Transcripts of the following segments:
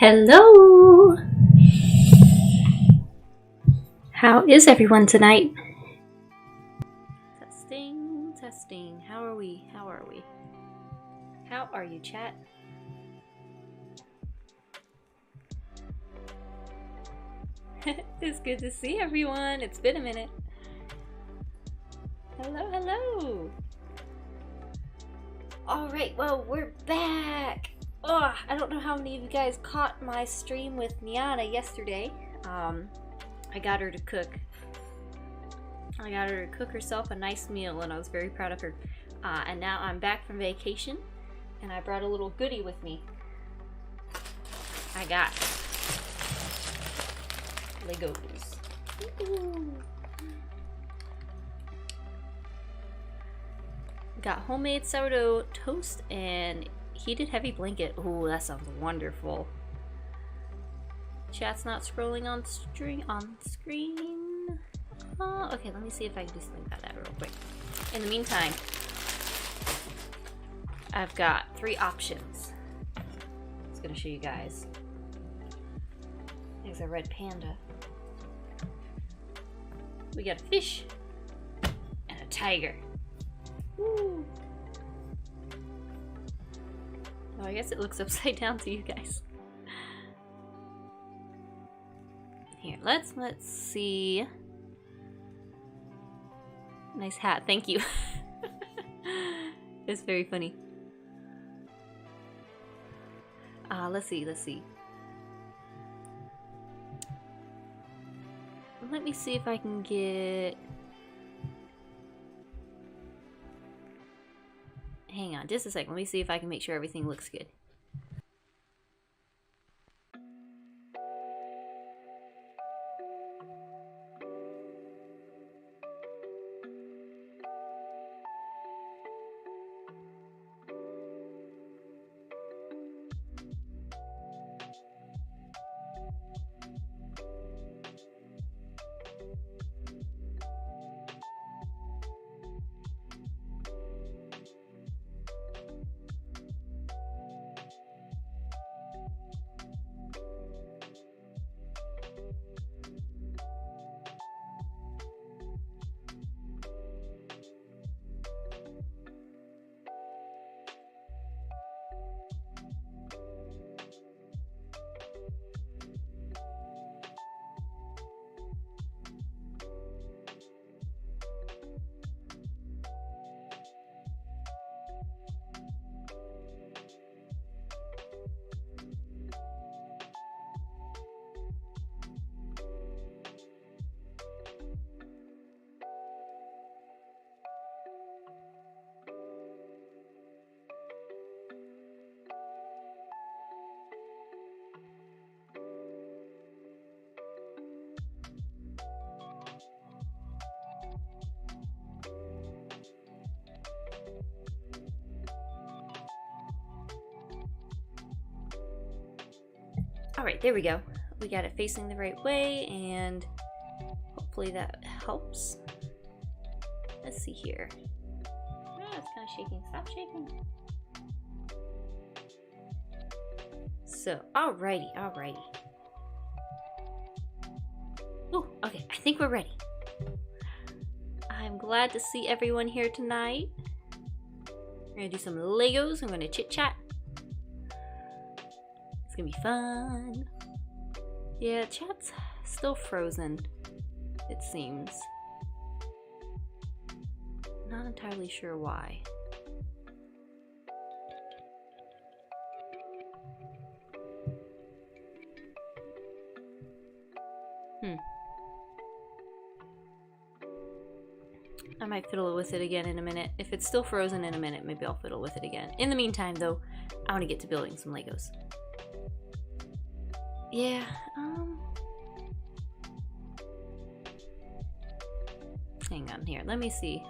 Hello! How is everyone tonight? Testing, testing. How are we? How are we? How are you, chat? It's good to see everyone. It's been a minute. Hello, hello! Alright, well, we're back! Oh, I don't know how many of you guys caught my stream with Nyana yesterday. I got her to cook. I got her to cook herself a nice meal, and I was very proud of her. And now I'm back from vacation, and I brought a little goodie with me. I got Legos. Ooh. Got homemade sourdough toast and heated heavy blanket. Ooh, that sounds wonderful. Chat's not scrolling on screen. Okay, let me see if I can do something about that real quick. In the meantime, I've got 3 options. I was gonna show you guys. There's a red panda. We got a fish and a tiger. Woo. Oh, I guess it looks upside down to you guys. Here, let's see. Nice hat, thank you. It's very funny. Let's see. Let me see if I can get... Hang on just a second. Let me see if I can make sure everything looks good. Alright, there we go. We got it facing the right way, and hopefully that helps. Let's see here. Oh, it's kind of shaking. Stop shaking. So, alrighty. Ooh, okay, I think we're ready. I'm glad to see everyone here tonight. We're gonna do some Legos. I'm gonna chit chat. It's gonna be fun. Yeah, chat's still frozen, it seems. Not entirely sure why. I might fiddle with it again in a minute. If it's still frozen in a minute, maybe I'll fiddle with it again. In the meantime, though, I want to get to building some Legos. Yeah, hang on here. Let me see.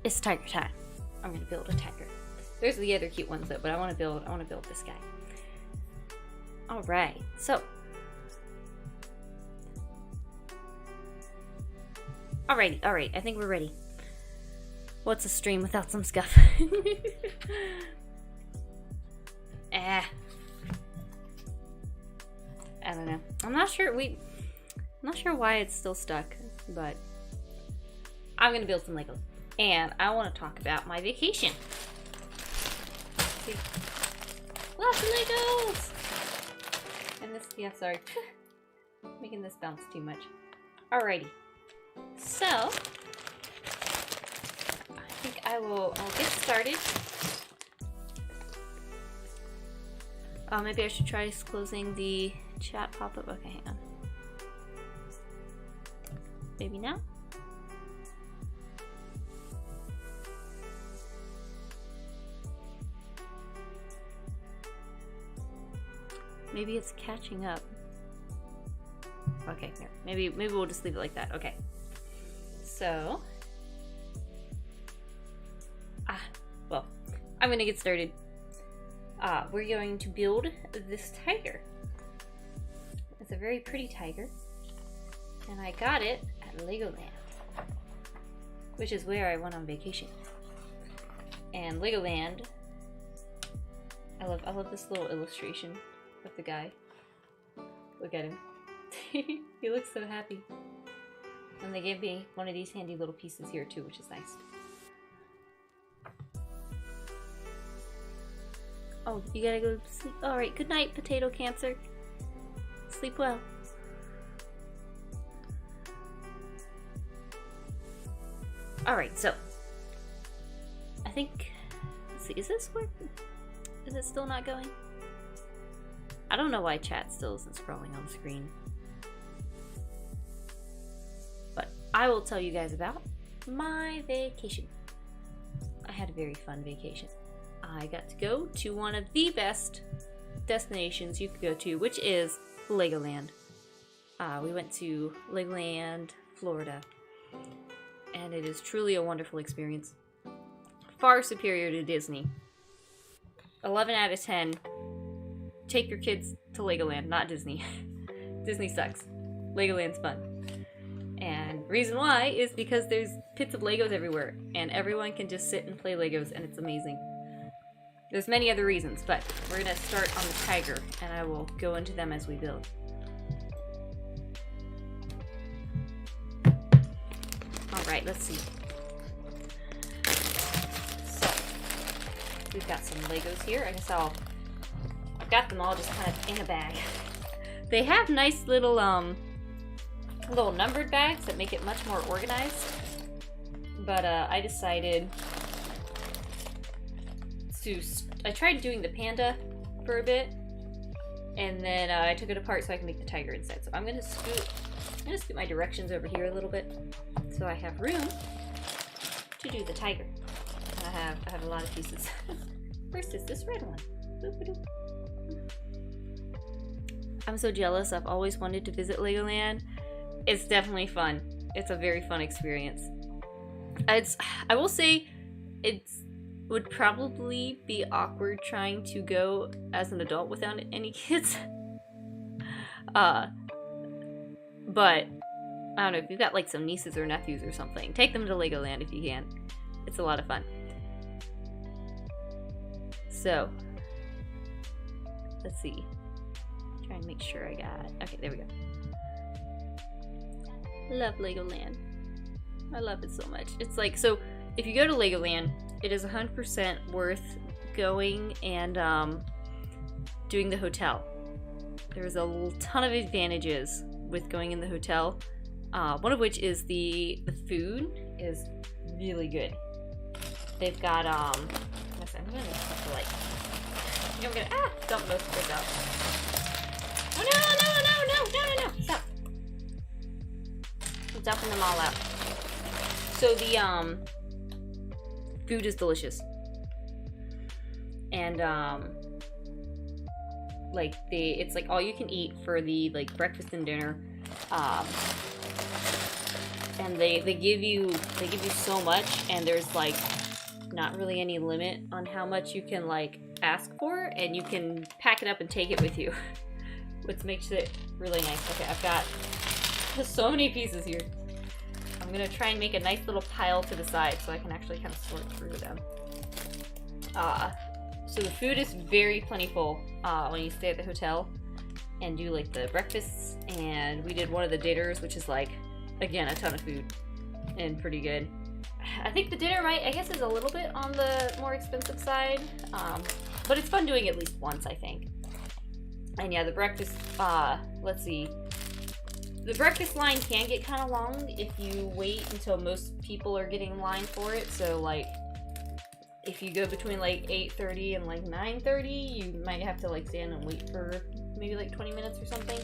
It's tiger time. I'm gonna build a tiger. There's the other cute ones though, but I wanna build this guy. Alright, so. Alrighty, alright, I think we're ready. What's a stream without some scuff? I don't know. I'm not sure why it's still stuck, but I'm gonna build some Lego. And I want to talk about my vacation. See? Lots of Legos! And this, yeah, sorry. Making this bounce too much. Alrighty. So, I think I'll get started. Maybe I should try closing the chat pop-up. Okay, hang on. Maybe now? Maybe it's catching up. Okay, here. Maybe we'll just leave it like that. Okay. So, well, I'm gonna get started. We're going to build this tiger. It's a very pretty tiger, and I got it at Legoland, which is where I went on vacation. And Legoland, I love this little illustration of the guy. Look at him. He looks so happy. And they gave me one of these handy little pieces here too, which is nice. Oh, you gotta go to sleep. Alright, good night, potato cancer. Sleep well. Alright, so I think, let's see, is this working? Is it still not going? I don't know why chat still isn't scrolling on the screen. But I will tell you guys about my vacation. I had a very fun vacation. I got to go to one of the best destinations you could go to, which is Legoland. We went to Legoland, Florida, and it is truly a wonderful experience. Far superior to Disney. 11 out of 10. Take your kids to Legoland, not Disney. Disney sucks. Legoland's fun. And reason why is because there's pits of Legos everywhere, and everyone can just sit and play Legos, and it's amazing. There's many other reasons, but we're gonna start on the tiger, and I will go into them as we build. Alright, let's see. So, we've got some Legos here. I guess I've got them all just kind of in a bag. They have nice little numbered bags that make it much more organized. But I decided to, I tried doing the panda for a bit, and then I took it apart so I can make the tiger instead. So I'm gonna scoot my directions over here a little bit so I have room to do the tiger. And I have a lot of pieces. First is this red one. Boop-a-doop. I'm so jealous. I've always wanted to visit Legoland. It's definitely fun. It's a very fun experience. I will say it would probably be awkward trying to go as an adult without any kids. But I don't know, if you've got like some nieces or nephews or something, take them to Legoland if you can. It's a lot of fun. So, let's see. Try and make sure I got it. Okay, there we go. Love Legoland. I love it so much. It's like, so if you go to Legoland, it is 100% worth going and doing the hotel. There's a ton of advantages with going in the hotel. One of which is the food is really good. They've got I'm gonna dump most of this out. Oh no! Stop! I'm dumping them all out. So the food is delicious, and like it's like all you can eat for the like breakfast and dinner. and they give you so much, and there's like not really any limit on how much you can like ask for, and you can pack it up and take it with you, which makes it really nice. Okay, I've got so many pieces here. I'm gonna try and make a nice little pile to the side so I can actually kind of sort through them. So the food is very plentiful when you stay at the hotel and do like the breakfasts, and we did one of the dinners, which is like, again, a ton of food and pretty good. I think the dinner I guess is a little bit on the more expensive side, but it's fun doing it at least once, I think. And yeah, the breakfast, let's see. The breakfast line can get kind of long if you wait until most people are getting in line for it. So like, if you go between like 8:30 and like 9:30, you might have to like stand and wait for maybe like 20 minutes or something.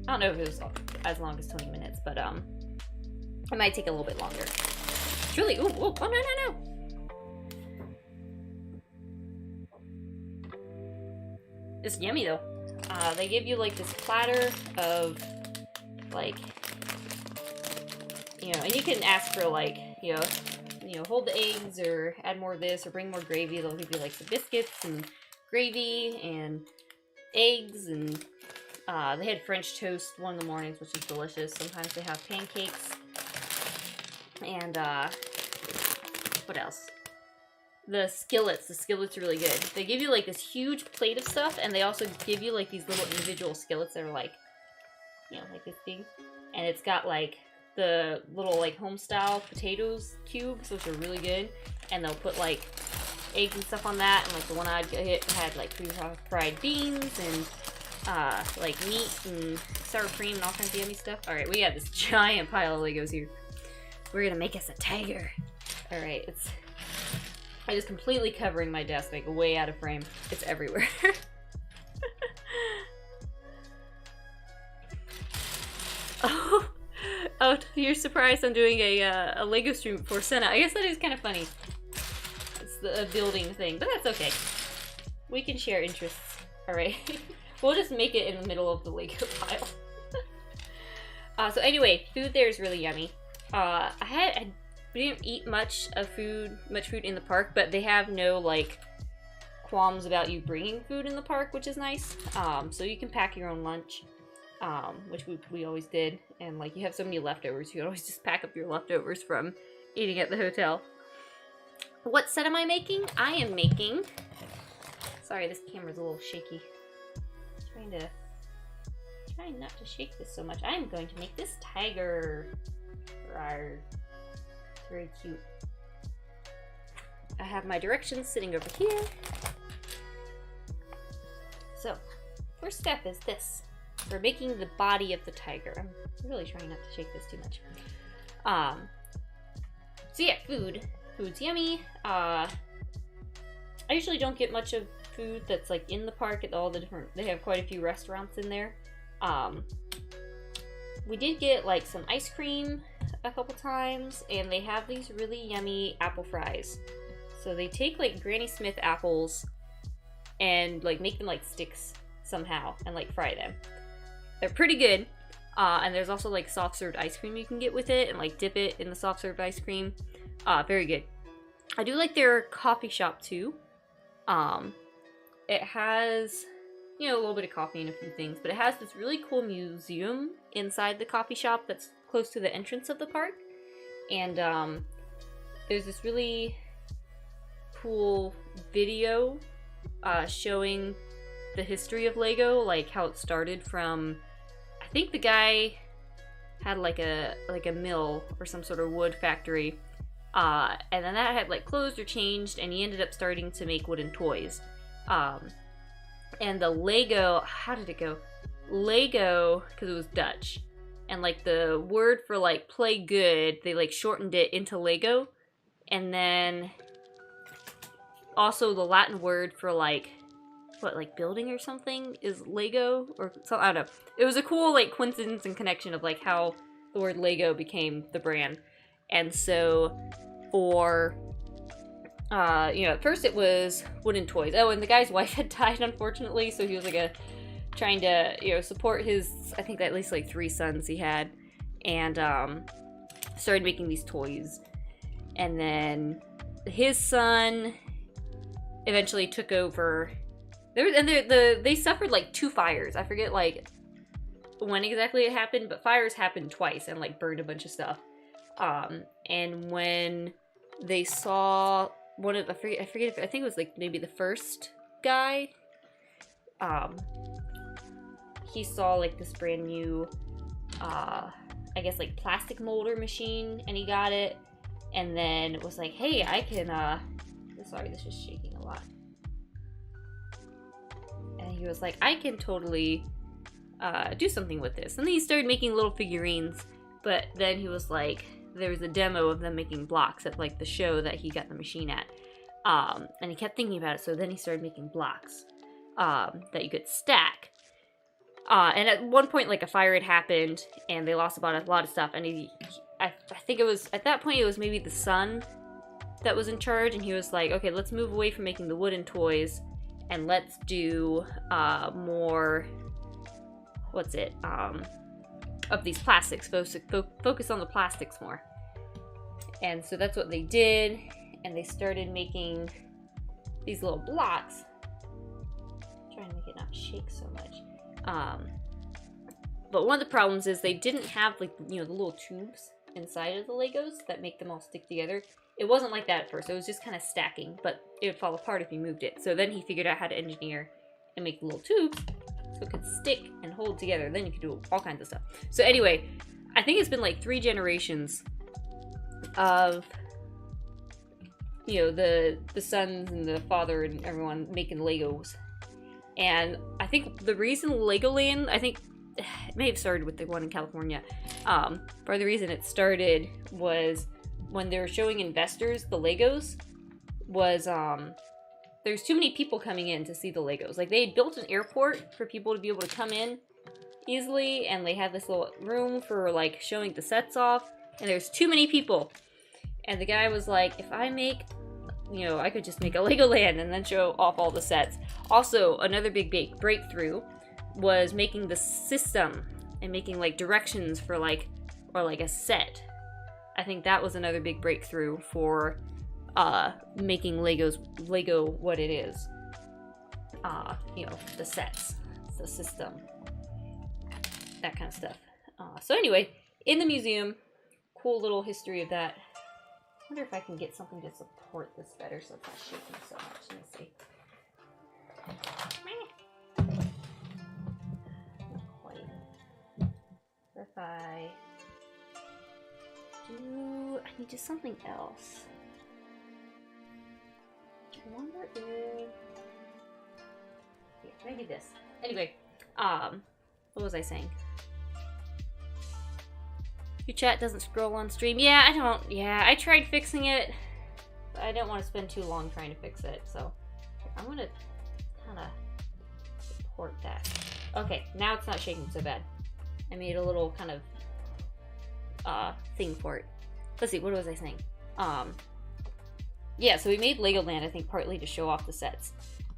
I don't know if it was as long as 20 minutes, but it might take a little bit longer. It's really, ooh, oh no. It's yummy though. They give you like this platter of like, you know, and you can ask for like, you know, hold the eggs or add more of this or bring more gravy. They'll give you like some biscuits and gravy and eggs, and they had French toast one of the mornings, which is delicious. Sometimes they have pancakes, and what else? The skillets are really good. They give you like this huge plate of stuff, and they also give you like these little individual skillets that are like, you know, like this big, and it's got like the little like home style potatoes cubes, which are really good, and they'll put like eggs and stuff on that, and like the one I'd get had like fried beans and like meat and sour cream and all kinds of yummy stuff. Alright, we got this giant pile of Legos here. We're gonna make us a tiger. Alright, I just completely covering my desk, like way out of frame. It's everywhere. Oh, you're surprised I'm doing a Lego stream before Sena. I guess that is kind of funny. It's the building thing, but that's okay. We can share interests. Alright. We'll just make it in the middle of the Lego pile. So anyway, food there is really yummy. We didn't eat much food in the park, but they have no like qualms about you bringing food in the park, which is nice. So you can pack your own lunch, which we always did, and like you have so many leftovers, you can always just pack up your leftovers from eating at the hotel. What set am I making? I am making. Sorry, this camera's a little shaky. Trying not to shake this so much. I am going to make this tiger. Rawr. It's very cute. I have my directions sitting over here. So, first step is this. We're making the body of the tiger. I'm really trying not to shake this too much. So yeah, food's yummy. I usually don't get much of food that's like in the park at all the different, they have quite a few restaurants in there. We did get like some ice cream a couple times, and they have these really yummy apple fries. So they take like Granny Smith apples and like make them like sticks somehow and like fry them. They're pretty good. And there's also like soft served ice cream you can get with it and like dip it in the soft served ice cream. Very good. I do like their coffee shop too. It has, you know, a little bit of coffee and a few things, but it has this really cool museum inside the coffee shop that's close to the entrance of the park. And there's this really cool video showing the history of Lego, like how it started from, I think the guy had like a mill or some sort of wood factory, and then that had like closed or changed, and he ended up starting to make wooden toys. And the Lego, how did it go? Lego, because it was Dutch, and like the word for like play good, they like shortened it into Lego, and then also the Latin word for like, what, like building or something is Lego, or so, I don't know. It was a cool like coincidence and connection of like how the word Lego became the brand. And so for you know, at first it was wooden toys. Oh, and the guy's wife had died, unfortunately, so he was like trying to, you know, support his, I think at least like 3 sons he had. And started making these toys. And then his son eventually took over. They suffered like 2 fires. I forget like when exactly it happened, but fires happened twice and like burned a bunch of stuff. And when they saw one of, I forget if, I think it was like maybe the first guy, he saw like this brand new, I guess like plastic molder machine, and he got it, and then was like, hey, I can, sorry, this is shaking a lot. And he was like, I can totally do something with this. And then he started making little figurines, but then he was like, there was a demo of them making blocks at like the show that he got the machine at. And he kept thinking about it, so then he started making blocks that you could stack. And at one point, like, a fire had happened, and they lost about a lot of stuff, and I think it was, at that point, it was maybe the son that was in charge, and he was like, okay, let's move away from making the wooden toys, and let's do more, of these plastics, focus on the plastics more. And so that's what they did, and they started making these little blocks. I'm trying to make it not shake so much. But one of the problems is they didn't have, like, you know, the little tubes inside of the Legos that make them all stick together. It wasn't like that at first. It was just kind of stacking, but it would fall apart if you moved it. So then he figured out how to engineer and make the little tubes so it could stick and hold together. Then you could do all kinds of stuff. So anyway, I think it's been like 3 generations of, you know, the sons and the father and everyone making Legos. And I think the reason Legoland, I think it may have started with the one in California, but the reason it started was when they were showing investors the Legos, was there's too many people coming in to see the Legos. Like, they had built an airport for people to be able to come in easily, and they had this little room for, like, showing the sets off, and there's too many people. And the guy was like, if I make, you know, I could just make a Legoland and then show off all the sets. Also, another big breakthrough was making the system and making, like, directions for, like, or like a set. I think that was another big breakthrough for making Lego what it is. You know, the sets, the system, that kind of stuff. So anyway, in the museum, cool little history of that. I wonder if I can get something to support this better so it's not shaking so much. Let me see. Not quite. If I do, I need to do something else. I wonder if, yeah, maybe this. Anyway, what was I saying? Your chat doesn't scroll on stream. Yeah, I tried fixing it, but I didn't want to spend too long trying to fix it, so I'm gonna kind of support that. Okay, now it's not shaking so bad. I made a little kind of thing for it. Let's see, what was I saying? Yeah, so we made Legoland, I think, partly to show off the sets.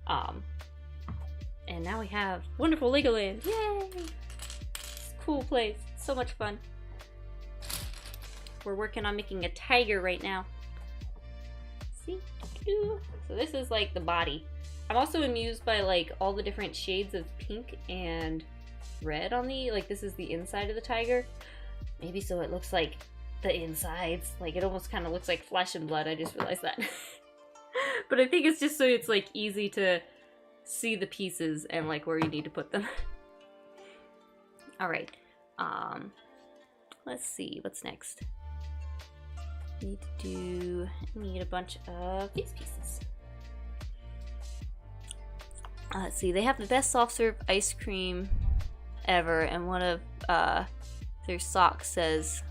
And now we have wonderful Legoland. Yay! It's a cool place. It's so much fun. We're working on making a tiger right now. See? So this is like the body. I'm also amused by like all the different shades of pink and red on the, like, this is the inside of the tiger. Maybe so it looks like the insides. Like, it almost kind of looks like flesh and blood. I just realized that. But I think it's just so it's like easy to see the pieces and like where you need to put them. Alright. Let's see, what's next? Need a bunch of these pieces. Let's see, they have the best soft serve ice cream ever, and one of their socks says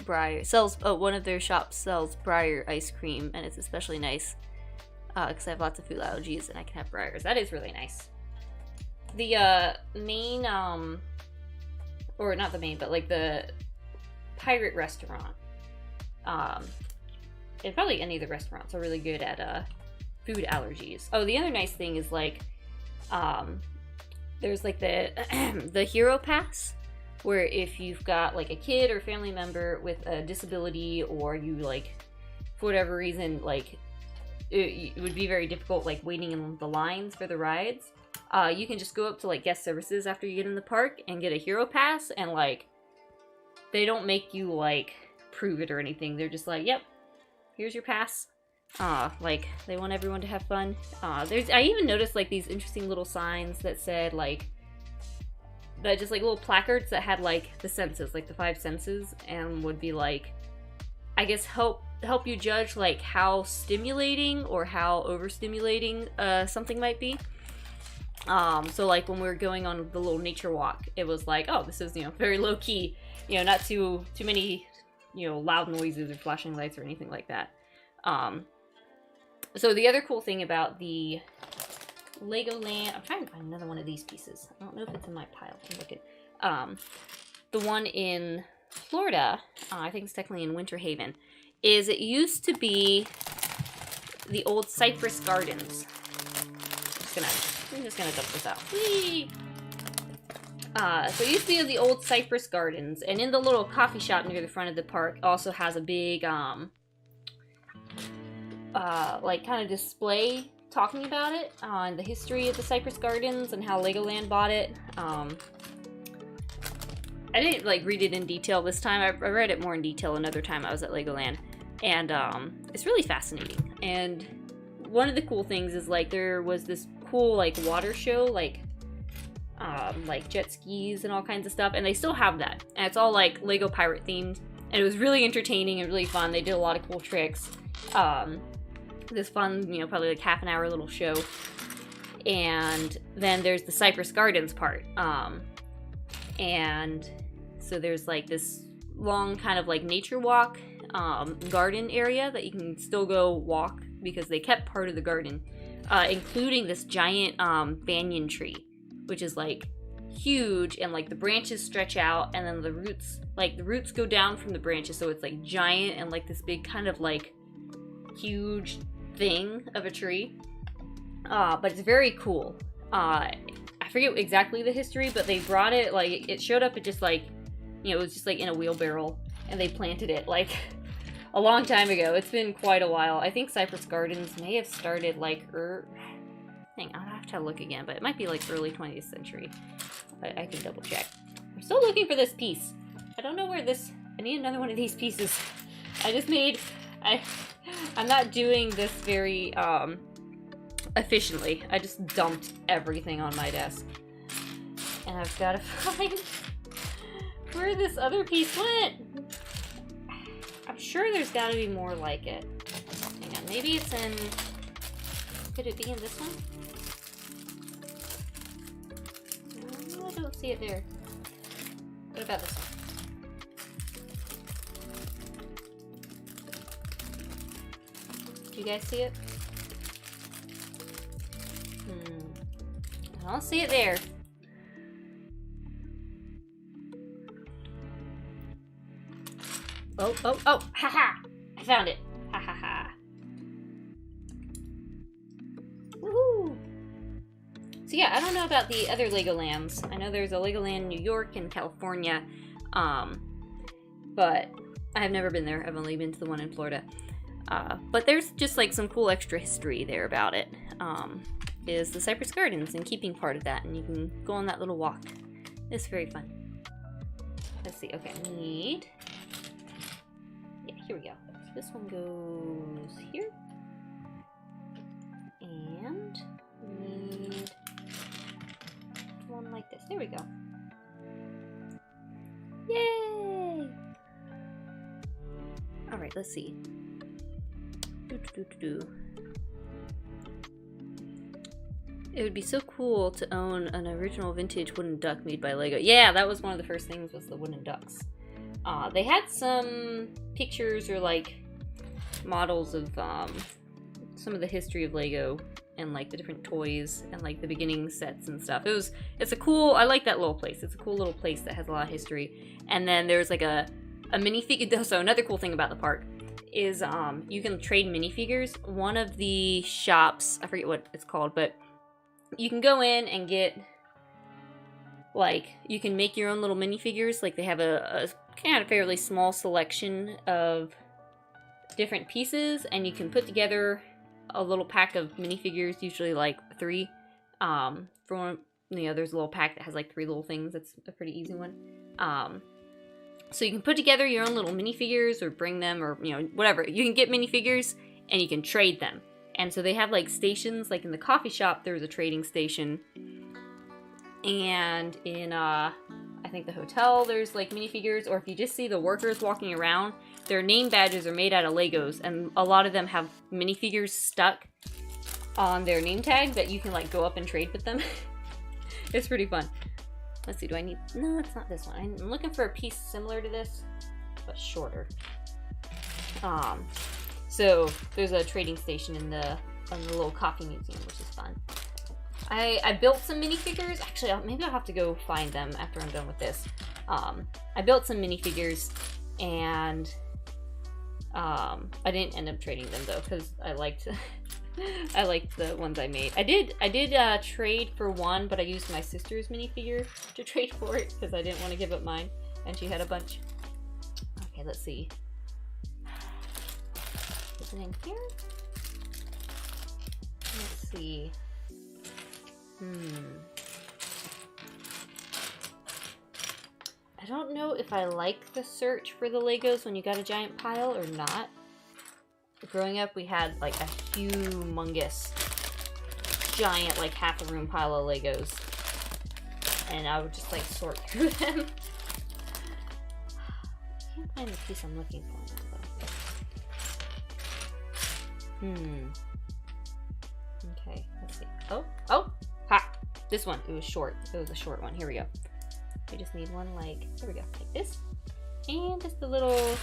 Briar one of their shops sells Briar ice cream, and it's especially nice because I have lots of food allergies and I can have Briars. That is really nice. The main or not the main, but like the pirate restaurant, and probably any of the restaurants are really good at food allergies. Oh, the other nice thing is like there's like the the Hero Pass, where if you've got like a kid or family member with a disability, or you like, for whatever reason, like it would be very difficult like waiting in the lines for the rides, you can just go up to like guest services after you get in the park and get a hero pass, and like they don't make you like prove it or anything. They're just like, yep, here's your pass. Like they want everyone to have fun. I even noticed like these interesting little signs that said like, that just like little placards that had like the senses, like the 5 senses, and would be like, I guess help you judge like how stimulating or how overstimulating something might be. So like when we were going on the little nature walk, it was like, oh, this is, you know, very low key, you know, not too many, you know, loud noises or flashing lights or anything like that. So the other cool thing about the Legoland, I'm trying to find another one of these pieces. I don't know if it's in my pile. I'm looking. The one in Florida, I think it's technically in Winter Haven, is it used to be the old Cypress Gardens. I'm just gonna dump this out. Whee! So it used to be the old Cypress Gardens, and in the little coffee shop near the front of the park also has a big, like kind of display talking about it, on the history of the Cypress Gardens and how Legoland bought it. I didn't like read it in detail this time. I read it more in detail another time I was at Legoland, and it's really fascinating. And one of the cool things is like there was this cool like water show, like jet skis and all kinds of stuff, and they still have that, and it's all like Lego pirate themed, and it was really entertaining and really fun. They did a lot of cool tricks. This fun, you know, probably like half an hour little show. And then there's the Cypress Gardens part. And so there's like this long kind of like nature walk, garden area that you can still go walk because they kept part of the garden, including this giant banyan tree, which is like huge, and like the branches stretch out, and then the roots go down from the branches, so it's like giant and like this big kind of like huge thing of a tree. But it's very cool. I forget exactly the history, but they brought it, like, it showed up at just like, you know, it was just like in a wheelbarrow, and they planted it like a long time ago. It's been quite a while. I think Cypress Gardens may have started like, I'll have to look again, but it might be like early 20th century. I can double check. I'm still looking for this piece. I don't know where this, I need another one of these pieces. I'm not doing this very efficiently. I just dumped everything on my desk. And I've got to find where this other piece went. I'm sure there's got to be more like it. Hang on, maybe it's in... Could it be in this one? No, I don't see it there. What about this one? Do you guys see it? I don't see it there. Oh, haha! I found it. Ha ha ha. Woohoo! So yeah, I don't know about the other Legolands. I know there's a Legoland New York and California, but I have never been there. I've only been to the one in Florida. But there's just like some cool extra history there about it. Is the Cypress Gardens and keeping part of that, and you can go on that little walk. It's very fun. Let's see. Okay, I need... Yeah, here we go. So this one goes here. And we need one like this. There we go. Yay! Alright, let's see. It would be so cool to own an original vintage wooden duck made by Lego. Yeah, that was one of the first things, was the wooden ducks. They had some pictures or like models of some of the history of Lego and like the different toys and like the beginning sets and stuff. It's a cool, I like that little place. It's a cool little place that has a lot of history. And then there's like a minifigure. So another cool thing about the park is you can trade minifigures. One of the shops, I forget what it's called, but you can go in and get like, you can make your own little minifigures. Like, they have a kind of fairly small selection of different pieces, and you can put together a little pack of minifigures, usually like 3. For one, you know, there's a little pack that has like 3 little things. That's a pretty easy one. So you can put together your own little minifigures or bring them, or, you know, whatever. You can get minifigures and you can trade them. And so they have like stations, like in the coffee shop, there's a trading station. And in, I think the hotel, there's like minifigures, or if you just see the workers walking around, their name badges are made out of Legos, and a lot of them have minifigures stuck on their name tag that you can like go up and trade with them. It's pretty fun. Let's see, do I need, no, it's not this one. I'm looking for a piece similar to this, but shorter. So there's a trading station in the little coffee museum, which is fun. I built some minifigures. Actually, maybe I'll have to go find them after I'm done with this. I built some minifigures, and I didn't end up trading them though, because I liked I liked the ones I made. I did trade for one, but I used my sister's minifigure to trade for it because I didn't want to give up mine, and she had a bunch. Okay, let's see. Is it in here? Let's see. I don't know if I like the search for the Legos when you got a giant pile or not. Growing up, we had like a humongous, giant, like half a room pile of Legos. And I would just like sort through them. I can't find the piece I'm looking for now, though. Okay, let's see. Oh! Ha! This one. It was short. It was a short one. Here we go. We just need one like, there we go, like this. And just a little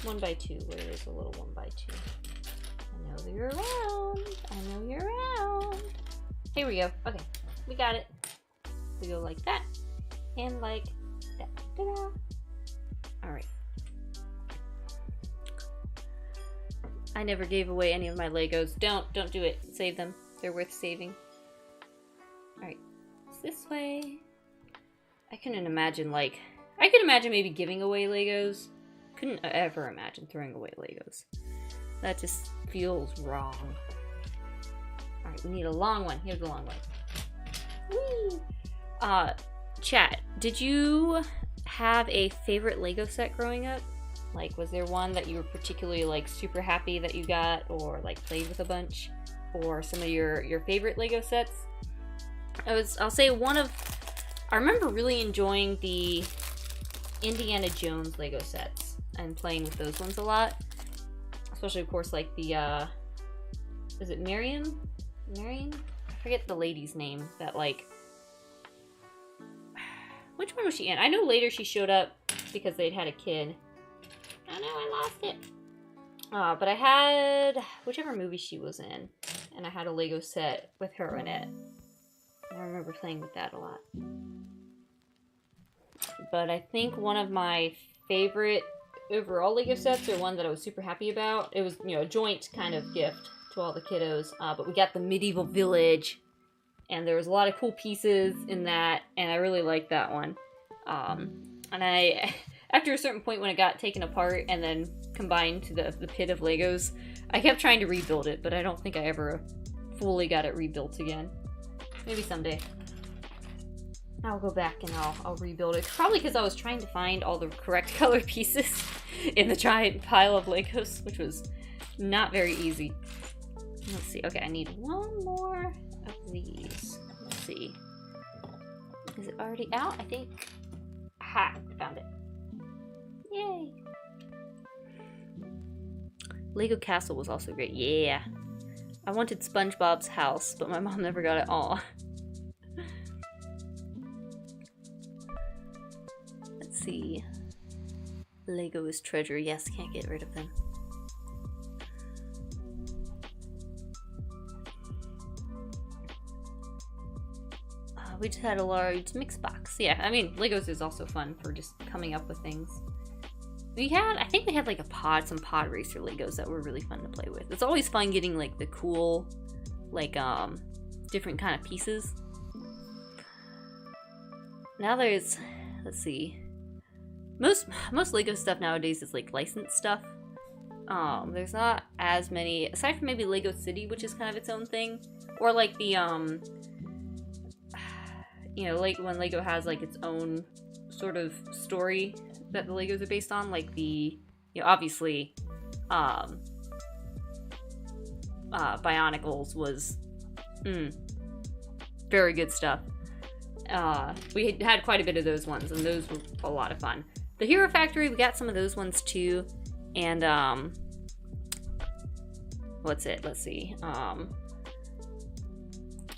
1x2. Where is a little 1x2? I know you're around. I know you're around. Here we go. Okay, we got it. We go like that. And like that. Ta-da! Alright. I never gave away any of my Legos. Don't do it. Save them. They're worth saving. Alright. It's this way. I couldn't imagine, like... I could imagine maybe giving away Legos. Couldn't ever imagine throwing away Legos. That just feels wrong. Alright, we need a long one. Here's the long one. Whee! Chat, did you have a favorite Lego set growing up? Like, was there one that you were particularly, like, super happy that you got, or, like, played with a bunch? Or some of your favorite Lego sets? I'll say one of... I remember really enjoying the Indiana Jones Lego sets and playing with those ones a lot. Especially, of course, like the, is it Marion? Marion? I forget the lady's name that, like... Which one was she in? I know later she showed up because they'd had a kid. Oh no, I lost it. But I had whichever movie she was in, and I had a Lego set with her in it. I remember playing with that a lot. But I think one of my favorite overall Lego sets, or one that I was super happy about, it was, you know, a joint kind of gift to all the kiddos, but we got the medieval village, and there was a lot of cool pieces in that, and I really liked that one. And I, after a certain point when it got taken apart and then combined to the pit of Legos, I kept trying to rebuild it, but I don't think I ever fully got it rebuilt again. Maybe someday. I'll go back and I'll rebuild it. Probably because I was trying to find all the correct color pieces in the giant pile of Legos, which was not very easy. Let's see. Okay, I need one more of these. Let's see. Is it already out? I think. Aha! Found it. Yay! Lego Castle was also great. Yeah. I wanted SpongeBob's house, but my mom never got it all. Let's see. Lego is treasure. Yes, can't get rid of them. We just had a large mix box. Yeah, I mean, Legos is also fun for just coming up with things. I think we had like some pod racer Legos that were really fun to play with. It's always fun getting like the cool, like, different kind of pieces. now there's, let's see, most Lego stuff nowadays is like licensed stuff. There's not as many, aside from maybe Lego City, which is kind of its own thing, or like the you know, like when Lego has like its own sort of story that the Legos are based on, like the, you know, obviously Bionicles was very good stuff. We had quite a bit of those ones, and those were a lot of fun. The Hero Factory, we got some of those ones too, and what's it? Let's see.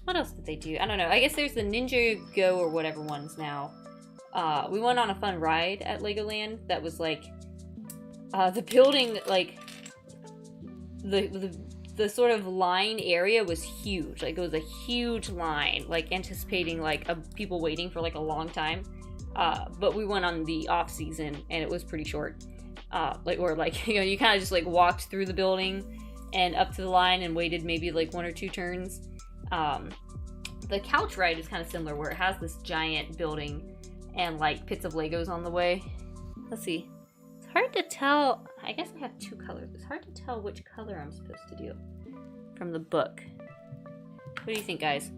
What else did they do? I don't know. I guess there's the Ninja Go or whatever ones now. We went on a fun ride at Legoland that was like the building, like the sort of line area was huge. Like it was a huge line, like anticipating like people waiting for like a long time. But we went on the off season and it was pretty short. Like, or like, you know, you kind of just like walked through the building and up to the line and waited maybe like 1 or 2 turns. The couch ride is kind of similar, where it has this giant building and like pits of Legos on the way. Let's see. It's hard to tell. I guess I have 2 colors. It's hard to tell which color I'm supposed to do from the book. What do you think, guys?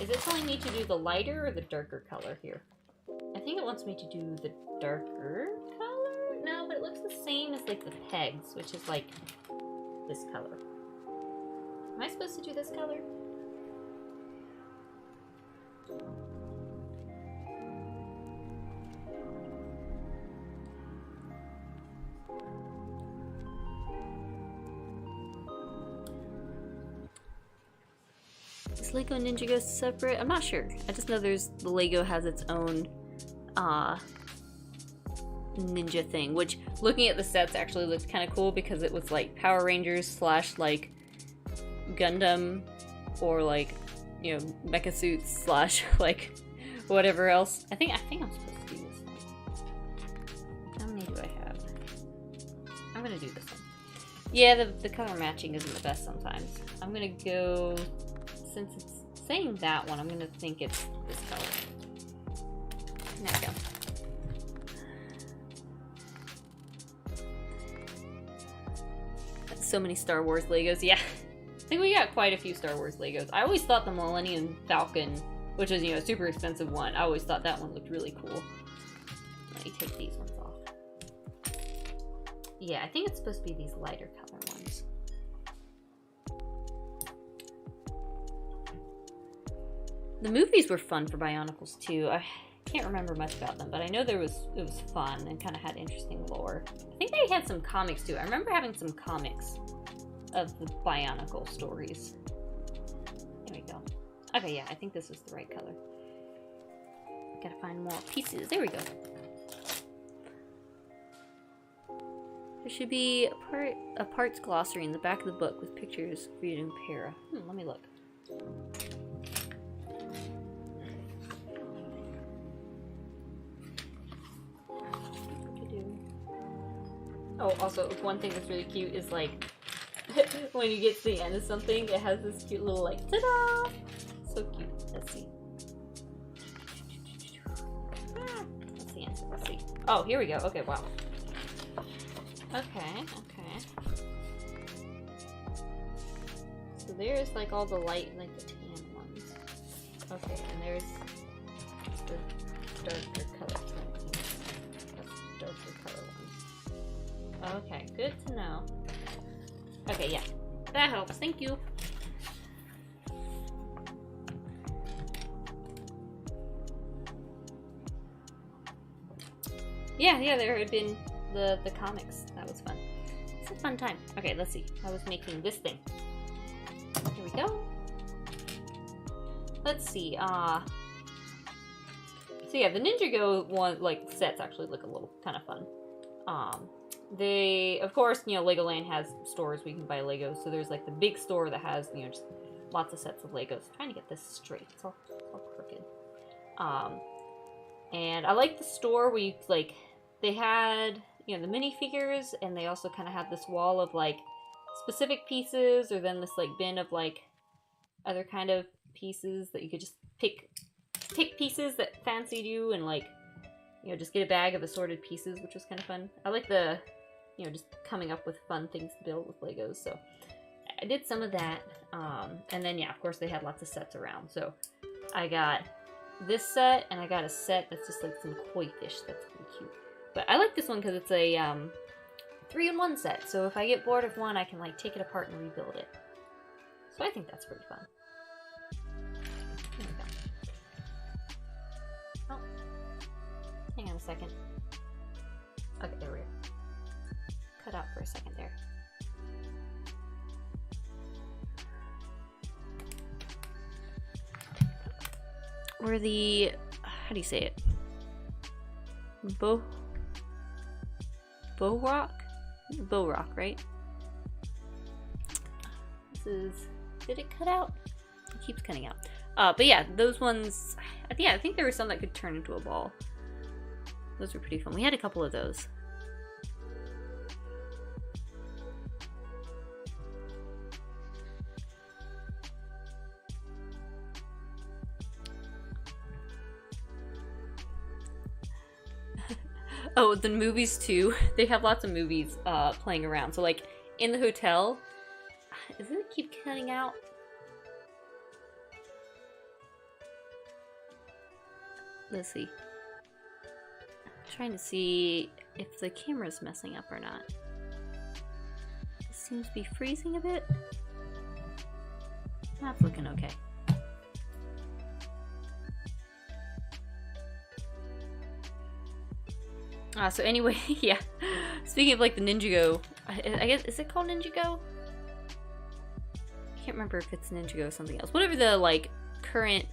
Is it telling me to do the lighter or the darker color here? I think it wants me to do the darker color. No, but it looks the same as like the pegs, which is like this color. Am I supposed to do this color? Is Lego Ninjago separate? I'm not sure. I just know the Lego has its own ninja thing, which looking at the sets actually looks kind of cool because it was like Power Rangers slash like Gundam, or like, you know, mecha suits slash like whatever else. I think I'm supposed to do this one. How many do I have? I'm gonna do this one. Yeah, the color matching isn't the best sometimes. I'm gonna go, since it's saying that one, I'm gonna think it's this color. There we go. So many Star Wars Legos, yeah. I think we got quite a few Star Wars Legos. I always thought the Millennium Falcon, which is, you know, a super expensive one, I always thought that one looked really cool. Let me take these ones off. Yeah, I think it's supposed to be these lighter color ones. The movies were fun for Bionicles too. I can't remember much about them, but I know it was fun and kind of had interesting lore. I think they had some comics too. I remember having some comics of the Bionicle stories. There we go. Okay, yeah, I think this is the right color. Gotta find more pieces. There we go. There should be a parts glossary in the back of the book with pictures for you to compare. Let me look. Oh, also, one thing that's really cute is like when you get to the end of something, it has this cute little like ta-da! So cute. Let's see. That's the answer. Let's see. Oh, here we go. Okay, wow. Okay. So there's like all the light, like the tan ones. Okay, and there's the darker color ones. That's the darker color ones. Okay, good to know. Okay, yeah. That helps. Thank you. Yeah, there had been the comics. That was fun. It's a fun time. Okay, let's see. I was making this thing. Here we go. Let's see. So yeah, the Ninjago one, like, sets actually look a little kind of fun. They, of course, you know, Legoland has stores where you can buy Legos. So there's like the big store that has, you know, just lots of sets of Legos. I'm trying to get this straight. It's all crooked. And I like the store where you, like, they had, you know, the minifigures, and they also kind of had this wall of, like, specific pieces, or then this, like, bin of, like, other kind of pieces that you could just pick pick pieces that fancied you and like, you know, just get a bag of assorted pieces, which was kind of fun. I like the, you know, just coming up with fun things to build with Legos. So I did some of that. And then, yeah, of course they had lots of sets around. So I got this set, and I got a set that's just like some koi fish. That's pretty cute. But I like this one because it's a 3-in-1 set. So if I get bored of one, I can like take it apart and rebuild it. So I think that's pretty fun. There we go. Oh, hang on a second. Okay, there we go. Cut out for a second there. Or the, how do you say it? Bow rock? Bow rock, right? This is, did it cut out? It keeps cutting out. But yeah, those ones, yeah, I think there were some that could turn into a ball. Those were pretty fun. We had a couple of those. Oh, the movies too. They have lots of movies playing around. So like in the hotel, doesn't it keep cutting out? Let's see. I'm trying to see if the camera's messing up or not. It seems to be freezing a bit. That's looking okay. So anyway, yeah. Speaking of like the Ninjago, I guess, is it called Ninjago? I can't remember if it's Ninjago or something else. Whatever the like current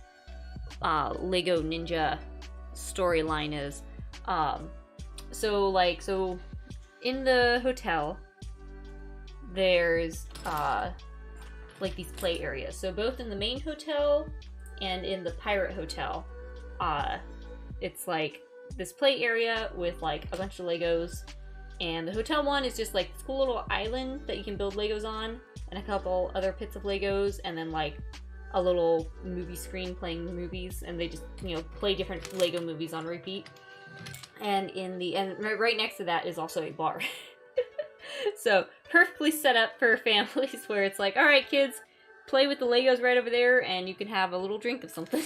Lego Ninja storyline is. So in the hotel, there's like these play areas. So both in the main hotel and in the pirate hotel, it's like this play area with like a bunch of Legos, and the hotel one is just like this cool little island that you can build Legos on, and a couple other pits of Legos, and then like a little movie screen playing movies, and they just, you know, play different Lego movies on repeat. And right next to that is also a bar. So perfectly set up for families where it's like, all right, kids, play with the Legos right over there, and you can have a little drink of something.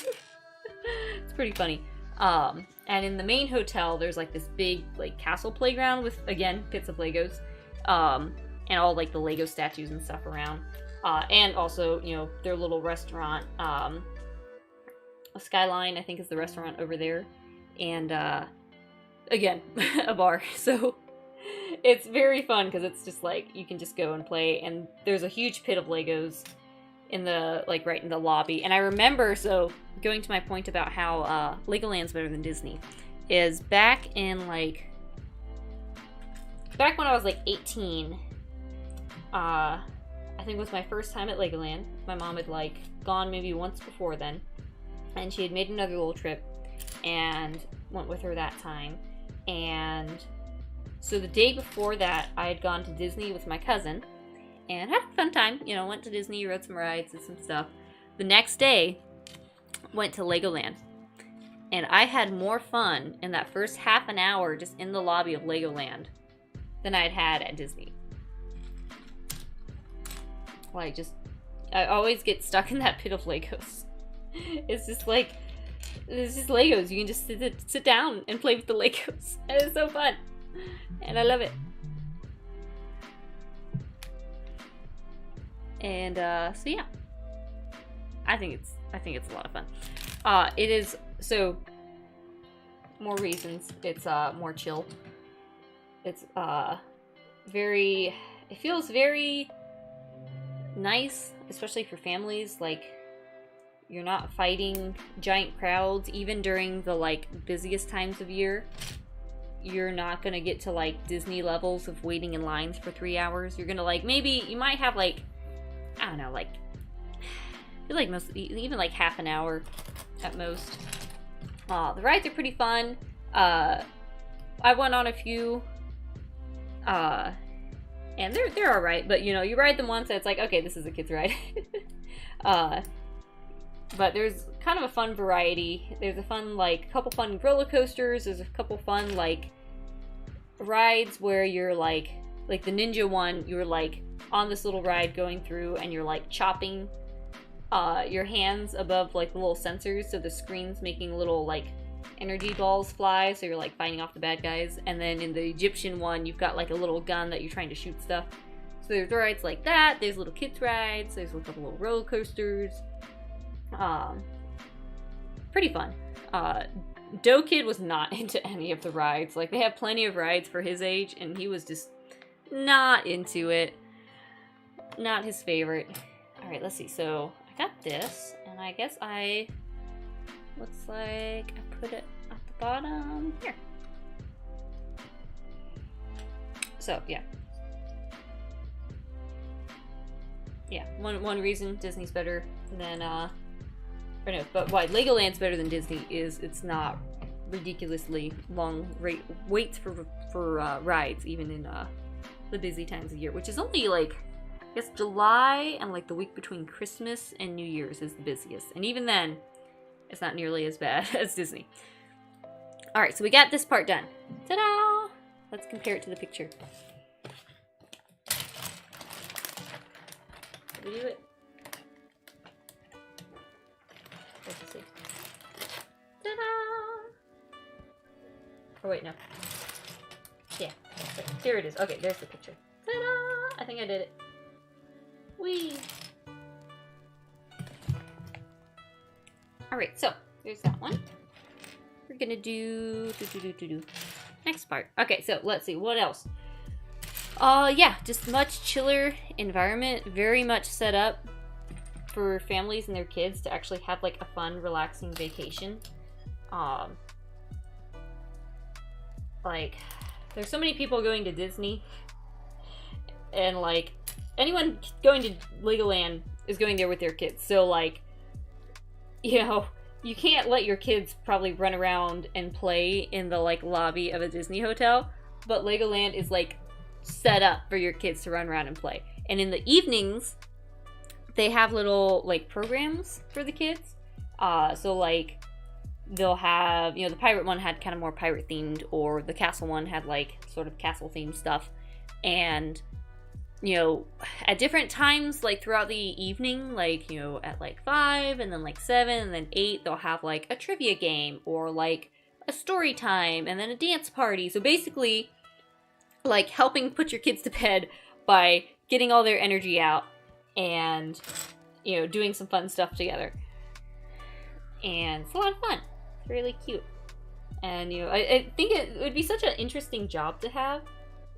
It's pretty funny. And in the main hotel, there's like this big like castle playground with, again, bits of Legos, and all like the Lego statues and stuff around. And also, you know, their little restaurant, Skyline, I think is the restaurant over there. And, again, a bar. So it's very fun because it's just like, you can just go and play, and there's a huge pit of Legos in the, like, right in the lobby. And I remember, so going to my point about how Legoland's better than Disney, is back when I was like 18, I think it was my first time at Legoland. My mom had like gone maybe once before then, and she had made another little trip and went with her that time. And so the day before that, I had gone to Disney with my cousin and had a fun time. You know, went to Disney, rode some rides and some stuff. The next day, went to Legoland. And I had more fun in that first half an hour just in the lobby of Legoland than I'd had at Disney. Like, I always get stuck in that pit of Legos. It's just like, it's just Legos. You can just sit down and play with the Legos. And it's so fun. And I love it. And, so yeah. I think it's a lot of fun. It is, so, more reasons. It's, more chill. It's, it feels very nice, especially for families. Like, you're not fighting giant crowds, even during the, like, busiest times of year. You're not gonna get to, like, Disney levels of waiting in lines for 3 hours. You're gonna, like, maybe, you might have, like, I don't know, like, I feel like even like half an hour at most. The rides are pretty fun. I went on a few, and they're alright, but you know, you ride them once and it's like, okay, this is a kid's ride. But there's kind of a fun variety. There's a fun, like, couple fun roller coasters. There's a couple fun, like, rides where you're, like the ninja one, you're, like, on this little ride going through and you're, like, chopping your hands above, like, the little sensors, so the screen's making little, like, energy balls fly, so you're, like, fighting off the bad guys. And then in the Egyptian one, you've got, like, a little gun that you're trying to shoot stuff. So there's rides like that. There's little kids rides. There's a couple little roller coasters. Pretty fun. Doe Kid was not into any of the rides. Like, they have plenty of rides for his age, and he was just not into it. Not his favorite. Alright, let's see. So, I got this, and I guess looks like I put it at the bottom here. So, yeah. Yeah, one reason Disney's better than, or no, but why Legoland's better than Disney is it's not ridiculously long waits for rides, even in the busy times of year, which is only, like, I guess July and, like, the week between Christmas and New Year's is the busiest. And even then, it's not nearly as bad as Disney. Alright, so we got this part done. Ta-da! Let's compare it to the picture. Did we do it? Let's see. Ta-da! Oh wait, no. Yeah, here it is. Okay, there's the picture. Ta-da! I think I did it. Whee! Alright, so there's that one. We're gonna do next part. Okay, so let's see, what else? Yeah, just much chiller environment, very much set up for families and their kids to actually have, like, a fun, relaxing vacation. Like, there's so many people going to Disney, and, like, anyone going to Legoland is going there with their kids, so, like, you know, you can't let your kids probably run around and play in the, like, lobby of a Disney hotel, but Legoland is, like, set up for your kids to run around and play. And in the evenings, they have little, like, programs for the kids. So, like, they'll have, you know, the pirate one had kind of more pirate themed, or the castle one had, like, sort of castle themed stuff. And, you know, at different times, like, throughout the evening, like, you know, at, like, 5, and then, like, 7, and then 8, they'll have, like, a trivia game, or, like, a story time, and then a dance party. So basically, like, helping put your kids to bed by getting all their energy out and, you know, doing some fun stuff together. And it's a lot of fun. It's really cute. And, you know, I think it would be such an interesting job to have,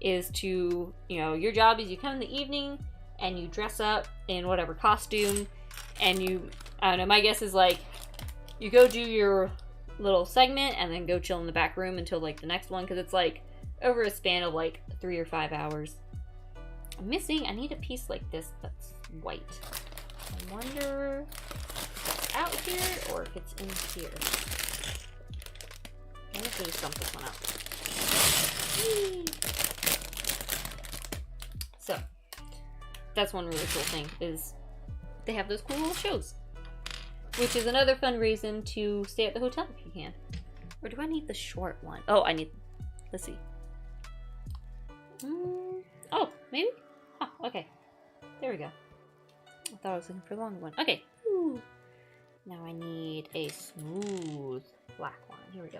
is to, you know, your job is you come in the evening and you dress up in whatever costume, and you, I don't know, my guess is, like, you go do your little segment and then go chill in the back room until, like, the next one, because it's, like, over a span of, like, 3 or 5 hours. I need a piece like this that's white. I wonder if it's out here or if it's in here. I'm just gonna dump this one out. Whee! So, that's one really cool thing, is they have those cool little shows. Which is another fun reason to stay at the hotel if you can. Or do I need the short one? Oh, I need, let's see. Oh, maybe? Oh, okay. There we go. I thought I was looking for a long one. Okay. Ooh. Now I need a smooth black one. Here we go.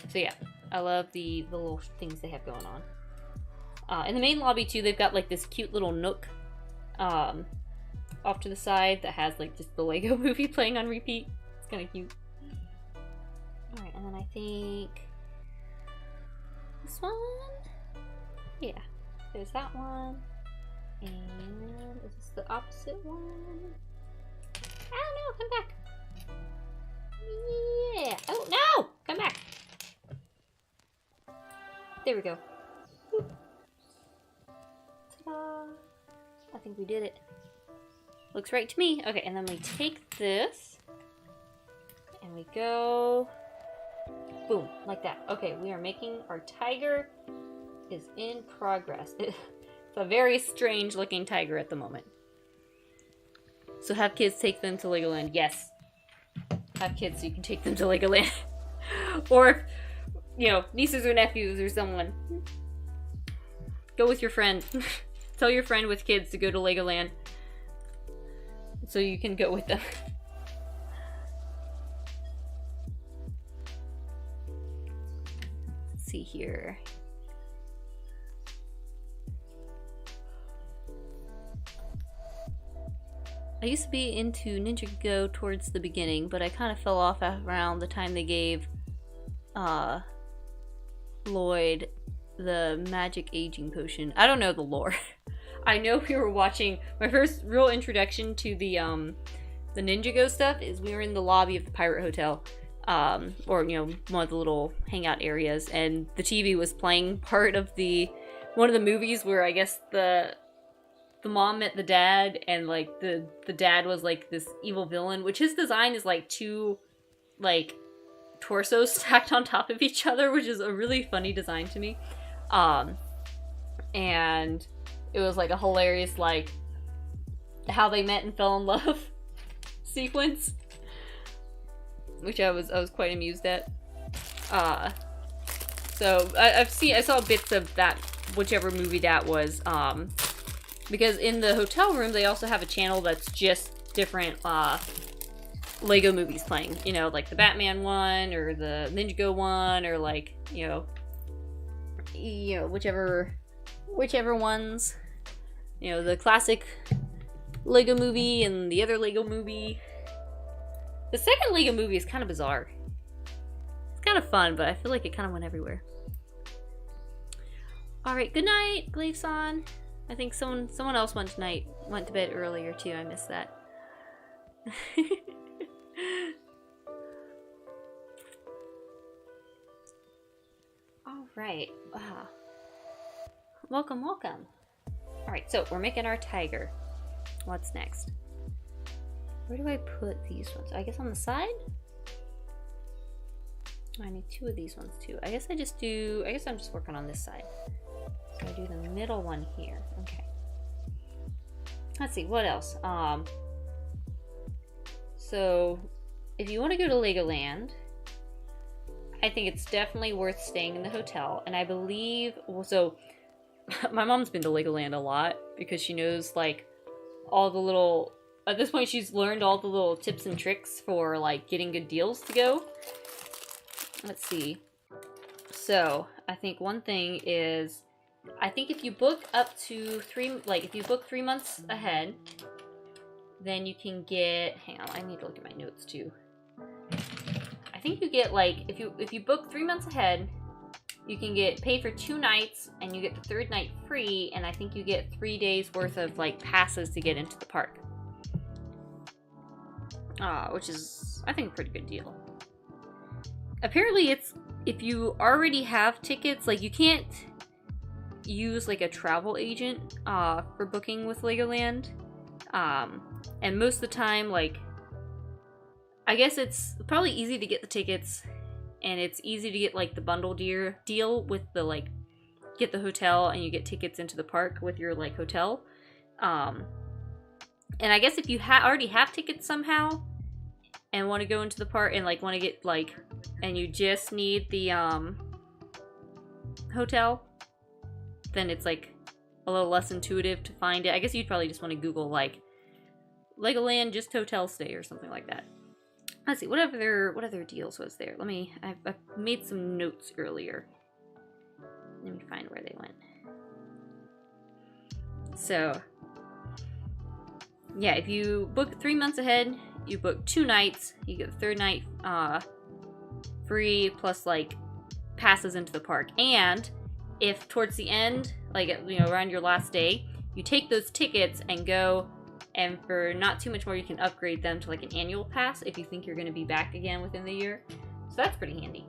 So yeah, I love the little things they have going on. In the main lobby too, they've got, like, this cute little nook off to the side that has, like, just the Lego movie playing on repeat. It's kind of cute. Alright, and then I think this one? Yeah, there's that one. And is this the opposite one? I don't know, come back. Yeah. Oh, no! Come back. There we go. Ta-da. I think we did it. Looks right to me. Okay, and then we take this and we go boom, like that. Okay, we are making our tiger is in progress. It's a very strange looking tiger at the moment. So have kids, take them to Legoland. Yes. Have kids so you can take them to Legoland. Or, you know, nieces or nephews or someone. Go with your friend. Tell your friend with kids to go to Legoland. So you can go with them. Let's see here. I used to be into Ninjago towards the beginning, but I kind of fell off around the time they gave Lloyd the magic aging potion. I don't know the lore. I know we were watching, my first real introduction to the Ninjago stuff is we were in the lobby of the Pirate Hotel, or, you know, one of the little hangout areas, and the TV was playing part of one of the movies where I guess the mom met the dad, and like the dad was like this evil villain, which his design is like two like torsos stacked on top of each other, which is a really funny design to me. And it was like a hilarious like how they met and fell in love sequence, which I was quite amused at. So I saw bits of that, whichever movie that was, because in the hotel room they also have a channel that's just different Lego movies playing, you know, like the Batman one or the Ninjago one, or like, you know, whichever ones, you know, the classic Lego movie and the other Lego movie. The second Lego movie is kind of bizarre. It's kind of fun, but I feel like it kind of went everywhere. Alright, good night, Glaveson. I think someone else went to bed earlier too. I missed that. Alright. Welcome. Alright, so we're making our tiger. What's next? Where do I put these ones? I guess on the side? I need two of these ones too. I guess I'm just working on this side. So I do the middle one here. Okay. Let's see, what else? So if you want to go to Legoland, I think it's definitely worth staying in the hotel. And I believe, so my mom's been to Legoland a lot because she knows like all the little, at this point she's learned all the little tips and tricks for like getting good deals to go. Let's see. So I think one thing is, I think if you book up to if you book 3 months ahead, then you can get, hang on, I need to look at my notes too. I think you get like, if you book 3 months ahead, you can get paid for 2 nights and you get the 3rd night free, and I think you get 3 days worth of like passes to get into the park. Which is, I think, a pretty good deal. Apparently it's, if you already have tickets, like you can't use like a travel agent for booking with Legoland. And most of the time, like, I guess it's probably easy to get the tickets, and it's easy to get like the bundle deal with the like, get the hotel and you get tickets into the park with your like hotel. And I guess if you already have tickets somehow and want to go into the park and like want to get like, and you just need the hotel, then it's like a little less intuitive to find it. I guess you'd probably just want to Google like Legoland just hotel stay or something like that. Let's see, what other deals was there? I made some notes earlier. Let me find where they went. So yeah, if you book 3 months ahead, you book 2 nights, you get the 3rd night free, plus like passes into the park. And if towards the end, like, you know, around your last day, you take those tickets and go, and for not too much more, you can upgrade them to like an annual pass if you think you're going to be back again within the year. So that's pretty handy.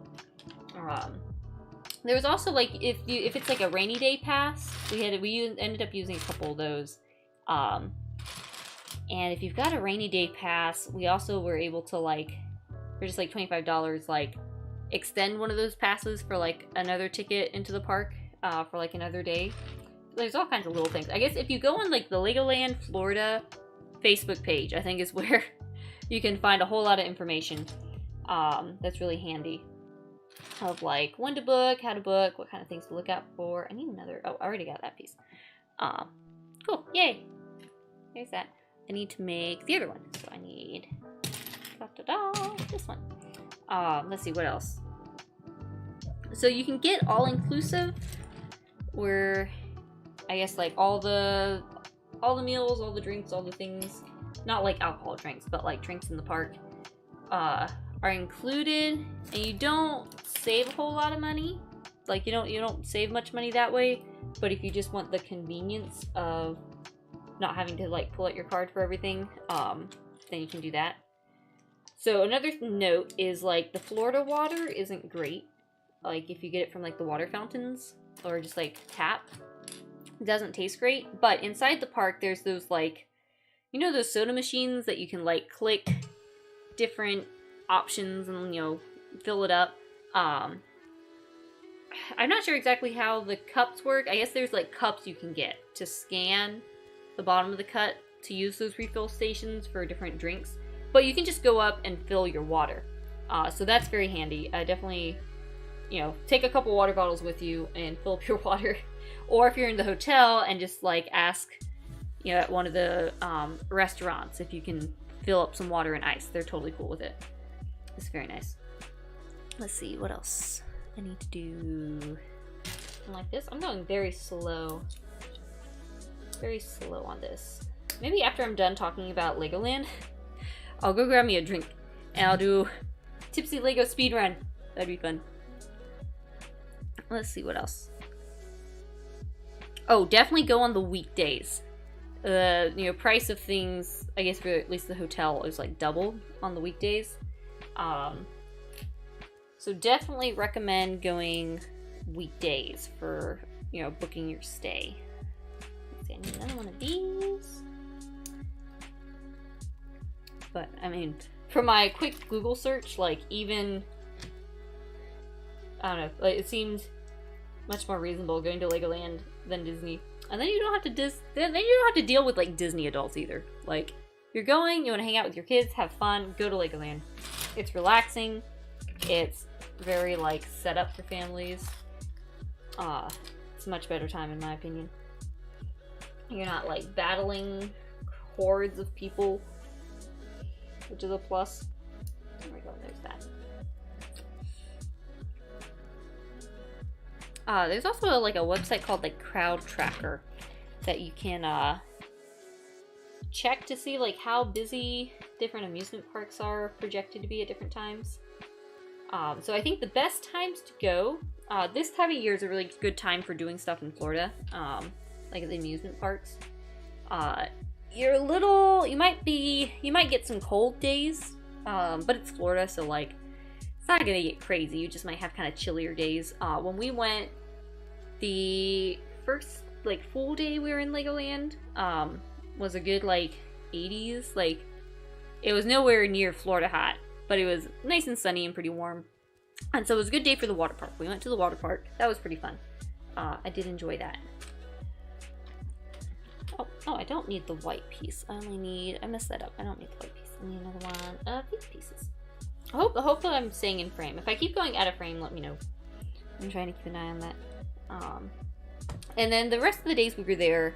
There was also like, if it's like a rainy day pass, we ended up using a couple of those. And if you've got a rainy day pass, we also were able to like, for just like $25, like extend one of those passes for like another ticket into the park for like another day. There's all kinds of little things. I guess if you go on like the Legoland Florida Facebook page, I think, is where you can find a whole lot of information. That's really handy. Of like when to book, how to book, what kind of things to look out for. I need another. Oh, I already got that piece. Cool. Yay. There's that. I need to make the other one. So I need this one. Let's see what else. So you can get all inclusive, where I guess like all the meals, all the drinks, all the things, not like alcohol drinks, but like drinks in the park, are included, and you don't save a whole lot of money. Like you don't save much money that way. But if you just want the convenience of not having to like pull out your card for everything, then you can do that. So another note is like the Florida water isn't great. Like if you get it from like the water fountains or just like tap, it doesn't taste great. But inside the park, there's those like, you know, those soda machines that you can like click different options and, you know, fill it up. I'm not sure exactly how the cups work. I guess there's like cups you can get to scan the bottom of the cup to use those refill stations for different drinks. But you can just go up and fill your water. So that's very handy. Definitely, you know, take a couple water bottles with you and fill up your water. Or if you're in the hotel and just like ask, you know, at one of the restaurants if you can fill up some water and ice. They're totally cool with it. It's very nice. Let's see, what else I need to do. Something like this. I'm going very slow. Very slow on this. Maybe after I'm done talking about Legoland, I'll go grab me a drink and I'll do Tipsy Lego speedrun. That'd be fun. Let's see what else. Oh, definitely go on the weekdays. You know, price of things, I guess for at least the hotel, is like double on the weekdays. So definitely recommend going weekdays for, you know, booking your stay. Let's see, I need another one of these. But, I mean, from my quick Google search, like, even, I don't know, like, it seemed much more reasonable going to Legoland than Disney. And then you don't have to then you don't have to deal with, like, Disney adults either. Like, you're going, you want to hang out with your kids, have fun, go to Legoland. It's relaxing. It's very, like, set up for families. It's a much better time, in my opinion. You're not, like, battling hordes of people, which is a plus. There we go, there's that. There's also like a website called like Crowd Tracker that you can check to see like how busy different amusement parks are projected to be at different times. So I think the best times to go, this time of year is a really good time for doing stuff in Florida, like the amusement parks. You might get some cold days, but it's Florida, so like, it's not gonna get crazy. You just might have kind of chillier days. When we went, the first like full day we were in Legoland, was a good like 80s. Like, it was nowhere near Florida hot, but it was nice and sunny and pretty warm. And so it was a good day for the water park. We went to the water park. That was pretty fun. I did enjoy that. Oh, I don't need the white piece. I messed that up. I don't need the white piece. I need another one of these pieces. Hopefully I'm staying in frame. If I keep going out of frame, let me know. I'm trying to keep an eye on that. And then the rest of the days we were there,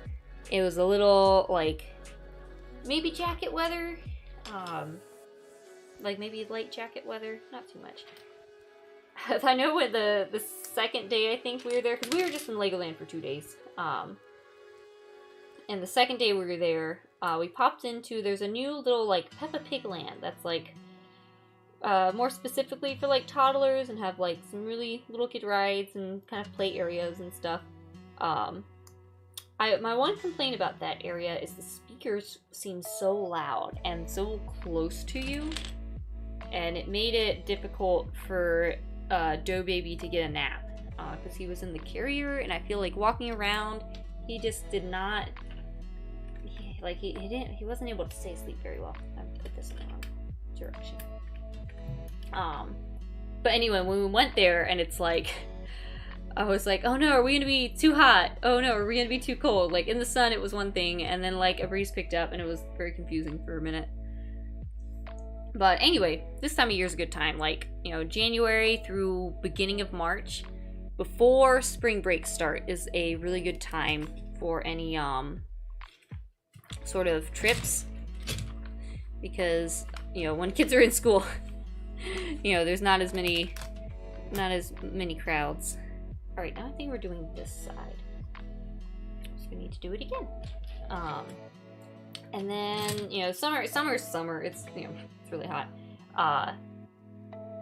it was a little, like, maybe jacket weather. Like, maybe light jacket weather. Not too much. I know with the second day, I think we were there, because we were just in Legoland for 2 days. And the second day we were there, we popped into, there's a new little, like, Peppa Pig land that's, like, more specifically for, like, toddlers and have, like, some really little kid rides and kind of play areas and stuff. My one complaint about that area is the speakers seem so loud and so close to you, and it made it difficult for Dough Baby to get a nap, because he was in the carrier, and I feel like walking around, he just did not... Like, he wasn't able to stay asleep very well. I put this in the wrong direction. But anyway, when we went there, and it's like, I was like, oh no, are we gonna be too hot? Oh no, are we gonna be too cold? Like in the sun it was one thing, and then like a breeze picked up and it was very confusing for a minute. But anyway, this time of year is a good time, like, you know, January through beginning of March, before spring break start, is a really good time for any sort of trips, because, you know, when kids are in school, you know, there's not as many crowds. All right, now I think we're doing this side, so we need to do it again. And then, you know, summer. It's, you know, it's really hot.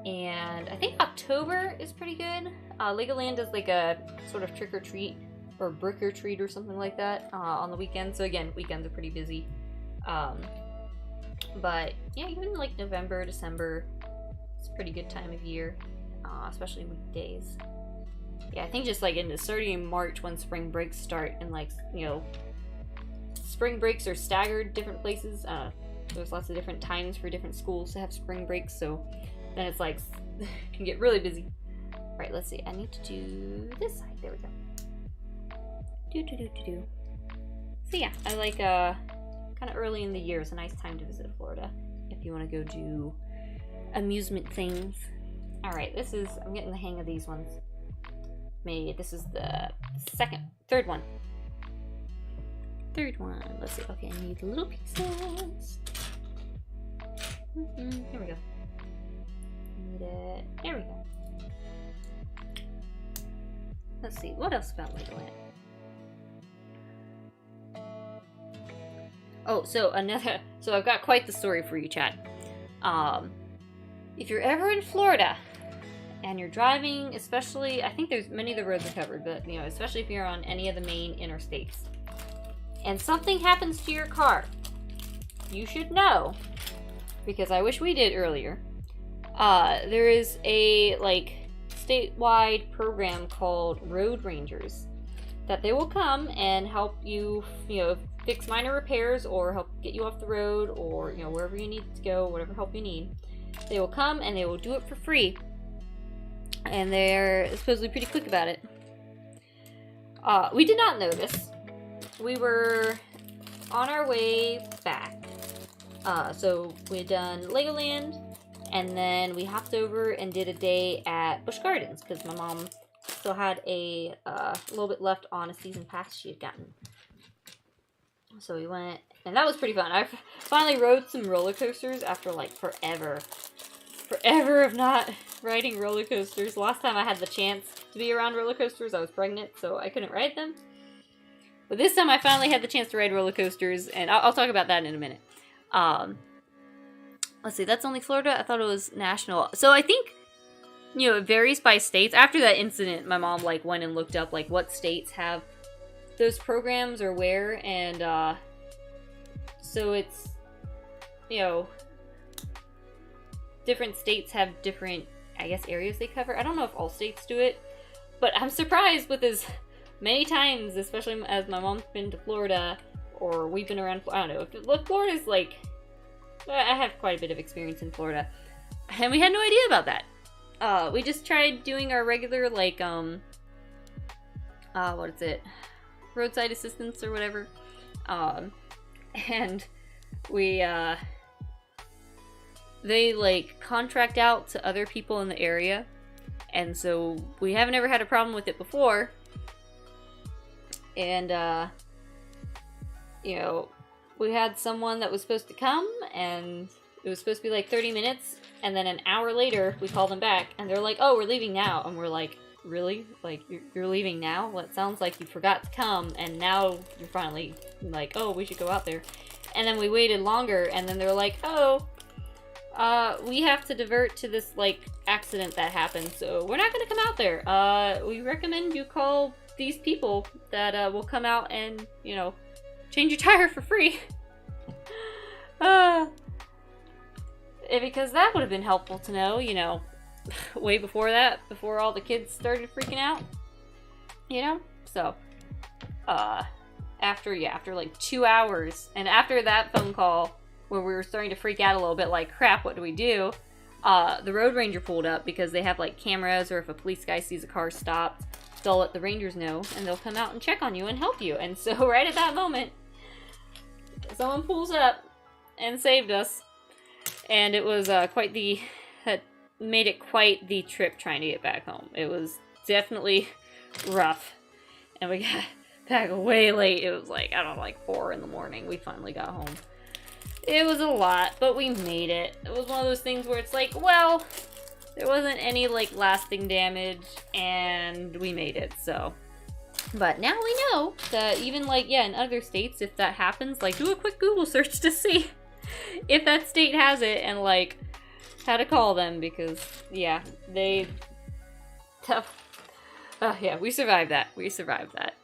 And I think October is pretty good. Legoland does like a sort of trick or treat or brick or treat or something like that on the weekends. So again, weekends are pretty busy. But yeah, even like November, December, it's a pretty good time of year, especially weekdays. Yeah, I think just like starting in March when spring breaks start, and like, you know, spring breaks are staggered different places. There's lots of different times for different schools to have spring breaks, so then it's like can get really busy. All right, let's see. I need to do this side. There we go. So yeah, I like kind of early in the year is a nice time to visit Florida if you want to go do amusement things. All right, I'm getting the hang of these ones. This is the third one. Let's see. Okay, I need little pieces. Here we go. Need it. There we go. Let's see. What else about Legoland? Oh, so I've got quite the story for you, chat. If you're ever in Florida and you're driving, especially, I think there's many of the roads are covered, but you know, especially if you're on any of the main interstates, and something happens to your car, you should know, because I wish we did earlier. There is a like statewide program called Road Rangers that they will come and help you, you know, fix minor repairs or help get you off the road, or, you know, wherever you need to go, whatever help you need. They will come and they will do it for free. And they're supposedly pretty quick about it. We did not know this. We were on our way back. So we had done Legoland, and then we hopped over and did a day at Busch Gardens because my mom still had a little bit left on a season pass she had gotten. So we went, and that was pretty fun. I finally rode some roller coasters after like forever of not riding roller coasters. Last time I had the chance to be around roller coasters, I was pregnant, so I couldn't ride them. But this time I finally had the chance to ride roller coasters, and I'll talk about that in a minute. Let's see, that's only Florida? I thought it was national. So I think, you know, it varies by states. After that incident, my mom like went and looked up like what states have those programs or where, and so it's, you know, different states have different, I guess, areas they cover. I don't know if all states do it, but I'm surprised with as many times, especially as my mom's been to Florida, or we've been around, I don't know, look, Florida's like, I have quite a bit of experience in Florida, and we had no idea about that. We just tried doing our regular, like, what is it? Roadside assistance or whatever. And we, they, like, contract out to other people in the area. And so we haven't ever had a problem with it before. And, you know, we had someone that was supposed to come, and it was supposed to be like 30 minutes. And then an hour later, we called them back, and they're like, oh, we're leaving now. And we're like, really? Like, you're leaving now? Well, it sounds like you forgot to come, and now you're finally like, oh, we should go out there. And then we waited longer, and then they're like, oh, we have to divert to this, like, accident that happened, so we're not gonna come out there. We recommend you call these people that will come out and, you know, change your tire for free. Because that would have been helpful to know, you know, way before that, before all the kids started freaking out, you know? So, after like 2 hours, and after that phone call where we were starting to freak out a little bit, like, crap, what do we do? The road ranger pulled up because they have, like, cameras, or if a police guy sees a car stopped, they'll let the rangers know, and they'll come out and check on you and help you. And so right at that moment, someone pulls up and saved us. And it was made it quite the trip trying to get back home. It was definitely rough. And we got back way late. It was like, I don't know, like 4 in the morning. We finally got home. It was a lot, but we made it. It was one of those things where it's like, well, there wasn't any like lasting damage and we made it, so. But now we know that even like, yeah, in other states, if that happens, like do a quick Google search to see if that state has it and like how to call them, because yeah, they tough. Oh yeah, we survived that. We survived that.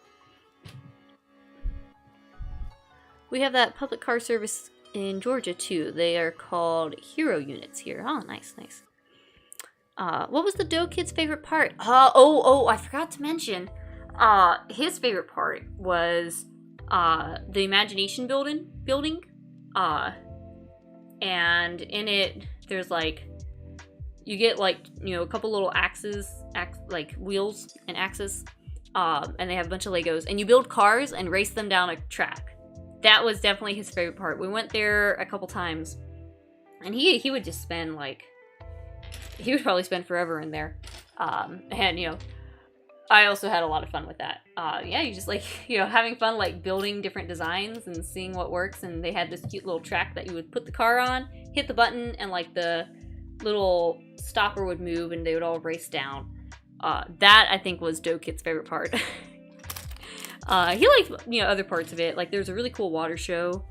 We have that public car service in Georgia too. They are called hero units here. Oh, nice, nice. What was the Doe Kid's favorite part? I forgot to mention. His favorite part was the imagination building. And in it, there's like, you get like, you know, a couple little like wheels and axes, and they have a bunch of Legos, and you build cars and race them down a track. That was definitely his favorite part. We went there a couple times, and he would just spend like, he would probably spend forever in there. And you know, I also had a lot of fun with that. Yeah, you just like, you know, having fun like building different designs and seeing what works. And they had this cute little track that you would put the car on, hit the button, and like the little stopper would move and they would all race down. That I think was Doe Kid's favorite part. He liked, you know, other parts of it. Like there was a really cool water show.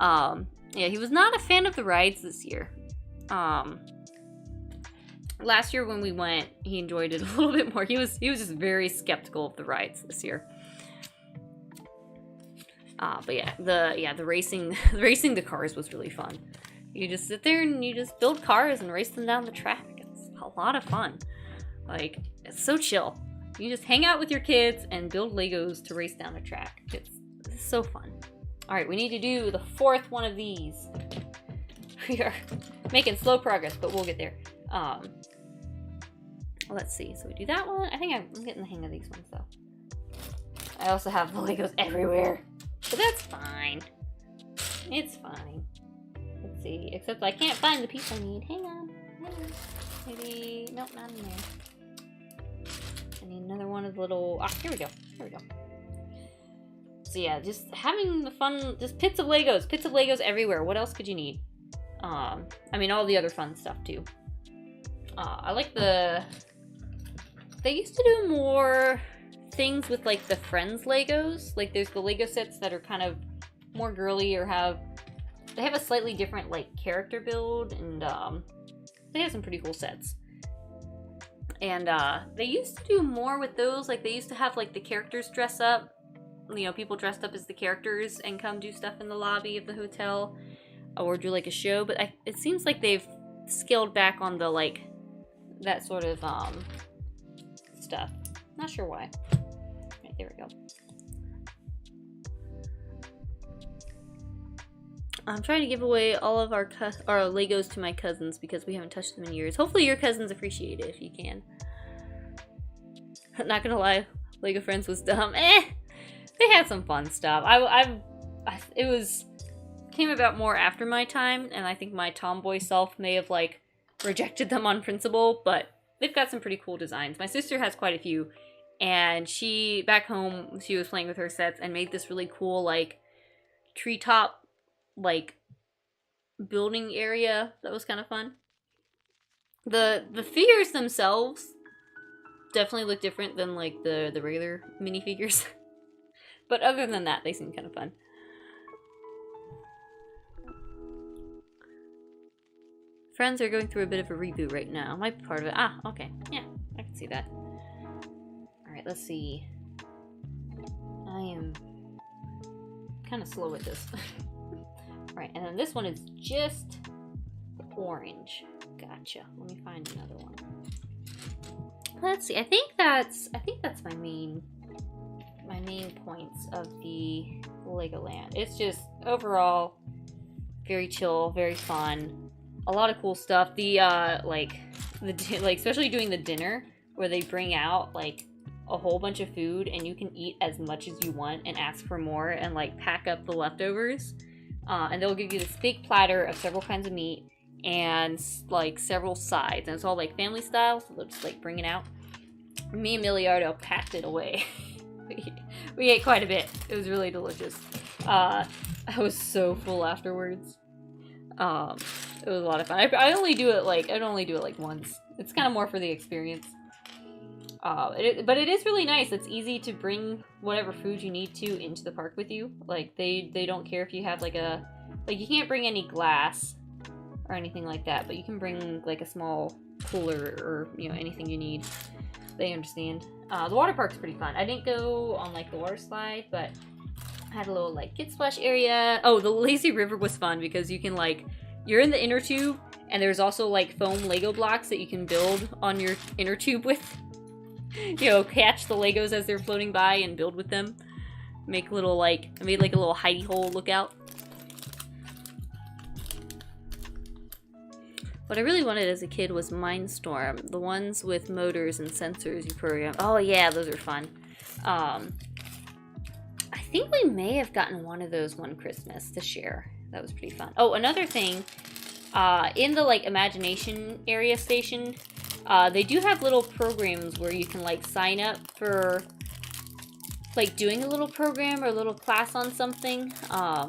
Yeah, he was not a fan of the rides this year. Last year when we went, he enjoyed it a little bit more. He was just very skeptical of the rides this year. But yeah, the racing the cars was really fun. You just sit there and you just build cars and race them down the track. It's a lot of fun. Like, it's so chill. You just hang out with your kids and build Legos to race down a track. It's so fun. Alright, we need to do the 4th one of these. We are making slow progress, but we'll get there. Let's see. So we do that one. I think I'm getting the hang of these ones, though. I also have the Legos everywhere. But that's fine. It's fine. Let's see. Except I can't find the piece I need. Hang on. Maybe... Nope, not in there. I need another one of the little... Ah, here we go. Here we go. So yeah, just having the fun... Just pits of Legos everywhere. What else could you need? I mean, all the other fun stuff, too. I like the... They used to do more things with, like, the Friends Legos. Like, there's the Lego sets that are kind of more girly or have... They have a slightly different, like, character build, and, they have some pretty cool sets. And, they used to do more with those. Like, they used to have, like, the characters dress up. You know, people dressed up as the characters and come do stuff in the lobby of the hotel. Or do, like, a show. But it seems like they've scaled back on the, like... that sort of stuff. Not sure why. Right, there we go. I'm trying to give away all of our Legos to my cousins because we haven't touched them in years. Hopefully your cousins appreciate it if you can. Not gonna lie, Lego Friends was dumb. They had some fun stuff. It came about more after my time, and I think my tomboy self may have like rejected them on principle, but they've got some pretty cool designs. My sister has quite a few, and she, back home, she was playing with her sets and made this really cool, like, treetop, like, building area that was kind of fun. The figures themselves definitely look different than, like, the regular minifigures. But other than that, they seem kind of fun. Friends are going through a bit of a reboot right now. Might be part of it. Ah, okay. Yeah, I can see that. Alright, let's see. I am kind of slow with this. Right, and then this one is just orange. Gotcha. Let me find another one. Let's see. I think that's my main points of the Legoland. It's just overall very chill, very fun. A lot of cool stuff. The like especially doing the dinner where they bring out like a whole bunch of food, and you can eat as much as you want and ask for more and like pack up the leftovers. And they'll give you this big platter of several kinds of meat and like several sides, and it's all like family style, so they'll just like bring it out. Me and Milliardo packed it away. we ate quite a bit. It was really delicious. I was so full afterwards. It was a lot of fun. I'd only do it like once. It's kind of more for the experience. But it is really nice. It's easy to bring whatever food you need to into the park with you. Like they don't care if you have like you can't bring any glass or anything like that, but you can bring like a small cooler or, you know, anything you need. They understand. The water park's pretty fun. I didn't go on like the water slide, but I had a little like kid splash area. Oh, the lazy river was fun because you can like, you're in the inner tube, and there's also like foam Lego blocks that you can build on your inner tube with. You know, catch the Legos as they're floating by and build with them. Make little like, I made like a little hidey hole lookout. What I really wanted as a kid was Mindstorm, the ones with motors and sensors you program. Oh yeah, those are fun. I think we may have gotten one of those one Christmas to share. That was pretty fun. Oh, another thing, in the like imagination area station, they do have little programs where you can like sign up for like doing a little program or a little class on something. I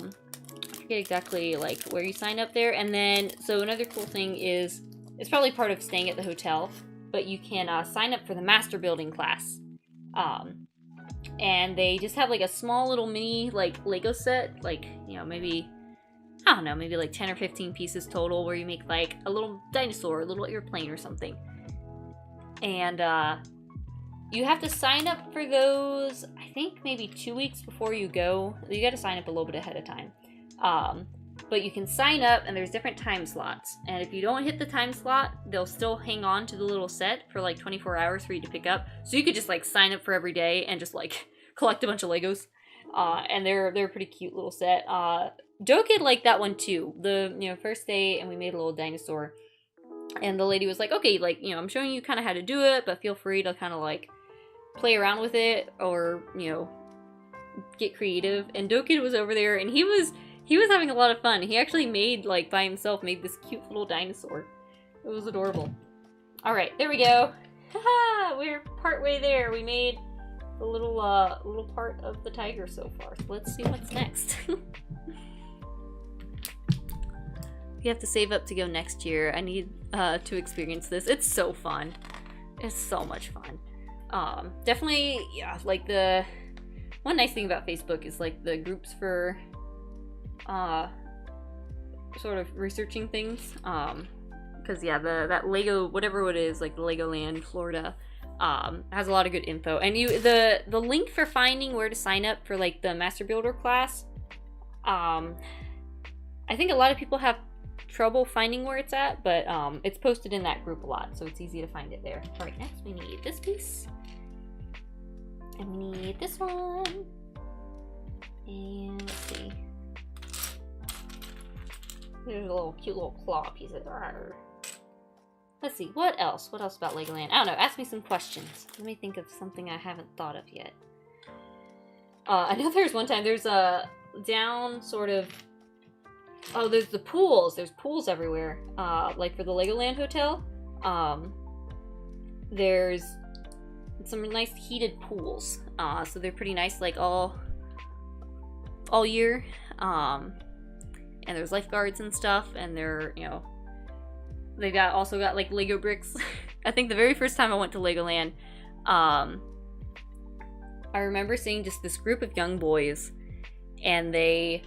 forget exactly like where you sign up there. And then, so another cool thing is, it's probably part of staying at the hotel, but you can sign up for the master building class. And they just have like a small little mini like Lego set, like, you know, maybe, I don't know, maybe like 10 or 15 pieces total, where you make like a little dinosaur, a little airplane or something. And you have to sign up for those, I think maybe 2 weeks before you go. You got to sign up a little bit ahead of time. But you can sign up, and there's different time slots. And if you don't hit the time slot, they'll still hang on to the little set for like 24 hours for you to pick up. So you could just like sign up for every day and just like collect a bunch of Legos. And they're a pretty cute little set. Dokid liked that one too. The first day, and we made a little dinosaur. And the lady was like, okay, like, I'm showing you kind of how to do it, but feel free to kind of like play around with it, or, get creative. And Dokid was over there, and he was having a lot of fun. He actually made, like, by himself, made this cute little dinosaur. It was adorable. Alright, there we go. Haha, we're partway there. We made the little part of the tiger so far. So let's see what's next. We have to save up to go next year. I need to experience this. It's so fun. It's so much fun. Definitely, yeah, like the one nice thing about Facebook is like the groups for sort of researching things. Because yeah, that Lego, whatever it is, like the Legoland Florida, has a lot of good info. And the link for finding where to sign up for like the Master Builder class, I think a lot of people have trouble finding where it's at, but it's posted in that group a lot, so it's easy to find it there. Alright, next we need this piece. And we need this one. And let's see. There's a little cute little claw piece of there. Let's see, what else? What else about Legoland? I don't know, ask me some questions. Let me think of something I haven't thought of yet. I know there's one time, there's a down sort of... Oh, there's the pools. There's pools everywhere. Like for the Legoland Hotel, there's some nice heated pools. So they're pretty nice, like all year. And there's lifeguards and stuff, and they're, they also got like Lego bricks. I think the very first time I went to Legoland, I remember seeing just this group of young boys, and they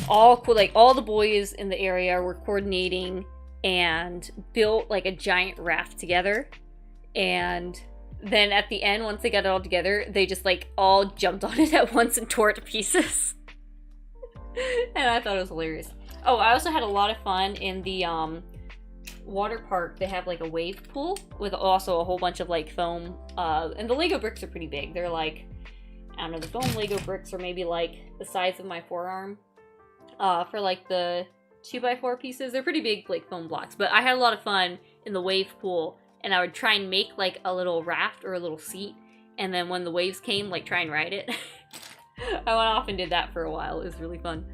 all the boys in the area were coordinating and built like a giant raft together. And then at the end, once they got it all together, they just like all jumped on it at once and tore it to pieces. And I thought it was hilarious. Oh, I also had a lot of fun in the water park. They have like a wave pool with also a whole bunch of like foam, and the Lego bricks are pretty big. They're like, I don't know, the foam Lego bricks are maybe like the size of my forearm. For like the 2x4 pieces. They're pretty big, like foam blocks. But I had a lot of fun in the wave pool, and I would try and make like a little raft or a little seat, and then when the waves came, like try and ride it. I went off and did that for a while. It was really fun.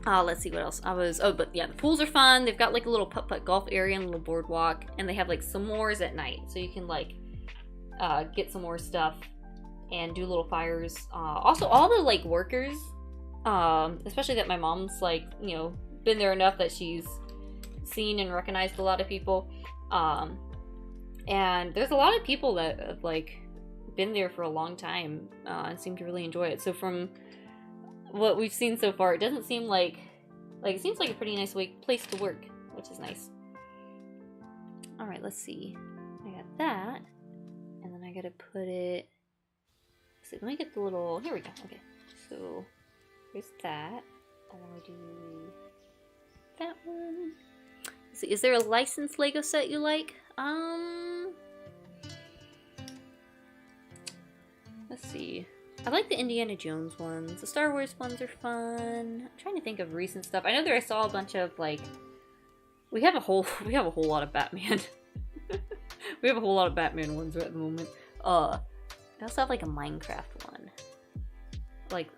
Let's see what else. But yeah, the pools are fun. They've got like a little putt-putt golf area and a little boardwalk, and they have like s'mores at night, so you can like get some more stuff and do little fires. Also, all the like workers, especially that my mom's like, you know, been there enough that she's seen and recognized a lot of people. And there's a lot of people that have like been there for a long time and seem to really enjoy it. So from what we've seen so far, it doesn't seem like it seems like a pretty nice place to work, which is nice. All right, let's see. I got that, and then I gotta put it. Let's see, let me get the little. Here we go. Okay, so here's that, and then we do that one. Let's see, is there a licensed Lego set you like? Let's see. I like the Indiana Jones ones. The Star Wars ones are fun. I'm trying to think of recent stuff. I know that I saw a bunch of like. We have a whole lot of Batman. We have a whole lot of Batman ones right at the moment. I also have like a Minecraft one. Like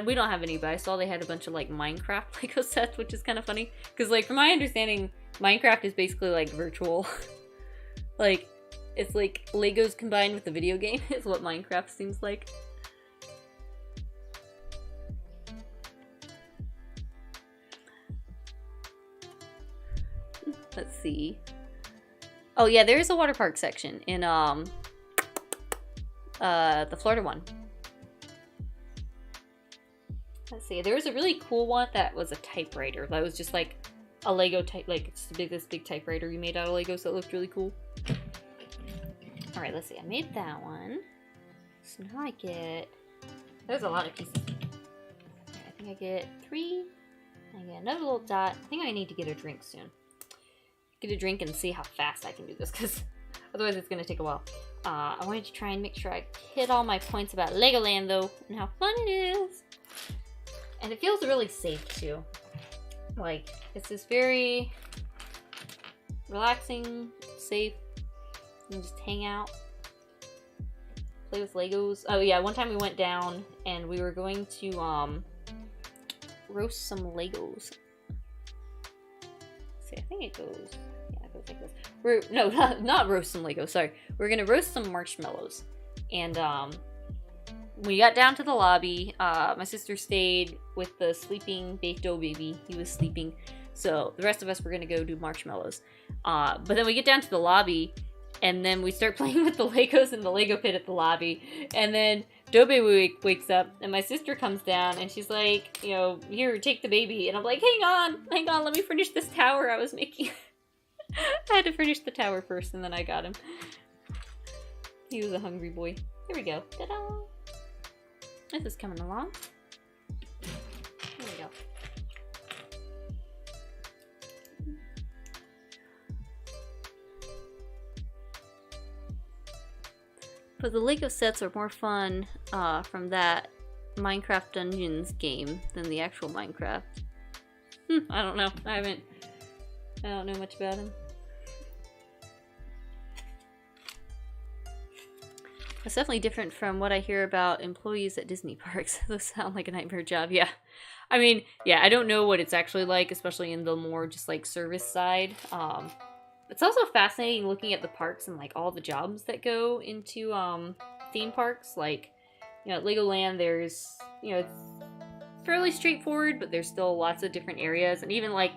we don't have any, but I saw they had a bunch of like Minecraft Lego sets, which is kind of funny. Because like from my understanding, Minecraft is basically like virtual. Like it's like Legos combined with the video game is what Minecraft seems like. Let's see. Oh yeah, there is a water park section in the Florida one. Let's see. There was a really cool one that was a typewriter. That was just like a Lego type, like it's this big typewriter you made out of Legos that looked really cool. All right, let's see. I made that one. So now I get. There's a lot of pieces. Okay, I think I get 3. I get another little dot. I think I need to get a drink soon. Get a drink and see how fast I can do this, because otherwise it's going to take a while. I wanted to try and make sure I hit all my points about Legoland, though, and how fun it is. And it feels really safe, too. Like, it's just very relaxing, safe. You can just hang out, play with Legos. Oh, yeah, one time we went down, and we were going to, roast some Legos. See, I think it goes... Yeah, it goes like this. No, not roast some Legos, sorry. We're gonna roast some marshmallows. And, we got down to the lobby. My sister stayed with the sleeping dough baby. He was sleeping. So, the rest of us were gonna go do marshmallows. But then we get down to the lobby, and then we start playing with the Legos in the Lego pit at the lobby. And then dough baby wakes up, and my sister comes down, and she's like, you know, here, take the baby. And I'm like, hang on, let me finish this tower I was making. I had to finish the tower first, and then I got him. He was a hungry boy. Here we go. Ta-da! This is coming along. Here we go. But the Lego sets are more fun from that Minecraft Dungeons game than the actual Minecraft. I don't know. I don't know much about him. It's definitely different from what I hear about employees at Disney parks. Those sound like a nightmare job, yeah. I mean, yeah, I don't know what it's actually like, especially in the more just like service side. It's also fascinating looking at the parks and like all the jobs that go into theme parks. Like, you know, at Legoland, there's, you know, it's fairly straightforward, but there's still lots of different areas. And even like,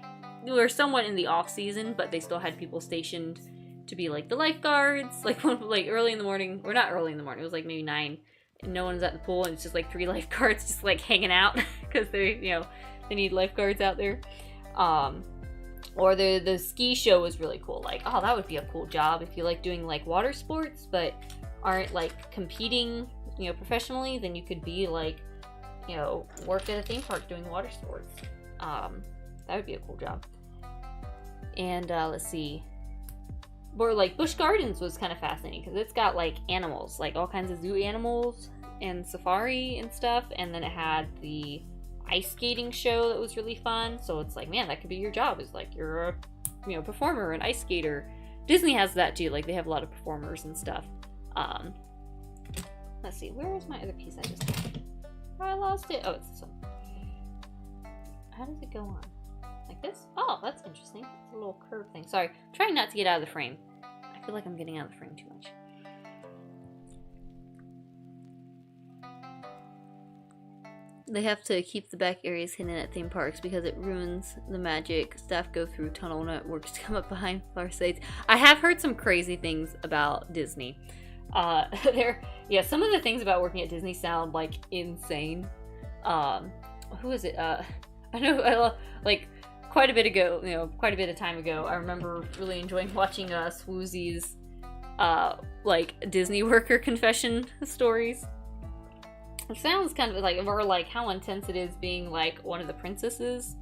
we're somewhat in the off season, but they still had people stationed to be like the lifeguards. Like early in the morning, or not early in the morning, it was like maybe 9, and no one's at the pool, and it's just like 3 lifeguards just like hanging out because they, you know, they need lifeguards out there. Or the ski show was really cool. Like, oh, that would be a cool job if you like doing like water sports but aren't like competing, you know, professionally. Then you could be like, you know, work at a theme park doing water sports. That would be a cool job. And let's see. Or like Busch Gardens was kind of fascinating because it's got like animals, like all kinds of zoo animals and safari and stuff. And then it had the ice skating show that was really fun. So it's like, man, that could be your job. Is like you're a, you know, performer, an ice skater. Disney has that too. Like they have a lot of performers and stuff. Let's see, where is my other piece I just had? Oh, I lost it. Oh, it's this one. How does it go on? Like this? Oh, that's interesting. It's a little curved thing. Sorry, I'm trying not to get out of the frame. I feel like I'm getting out of the frame too much. They have to keep the back areas hidden at theme parks because it ruins the magic. Staff go through tunnel networks to come up behind flower sites. I have heard some crazy things about Disney. Yeah, some of the things about working at Disney sound like insane. Who is it? I know, like quite a bit ago, you know, quite a bit of time ago, I remember really enjoying watching Swoozy's like Disney worker confession stories. It sounds kind of like, or like how intense it is being like one of the princesses.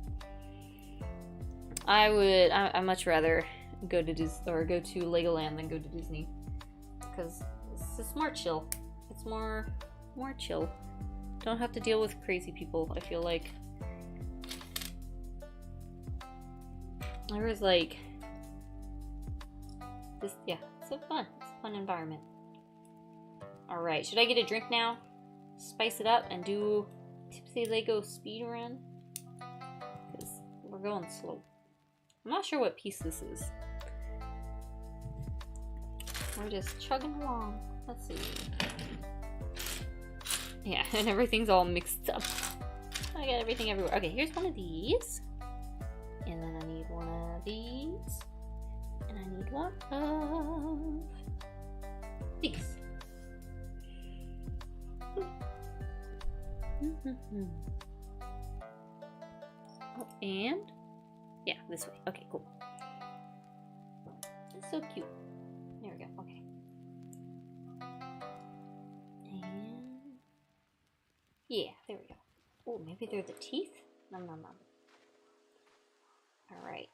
I'd much rather go to go to Legoland than go to Disney, because it's more chill. It's more chill. Don't have to deal with crazy people. I feel like there was like this. Yeah, it's so fun. It's a fun environment. All right, should I get a drink now? Spice it up and do Tipsy Lego speed run, because we're going slow. I'm not sure what piece this is. We're just chugging along. Let's see. Yeah, and everything's all mixed up. I got everything everywhere. Okay, here's one of these. And then I need one of these. And I need one of these. Oh, and yeah, this way. Okay, cool. It's so cute. There we go. Okay. And yeah, there we go. Oh, maybe they're the teeth? Nom nom nom. All right.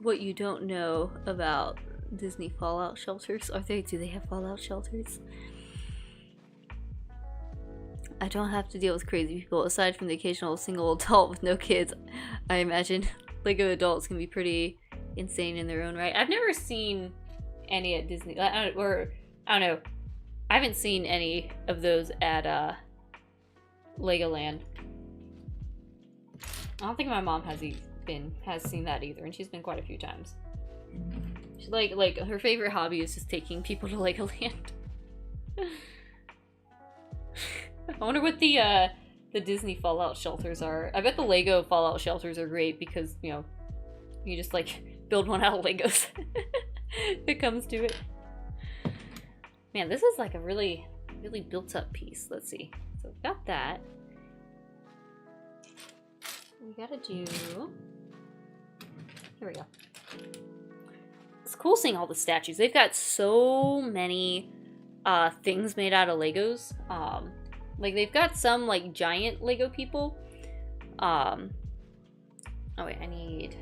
What you don't know about Disney fallout shelters? Do they have fallout shelters? I don't have to deal with crazy people. Aside from the occasional single adult with no kids, I imagine Lego adults can be pretty insane in their own right. I've never seen any at Disney, or I don't know. I haven't seen any of those at Legoland. I don't think my mom has seen that either, and she's been quite a few times. She's like her favorite hobby is just taking people to Legoland. I wonder what the Disney fallout shelters are. I bet the Lego fallout shelters are great because, you know, you just like build one out of Legos. If it comes to it. Man, this is like a really built up piece. Let's see. So we've got that. We gotta do. Here we go. It's cool seeing all the statues. They've got so many things made out of Legos. Like they've got some like giant Lego people. Oh wait, I need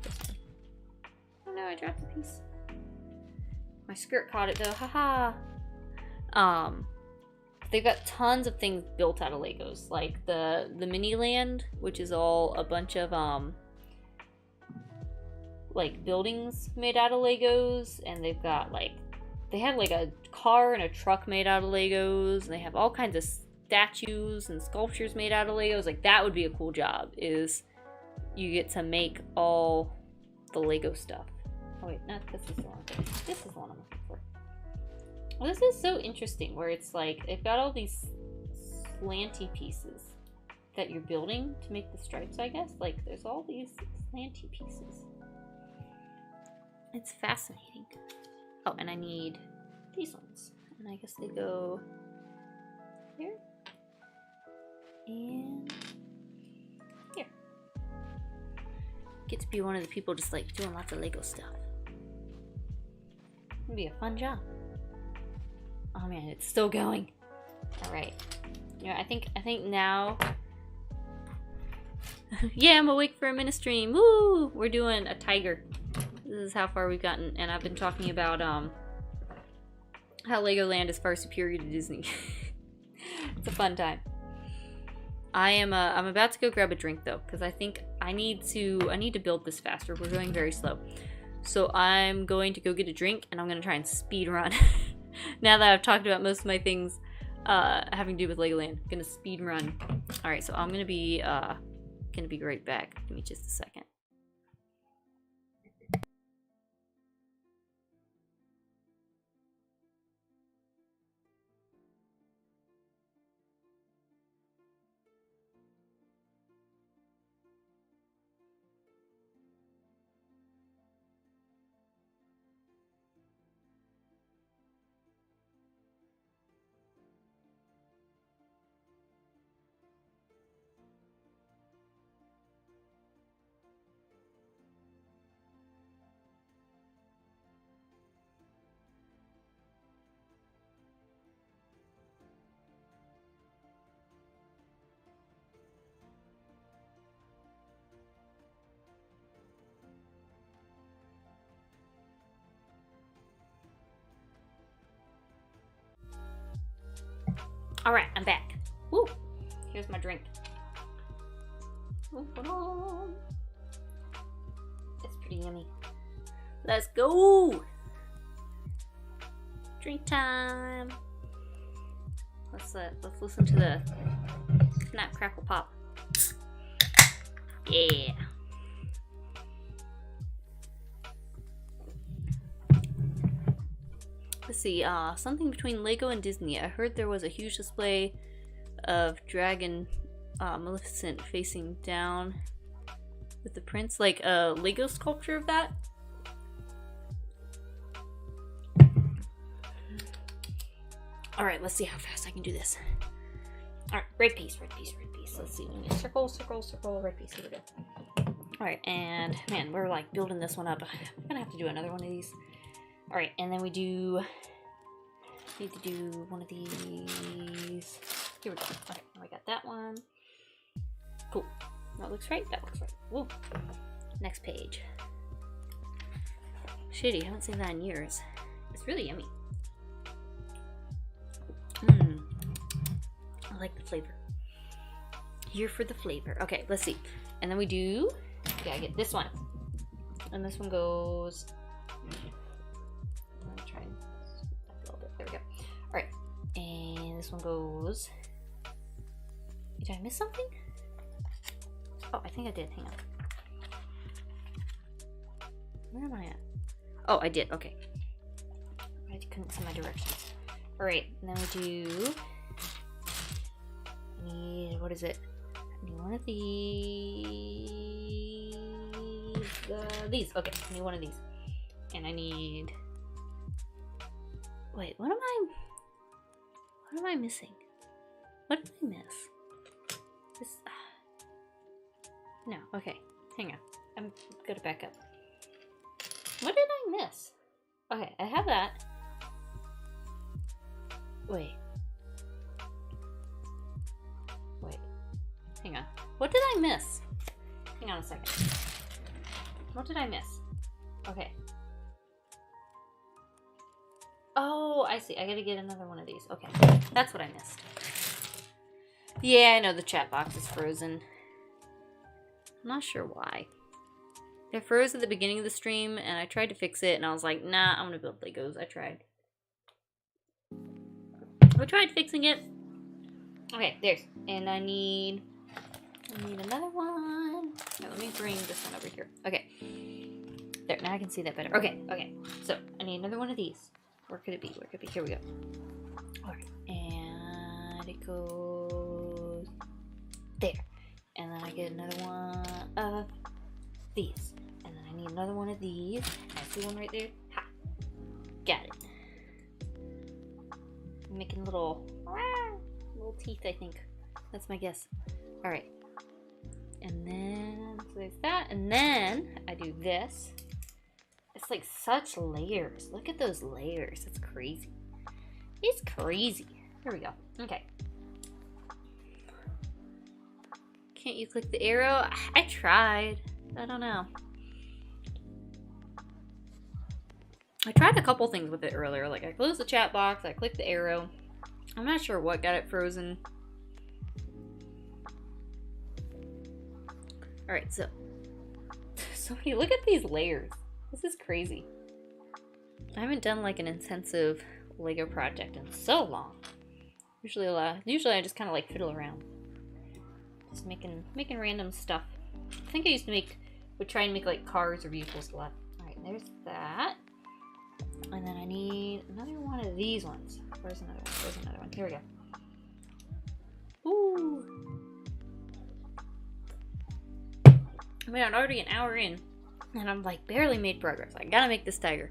this one. Oh no, I dropped a piece. My skirt caught it though, haha. They've got tons of things built out of Legos, like the mini land, which is all a bunch of like buildings made out of Legos, and they've got like they have like a car and a truck made out of Legos, and they have all kinds of statues and sculptures made out of Legos. Like that would be a cool job, is you get to make all the Lego stuff. Oh wait, not this is the one. This is the one I'm looking for. Well, this is so interesting, where it's like they've got all these slanty pieces that you're building to make the stripes, I guess. Like there's all these slanty pieces. It's fascinating. Oh, and I need these ones. And I guess they go here. And here. Get to be one of the people just like doing lots of Lego stuff. It'd be a fun job. Oh man, it's still going. Alright. You know, I think now yeah, I'm awake for a Minna stream. Woo! We're doing a tiger. This is how far we've gotten, and I've been talking about how Legoland is far superior to Disney. It's a fun time. I'm about to go grab a drink though, because I think I need to build this faster. We're going very slow. So I'm going to go get a drink and I'm going to try and speed run. Now that I've talked about most of my things having to do with Legoland, I'm going to speed run. All right, so I'm going to be right back. Give me just a second. All right, I'm back. Woo! Here's my drink. It's pretty yummy. Let's go! Drink time. Let's listen to the snap, crackle, pop. Yeah. Let's see, something between Lego and Disney. I heard there was a huge display of Dragon Maleficent facing down with the prince, like a Lego sculpture of that. Alright, let's see how fast I can do this. Alright, red piece, red piece, red piece. Let's see, circle, circle, circle, red piece. Here we go. Alright, and man, we're like building this one up. I'm gonna have to do another one of these. Alright, and then we need to do one of these. Here we go. Okay, I got that one. Cool. That looks right. That looks right. Woo. Next page. Shitty, I haven't seen that in years. It's really yummy. I like the flavor. Here for the flavor. Okay, let's see. And then we do, I get this one. And this one goes, I'm gonna try and a little bit. There we go. Alright. And this one goes, did I miss something? Oh, I think I did. Hang on. Where am I at? Oh, I did. Okay. I couldn't see my directions. Alright, and then we do, I need, what is it? I need one of these. Okay, I need one of these. And I need, wait, what am I missing? What did I miss? This, no, okay, hang on. I'm gonna back up. What did I miss? Okay, I have that. Wait, hang on. What did I miss? Hang on a second. What did I miss? Okay. Oh, I see. I gotta get another one of these. Okay, that's what I missed. Yeah, I know the chat box is frozen. I'm not sure why. It froze at the beginning of the stream, and I tried to fix it, and I was like, nah, I'm gonna build Legos. I tried fixing it. Okay, there's, and I need another one. Here, let me bring this one over here. Okay, there, now I can see that better. Okay, so I need another one of these. Where could it be? Here we go. Alright, and it goes there. And then I get another one of these. And then I need another one of these. I see one right there. Ha! Got it. I'm making little teeth, I think. That's my guess. Alright. And then, so there's that. And then I do this. It's like such layers. Look at those layers. It's crazy. It's crazy. Here we go. Okay. Can't you click the arrow? I tried. I don't know. I tried a couple things with it earlier. Like I closed the chat box. I clicked the arrow. I'm not sure what got it frozen. Alright, so many, look at these layers. This is crazy. I haven't done like an intensive Lego project in so long. Usually I just kind of like fiddle around. Just making random stuff. I think I would try and make like cars or vehicles a lot. Alright, there's that. And then I need another one of these ones. Where's another one? Where's another one? Here we go. Ooh. I mean, I'm already an hour in, and I'm like barely made progress. I gotta make this tiger.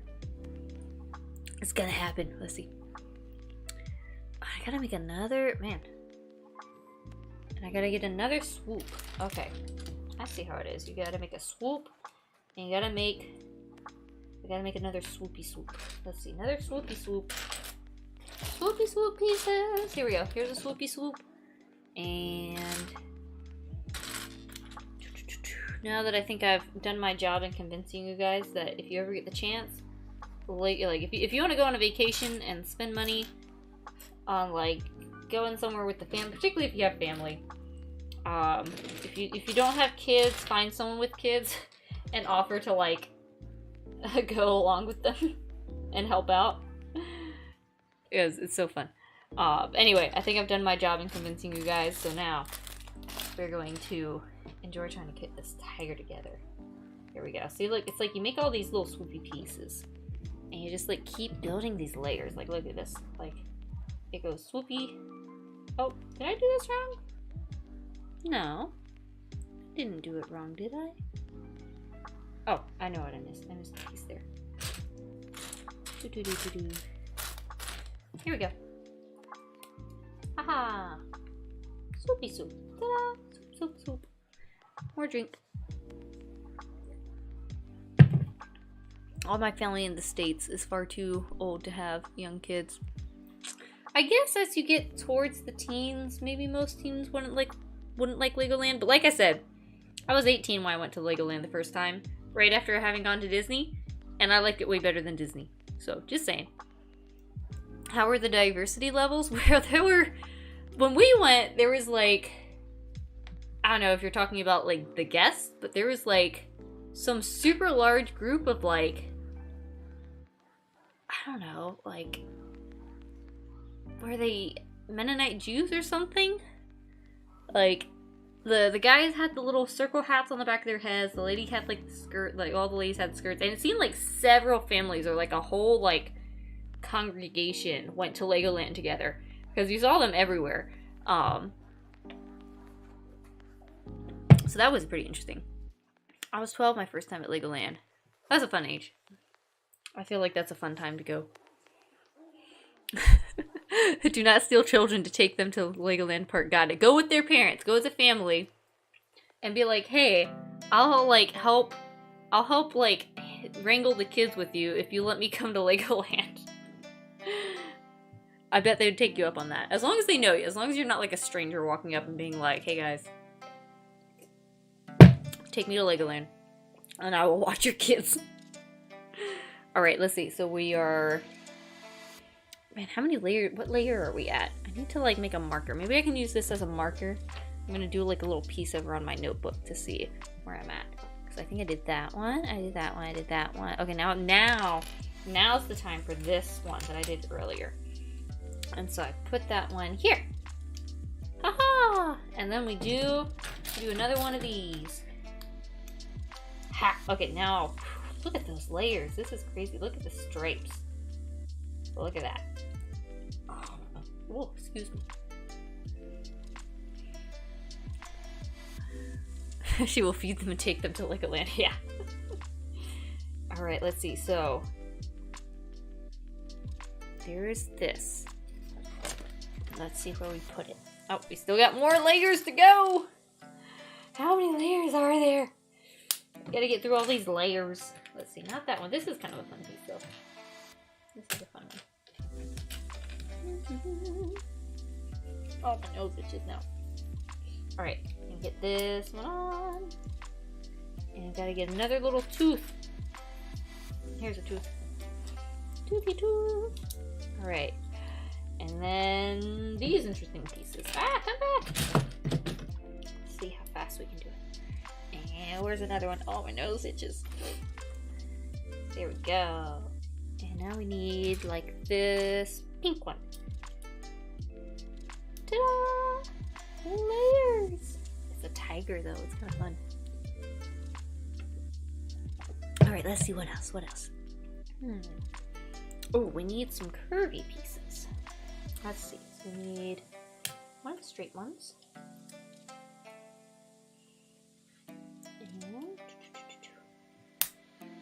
It's gonna happen. Let's see. I gotta make another, man. And I gotta get another swoop. Okay. I see how it is. You gotta make a swoop, and you gotta make, I gotta make another swoopy swoop. Let's see, another swoopy swoop. Swoopy swoop pieces. Here we go. Here's a swoopy swoop. And now that I think I've done my job in convincing you guys that if you ever get the chance, like if you want to go on a vacation and spend money on like going somewhere with the family, particularly if you have family, if you don't have kids, find someone with kids and offer to like go along with them and help out. It's so fun. Anyway, I think I've done my job in convincing you guys, so now we're going to enjoy trying to get this tiger together. Here we go. See, look, it's like you make all these little swoopy pieces, and you just like keep building these layers. Like, look at this. Like, it goes swoopy. Oh, did I do this wrong? No. I didn't do it wrong, did I? Oh, I know what I missed. I missed a piece there. Here we go. Haha! Swoopy swoop. Ta-da! Swoop, swoop, swoop. More drink. All my family in the States is far too old to have young kids. I guess as you get towards the teens, maybe most teens wouldn't like Legoland. But like I said, I was 18 when I went to Legoland the first time, right after having gone to Disney, and I liked it way better than Disney. So, just saying. How were the diversity levels? Well, when we went, there was like, I don't know if you're talking about like the guests, but there was like some super large group of like, I don't know, like, were they Mennonite Jews or something? Like, the guys had the little circle hats on the back of their heads, the lady had like the skirt, like all the ladies had skirts, and it seemed like several families or like a whole like congregation went to Legoland together, because you saw them everywhere. So that was pretty interesting. I was 12 my first time at Legoland. That's a fun age. I feel like that's a fun time to go. Do not steal children to take them to Legoland Park. Got it. Go with their parents. Go as a family. And be like, hey, I'll help like wrangle the kids with you if you let me come to Legoland. I bet they'd take you up on that. As long as they know you. As long as you're not like a stranger walking up and being like, hey guys, take me to Legoland and I will watch your kids. Alright, let's see. So we are... Man, how many layers? What layer are we at? I need to like make a marker. Maybe I can use this as a marker. I'm gonna do like a little piece over on my notebook to see where I'm at. Because I think I did that one. I did that one. I did that one. Okay, now's the time for this one that I did earlier. And so I put that one here. Haha! And then we do another one of these. Ha! Okay, now look at those layers. This is crazy. Look at the stripes. Look at that. Oh, excuse me. She will feed them and take them to Legoland. Yeah. Alright, let's see. So, there's this. Let's see where we put it. Oh, we still got more layers to go. How many layers are there? Gotta get through all these layers. Let's see, not that one. This is kind of a fun piece, though. This is a fun one. Oh, my nose itches now. Alright, and get this one on. And gotta get another little tooth. Here's a tooth. Toothy tooth. Alright. And then these interesting pieces. Ah, come back! Let's see how fast we can do it. Yeah, where's another one? Oh, my nose itches. There we go. And now we need like this pink one. Ta-da! Layers! It's a tiger though, it's kind of fun. Alright, let's see what else. Oh, we need some curvy pieces. Let's see. So we need one of the straight ones. And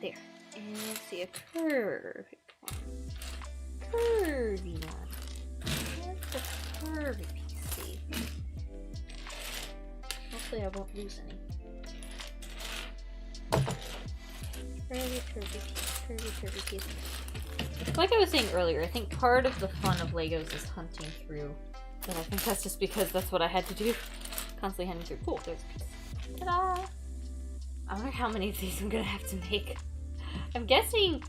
there. And let's see a curvy one. Curvy one. Where's the curvy piece? See? Hopefully I won't lose any. Curvy piece. Like I was saying earlier, I think part of the fun of Legos is hunting through. But I think that's just because that's what I had to do. Constantly hunting through. Cool, there's a piece. Ta-da! I wonder how many of these I'm gonna have to make. I'm guessing,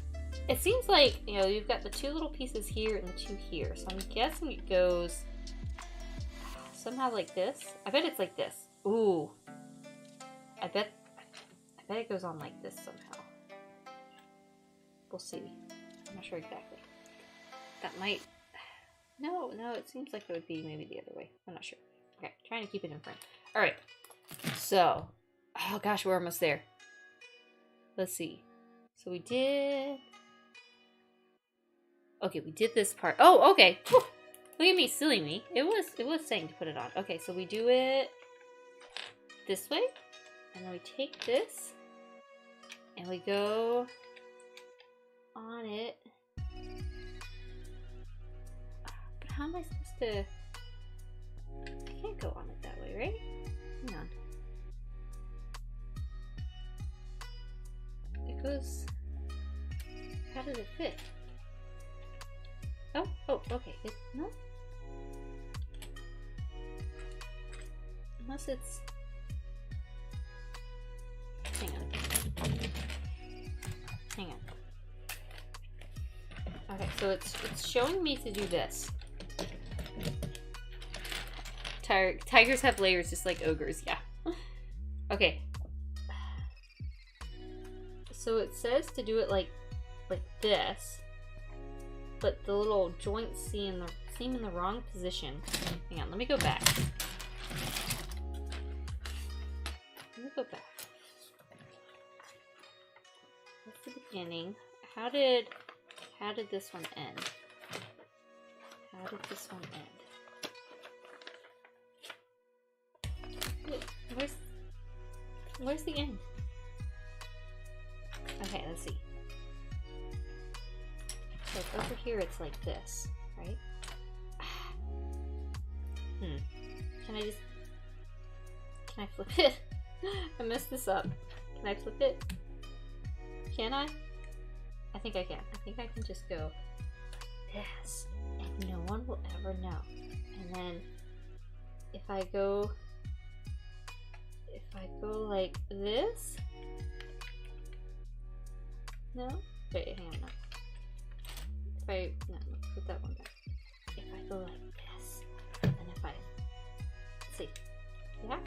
it seems like, you know, you've got the two little pieces here and the two here. So I'm guessing it goes somehow like this. I bet it's like this. Ooh. I bet it goes on like this somehow. We'll see. I'm not sure exactly. That might... No, it seems like it would be maybe the other way. I'm not sure. Okay, trying to keep it in frame. Alright. So... Oh gosh, we're almost there. Let's see. So we did... Okay, we did this part. Oh, okay. Whew. Look at me, silly me. It was saying to put it on. Okay, so we do it this way. And then we take this. And we go on it. But how am I supposed to... I can't go on it that way, right? Hang on. It goes... How does it fit? Oh, okay. No? Unless it's... Hang on. Okay, so it's showing me to do this. Tigers have layers just like ogres, yeah. Okay. So it says to do it like this, but the little joints seem in the wrong position. Hang on, let me go back. That's the beginning. How did this one end? Where's the end? Okay, let's see. So over here it's like this, right? Can I flip it? I messed this up. Can I flip it? Can I? I think I can. I think I can just go this, and no one will ever know. And then if I go like this. No? Wait, hang on. No, put that one back. If I go like this, and if I, let's see, yeah?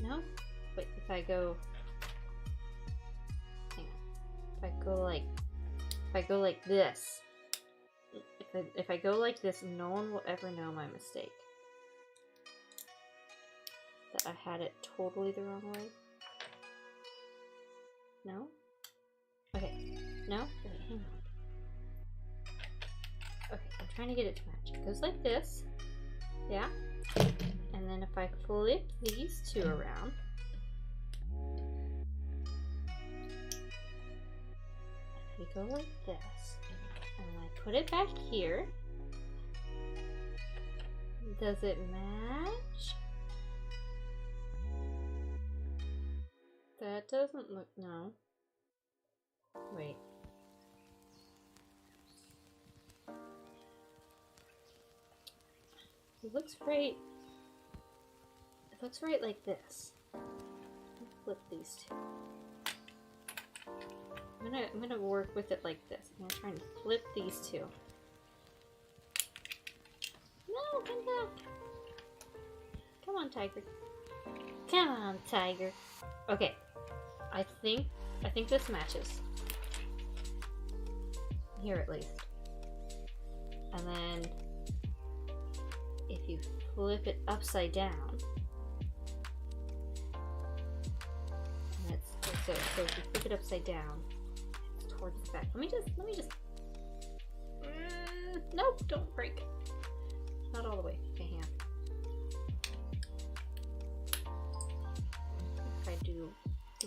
No? Wait, if I go, hang on. If I go like this, if I go like this, no one will ever know my mistake. That I had it totally the wrong way. No? Okay. No? Wait, hang on. Okay, I'm trying to get it to match. It goes like this. Yeah? And then if I flip these two around. We go like this. And then I put it back here. Does it match? That doesn't look... No. Wait. It looks right. It looks right like this. Flip these two. I'm gonna work with it like this. I'm gonna try and flip these two. No, come back. Come on, tiger. Come on, tiger. Okay. I think this matches. Here at least. And then if you flip it upside down, so if you flip it upside down, it's towards the back. Let me just. Nope, don't break. Not all the way. Okay, hang on. If I do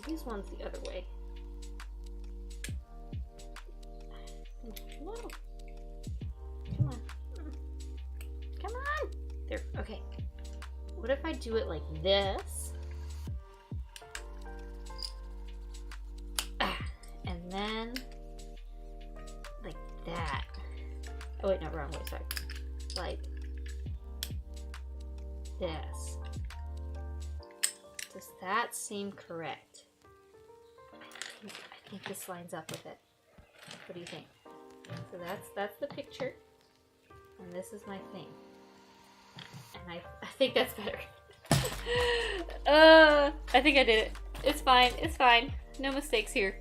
these ones the other way. No. Come on. Come on. There. Okay. What if I do it like this? And then like that. Oh wait, no, wrong way, sorry. Like this. Does that seem correct? I think this lines up with it. What do you think? So that's the picture, and this is my thing. And I think that's better. I think I did it. It's fine. It's fine. No mistakes here.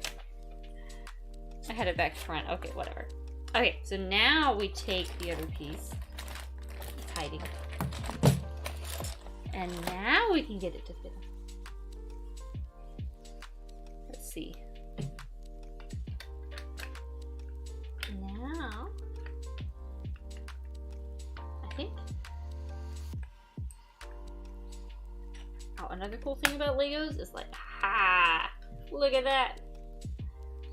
I had it back to front. Okay, whatever. Okay, so now we take the other piece. It's hiding. And now we can get it to fit. Let's see. Now, I think. Oh, another cool thing about Legos is like, ha! Look at that!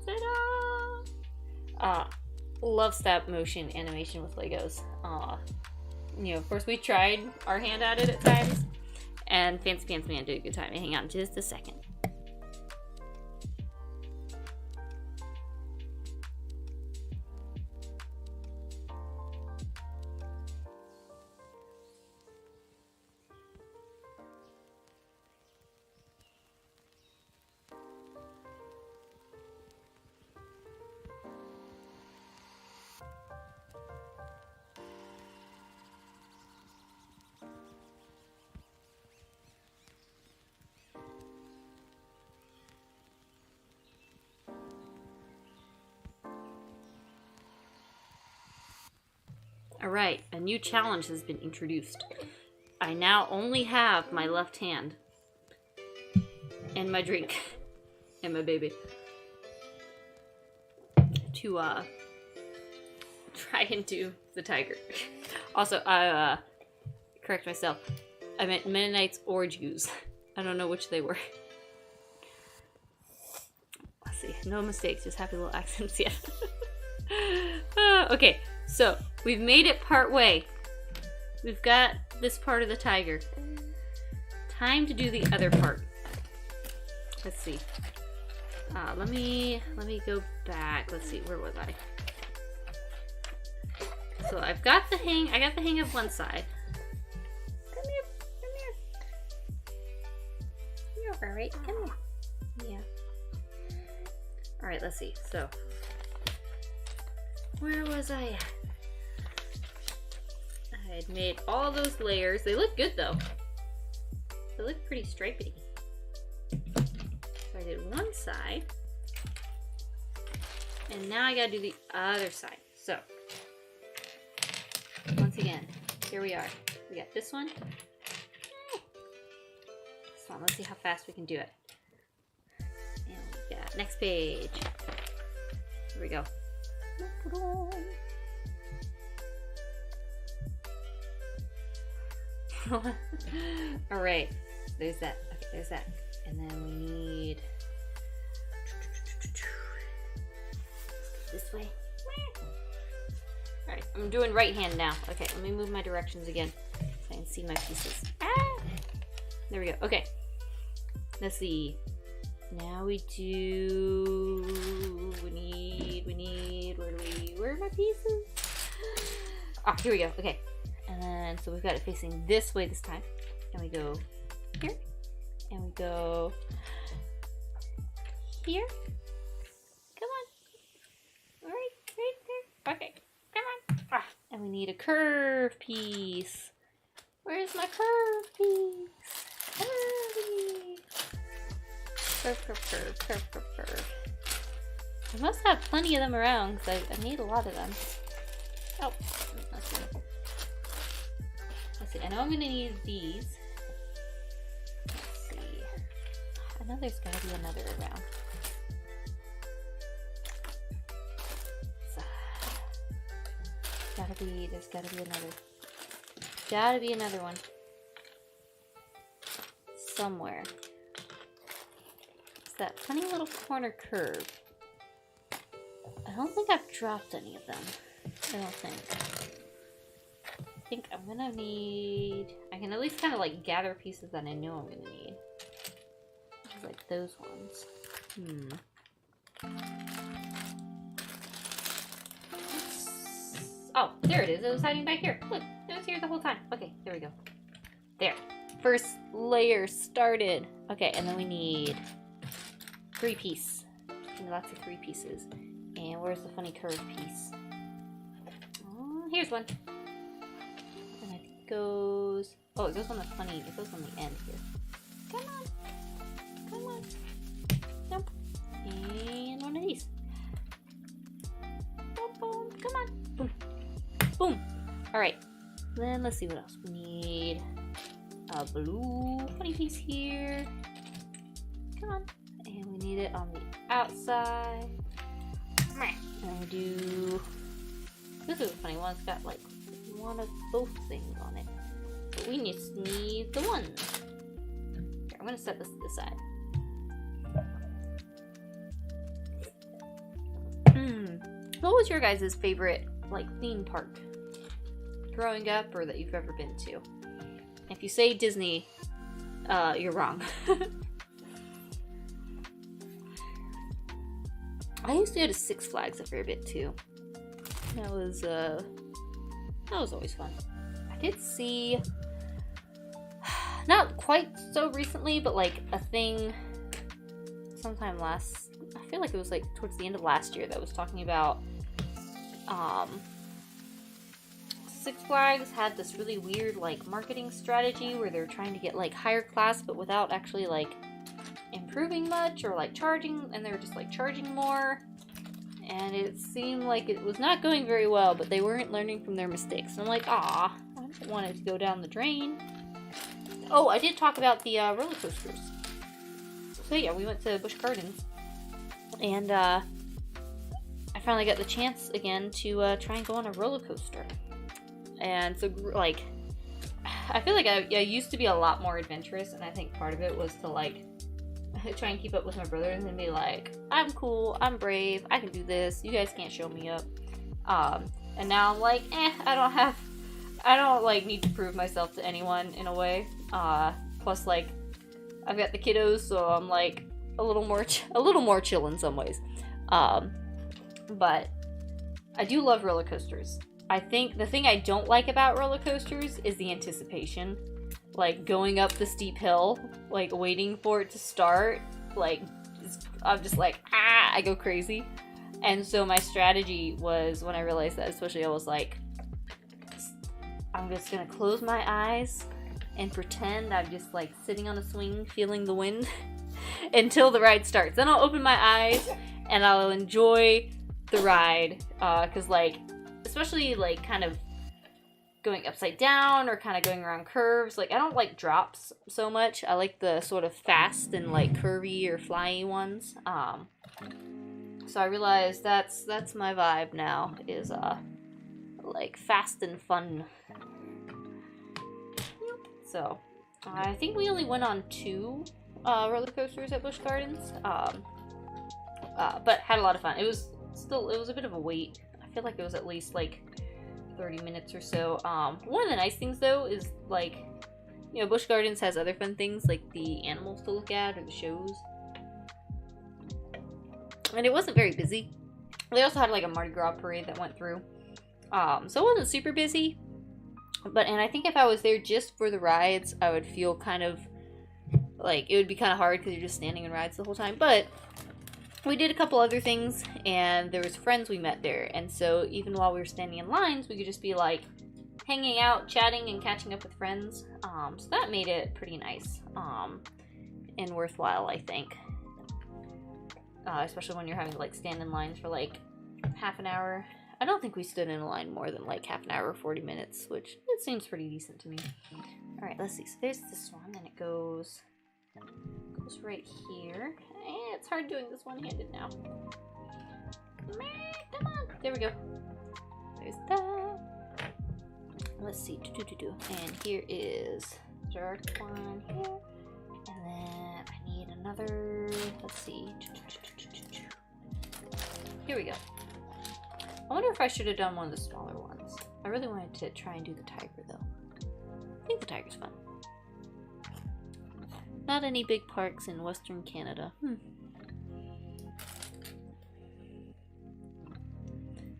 Ta-da! Love stop motion animation with Legos. You know, of course we tried our hand at it at times, and Fancy Pants Man did a good time. Hang on just a second. Alright, a new challenge has been introduced. I now only have my left hand and my drink and my baby to try and do the tiger. Also, I correct myself. I meant Mennonites or Jews. I don't know which they were. Let's see. No mistakes, just happy little accents, yeah. Okay, so we've made it part way. We've got this part of the tiger. Time to do the other part. Let's see. Let me go back. Let's see, where was I? So I've got the hang. I got the hang of one side. Come here, come here. You're over, right? Come here. Yeah. All right. Let's see. So where was I at? I had made all those layers. They look good though. They look pretty stripy. So I did one side. And now I gotta do the other side. So, once again, here we are. We got this one. This one, let's see how fast we can do it. And we got next page. Here we go. All right, there's that. Okay, there's that. And then we need this way. All right, I'm doing right hand now. Okay, let me move my directions again so I can see my pieces. Ah! There we go. Okay, let's see. Now we do. We need. Where are my pieces? Ah, here we go. Okay. And then, so we've got it facing this way this time. And we go here. And we go here. Come on. Right there. Okay. Come on. Ah, and we need a curve piece. Where's my curve piece? Curve piece. curve. I must have plenty of them around because I need a lot of them. Oh, let's see. Let's see. I know I'm gonna need these. Let's see. I know there's gotta be another around. So, there's gotta be another one. Somewhere. It's that funny little corner curve. I don't think I've dropped any of them. I don't think. I think I'm gonna need... I can at least kind of like gather pieces that I know I'm gonna need. Like those ones. Oh, there it is. It was hiding back here. Look, it was here the whole time. Okay, there we go. There. First layer started. Okay, and then we need 3-piece. Lots of 3 pieces. And where's the funny curve piece? Oh, here's one. And it goes... Oh, it goes on the funny... It goes on the end here. Come on. Come on. Nope. And one of these. Boom, boom. Come on. Boom. Boom. Alright. Then let's see what else. We need a blue funny piece here. Come on. And we need it on the outside. And we do... This is a funny one. It's got like one of both things on it. But we need the ones. Here, I'm going to set this to the side. What was your guys' favorite like theme park growing up or that you've ever been to? If you say Disney, you're wrong. I used to go to Six Flags a fair bit too. That was always fun. I did see, not quite so recently, but like a thing sometime I feel like it was like towards the end of last year that was talking about Six Flags had this really weird like marketing strategy where they're trying to get like higher class but without actually like improving much or like charging, and they were just like charging more, and it seemed like it was not going very well, but they weren't learning from their mistakes. And I'm like, I don't want it to go down the drain. Oh, I did talk about the roller coasters. So yeah, we went to Busch Gardens, and I finally got the chance again to try and go on a roller coaster. And so like, I feel like I used to be a lot more adventurous, and I think part of it was to like try and keep up with my brothers and be like, I'm cool, I'm brave, I can do this, you guys can't show me up. And now I'm like, I don't like need to prove myself to anyone in a way. Plus like, I've got the kiddos, so I'm like a little more chill in some ways. But I do love roller coasters. I think the thing I don't like about roller coasters is the anticipation. Like going up the steep hill, like waiting for it to start, like I'm just like, I go crazy. And so my strategy was, when I realized that, especially, I was like, I'm just gonna close my eyes and pretend I'm just like sitting on a swing feeling the wind until the ride starts. Then I'll open my eyes and I'll enjoy the ride, because like, especially like kind of going upside down or kind of going around curves, like I don't like drops so much. I like the sort of fast and like curvy or flyy ones. So I realized that's my vibe now, is like fast and fun. So I think we only went on 2 roller coasters at Busch Gardens, but had a lot of fun. It was a bit of a wait. I feel like it was at least like 30 minutes or so. One of the nice things though is like, you know, Busch Gardens has other fun things like the animals to look at or the shows. And it wasn't very busy. They also had like a Mardi Gras parade that went through. So it wasn't super busy. And I think if I was there just for the rides, I would feel kind of like it would be kind of hard because you're just standing in rides the whole time. But we did a couple other things, and there was friends we met there, and so even while we were standing in lines, we could just be like hanging out, chatting, and catching up with friends. So that made it pretty nice and worthwhile, I think. especially when you're having to like stand in lines for like half an hour. I don't think we stood in a line more than like half an hour or 40 minutes, which it seems pretty decent to me. Alright, let's see. So there's this one, and it goes right here. It's hard doing this one-handed now. Come on. There we go. There's that. Let's see. And here is dark one here. And then I need another. Let's see. Here we go. I wonder if I should have done one of the smaller ones. I really wanted to try and do the tiger though. I think the tiger's fun. Not any big parks in Western Canada.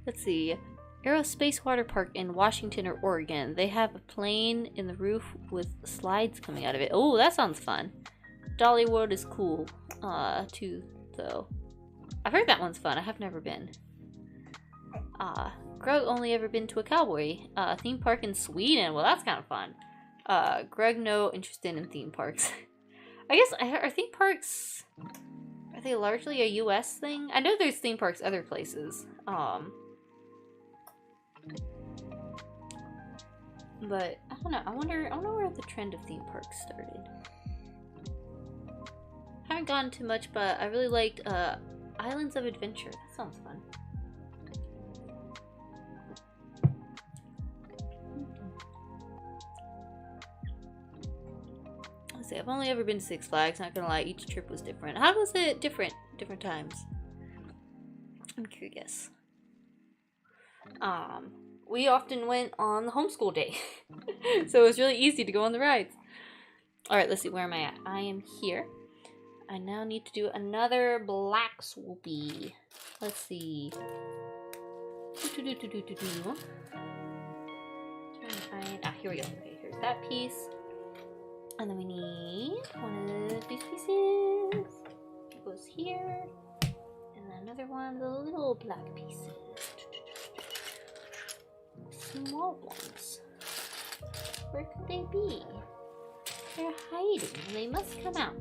Let's see. Aerospace Water Park in Washington or Oregon. They have a plane in the roof with slides coming out of it. Oh, that sounds fun. Dolly World is cool, too, though. I've heard that one's fun. I have never been. Greg only ever been to a cowboy theme park in Sweden. Well, that's kind of fun. Greg no interested in theme parks. I guess, are theme parks, are they largely a US thing? I know there's theme parks other places. But I don't know. I wonder where the trend of theme parks started. Haven't gone too much, but I really liked Islands of Adventure. That sounds fun. Let's see. I've only ever been to Six Flags. Not gonna lie, each trip was different. How was it different times? I'm curious. We often went on the homeschool day. So it was really easy to go on the rides. Alright, let's see, where am I at? I am here. I now need to do another black swoopy. Let's see. Trying to find, here we go. Okay, here's that piece. And then we need one of these pieces. It goes here. And then another one of the little black pieces. Small ones. Where could they be? They're hiding. They must come out.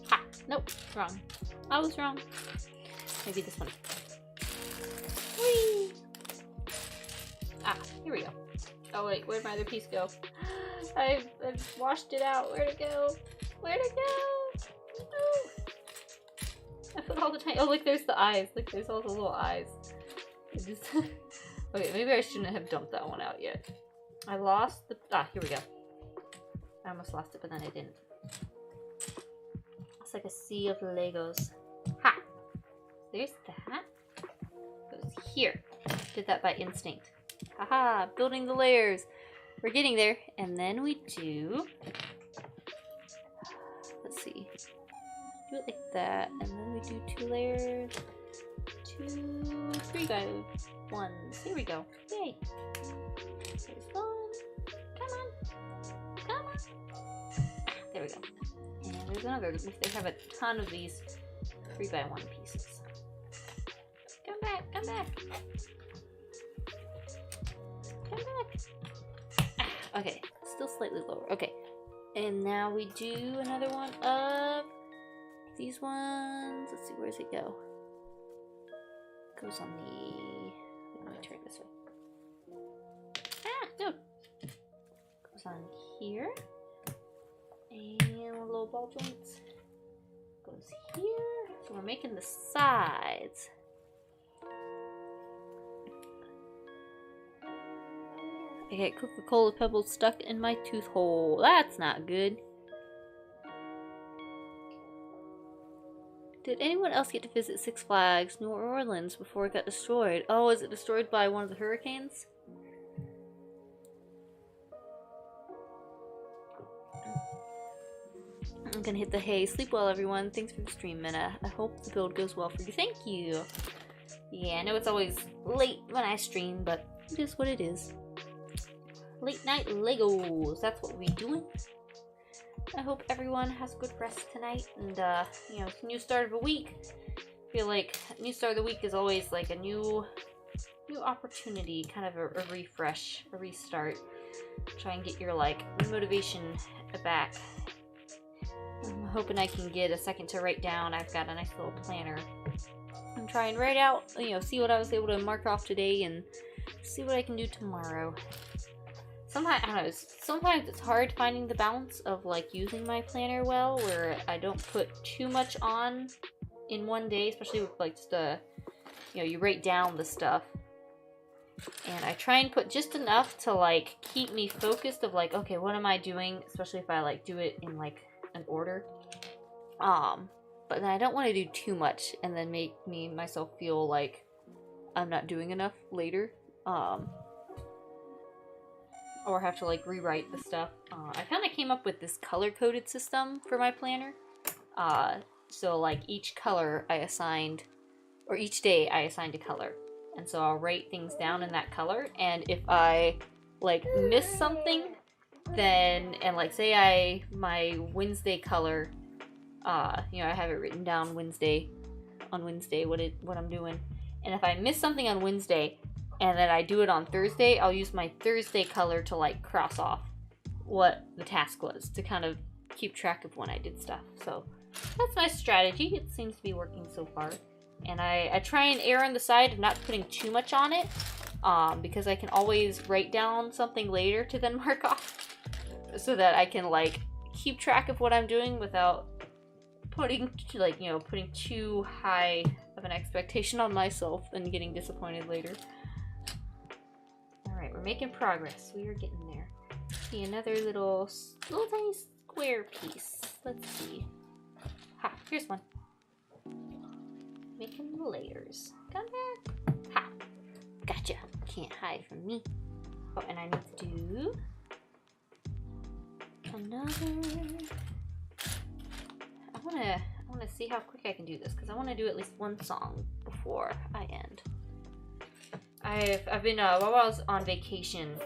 Ha! Nope. Wrong. I was wrong. Maybe this one. Whee! Ah, here we go. Oh wait, where'd my other piece go? I've washed it out. Where'd it go? Where'd it go? No! I put all the time. Oh, look, there's the eyes. Look, there's all the little eyes. Okay, maybe I shouldn't have dumped that one out yet. I lost the... here we go. I almost lost it, but then I didn't. It's like a sea of Legos. Ha! There's that. Goes here. Did that by instinct. Haha! Building the layers. We're getting there. And then we do... Let's see. Do it like that. And then we do 2 layers. 2, 3 by ones. Here we go. Yay. There's one. Come on. Come on. There we go. And there's another. They have a ton of these 3 by 1 pieces. Come back. Come back. Come back. Okay. Still slightly lower. Okay. And now we do another one of these ones. Let's see. Where does it go? Goes on the... Let me turn it this way. Ah, no! Goes on here. And little ball joints. Goes here. So we're making the sides. I get Coca-Cola pebbles stuck in my tooth hole. That's not good. Did anyone else get to visit Six Flags New Orleans before it got destroyed? Oh, is it destroyed by one of the hurricanes? I'm gonna hit the hay. Sleep well, everyone. Thanks for the stream, Minna. I hope the build goes well for you. Thank you. Yeah, I know it's always late when I stream, but it is what it is. Late night Legos. That's what we're doing. I hope everyone has a good rest tonight, and you know, it's a new start of a week. I feel like a new start of the week is always like a new opportunity, kind of a refresh, a restart. Try and get your like motivation back. hoping I can get a second to write down. I've got a nice little planner. I'm trying to write out, you know, see what I was able to mark off today and see what I can do tomorrow. Sometimes, I don't know, sometimes it's hard finding the balance of like using my planner well, where I don't put too much on in one day, especially with like just you know, you write down the stuff. And I try and put just enough to like keep me focused of like, okay, what am I doing? Especially if I like do it in like an order. But then I don't want to do too much and then make myself feel like I'm not doing enough later. Or have to like rewrite the stuff. I kind of came up with this color-coded system for my planner. So like each color I assigned, or each day I assigned a color. And so I'll write things down in that color. And if I like miss something, then, and like say my Wednesday color, you know, I have it written down on Wednesday, what I'm doing. And if I miss something on Wednesday, and then I do it on Thursday, I'll use my Thursday color to like cross off what the task was to kind of keep track of when I did stuff. So that's my strategy. It seems to be working so far. And I try and err on the side of not putting too much on it, because I can always write down something later to then mark off, so that I can like keep track of what I'm doing without putting like, you know, putting too high of an expectation on myself and getting disappointed later. Alright, we're making progress. We are getting there. See, another little tiny square piece. Let's see. Ha, here's one. Making the layers. Come back. Ha! Gotcha. Can't hide from me. Oh, and I need to do another. I wanna see how quick I can do this, because I want to do at least one song before I end. I've been while I was on vacation,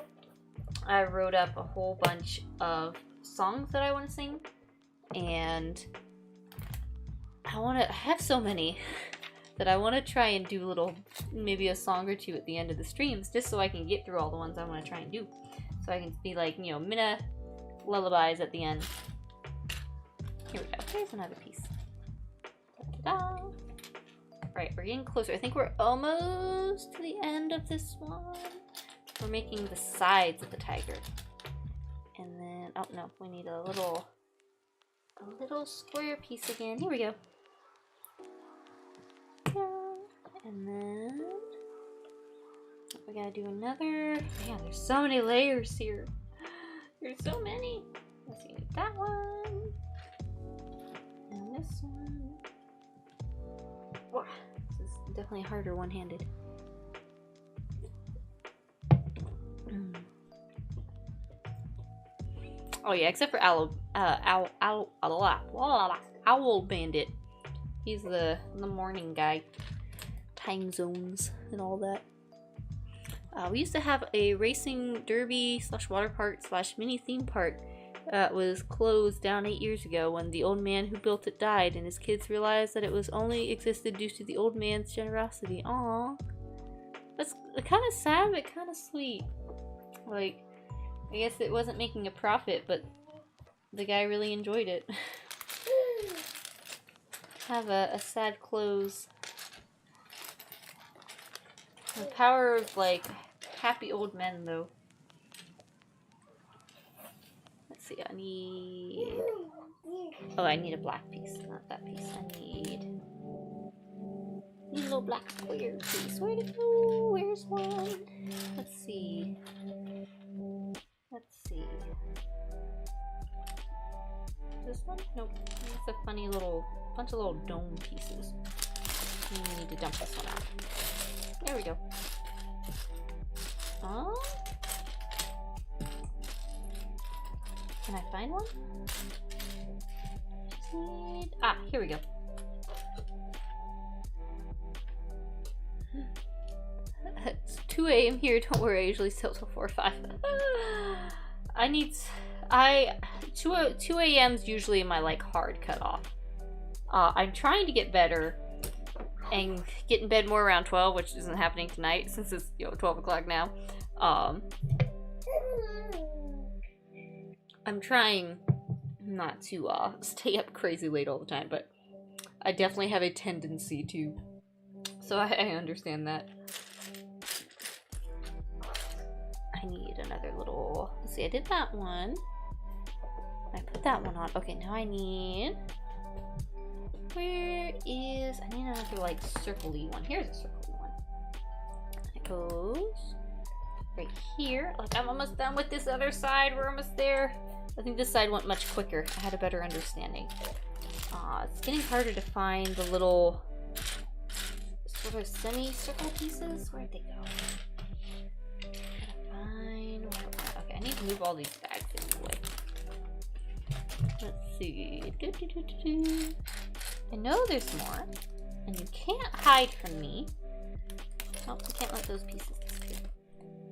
I wrote up a whole bunch of songs that I want to sing, and I have so many that I want to try and do maybe a song or two at the end of the streams, just so I can get through all the ones I want to try and do. So I can be like, you know, Minna lullabies at the end. Here we go. Here's another piece. Ta-da! Right, we're getting closer. I think we're almost to the end of this one. We're making the sides of the tiger. And then, oh no, we need a little square piece again. Here we go. And then we gotta do another. Man, there's so many layers here. There's so many. Let's see, that one. And this one. Whoa, this is definitely harder one-handed. Oh yeah, except for Owl Bandit. He's the morning guy. Time zones and all that. We used to have a racing derby / water park / mini theme park that was closed down 8 years ago when the old man who built it died, and his kids realized that it was only existed due to the old man's generosity. Aww. That's kind of sad, but kind of sweet. Like, I guess it wasn't making a profit, but the guy really enjoyed it. Have a sad close. The power of, like, happy old men, though. Let's see, I need... Oh, I need a black piece, not that piece. I need a little black square piece. Where'd it go? Where's one? Let's see. Let's see. This one? Nope. It's a funny little... bunch of little dome pieces. We need to dump this one out. There we go. Oh? Can I find one? Just need... Ah, here we go. It's 2 a.m. here, don't worry, I usually stay till 4 or 5. I need... 2 a.m.'s usually my, like, hard cutoff. I'm trying to get better and get in bed more around 12, which isn't happening tonight since it's, 12 o'clock now. I'm trying not to stay up crazy late all the time, but I definitely have a tendency to. So I understand that. I need another little... Let's see, I did that one. I put that one on. Okay, now I need... Where is... I need another, like, circle-y one. Here's a circle-y one. It goes right here. Like, I'm almost done with this other side. We're almost there. I think this side went much quicker. I had a better understanding. It's getting harder to find the little sort of semi-circle pieces. Where'd they go? Okay, I need to move all these bags in the way. Let's see. I know there's more, and you can't hide from me. Oh, we can't let those pieces disappear.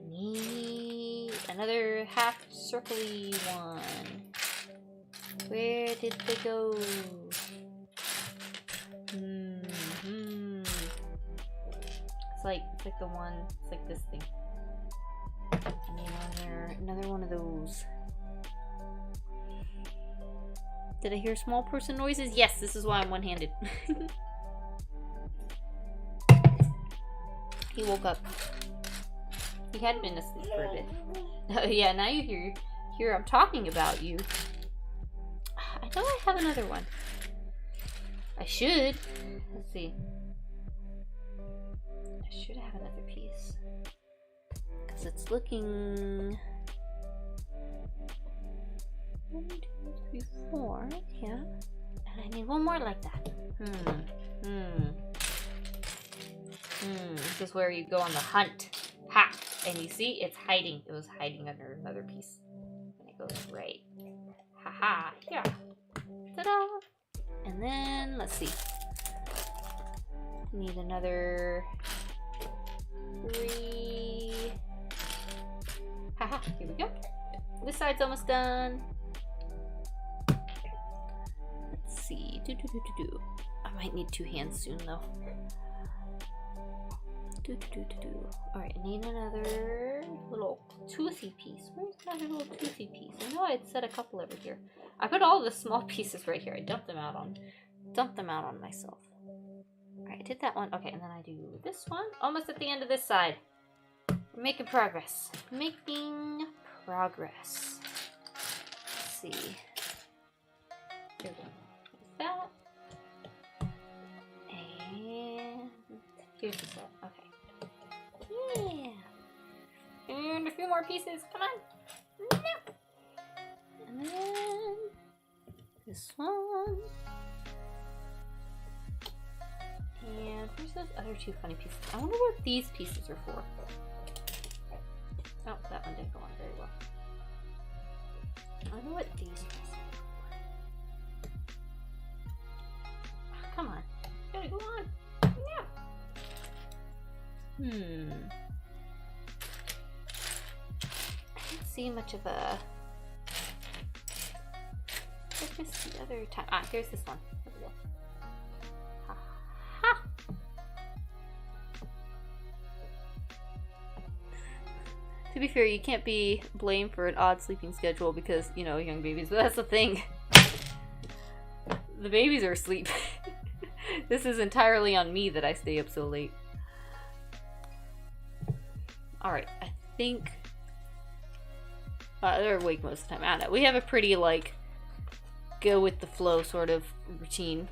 Need another half circle-y one. Where did they go? It's like the one. It's like this thing. I need another one of those. Did I hear small person noises? Yes, this is why I'm one-handed. He woke up. He had been asleep for a bit. Oh yeah, now you hear I'm talking about you. I know I have another one. I should. Let's see. I should have another piece. Because it's looking... 1, 2, 3, 4. Yeah. And I need one more like that. This is where you go on the hunt. Ha! And you see, it's hiding. It was hiding under another piece. And it goes right. Haha! Yeah. Ta-da! And then, let's see. Need another 3. Haha! Here we go. This side's almost done. Let's see. I might need 2 hands soon, though. Alright, I need another little toothy piece. Where's another little toothy piece? I know I had set a couple over here. I put all the small pieces right here. I dumped them out on myself. Alright, I did that one. Okay, and then I do this one. Almost at the end of this side. We're making progress. Making progress. Let's see. Here we go. There's that. And here's the set. Okay. Yeah. And a few more pieces. Come on. No. And then this one. And where's those other 2 funny pieces? I wonder what these pieces are for. Oh, that one didn't go on very well. I wonder what these pieces are for. Oh, come on. Gotta go on. No. I didn't see much of a... What's this the other time? Ah, here's this one. There we go. Ha ha! To be fair, you can't be blamed for an odd sleeping schedule because, you know, young babies, but that's the thing. The babies are asleep. This is entirely on me that I stay up so late. Alright, I think... they're awake most of the time. I don't know. We have a pretty, like, go with the flow sort of routine.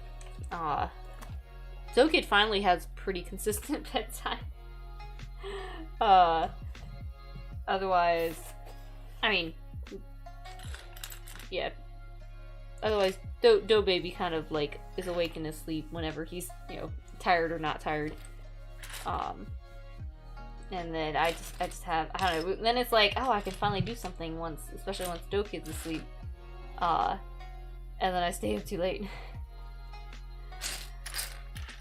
Zokid finally has pretty consistent bedtime. Otherwise... I mean... Yeah. Otherwise, Do Baby kind of, like, is awake and asleep whenever he's, you know, tired or not tired. And then I just have, I don't know, then it's like, oh, I can finally do something once, especially once Dokid's asleep. And then I stay up too late.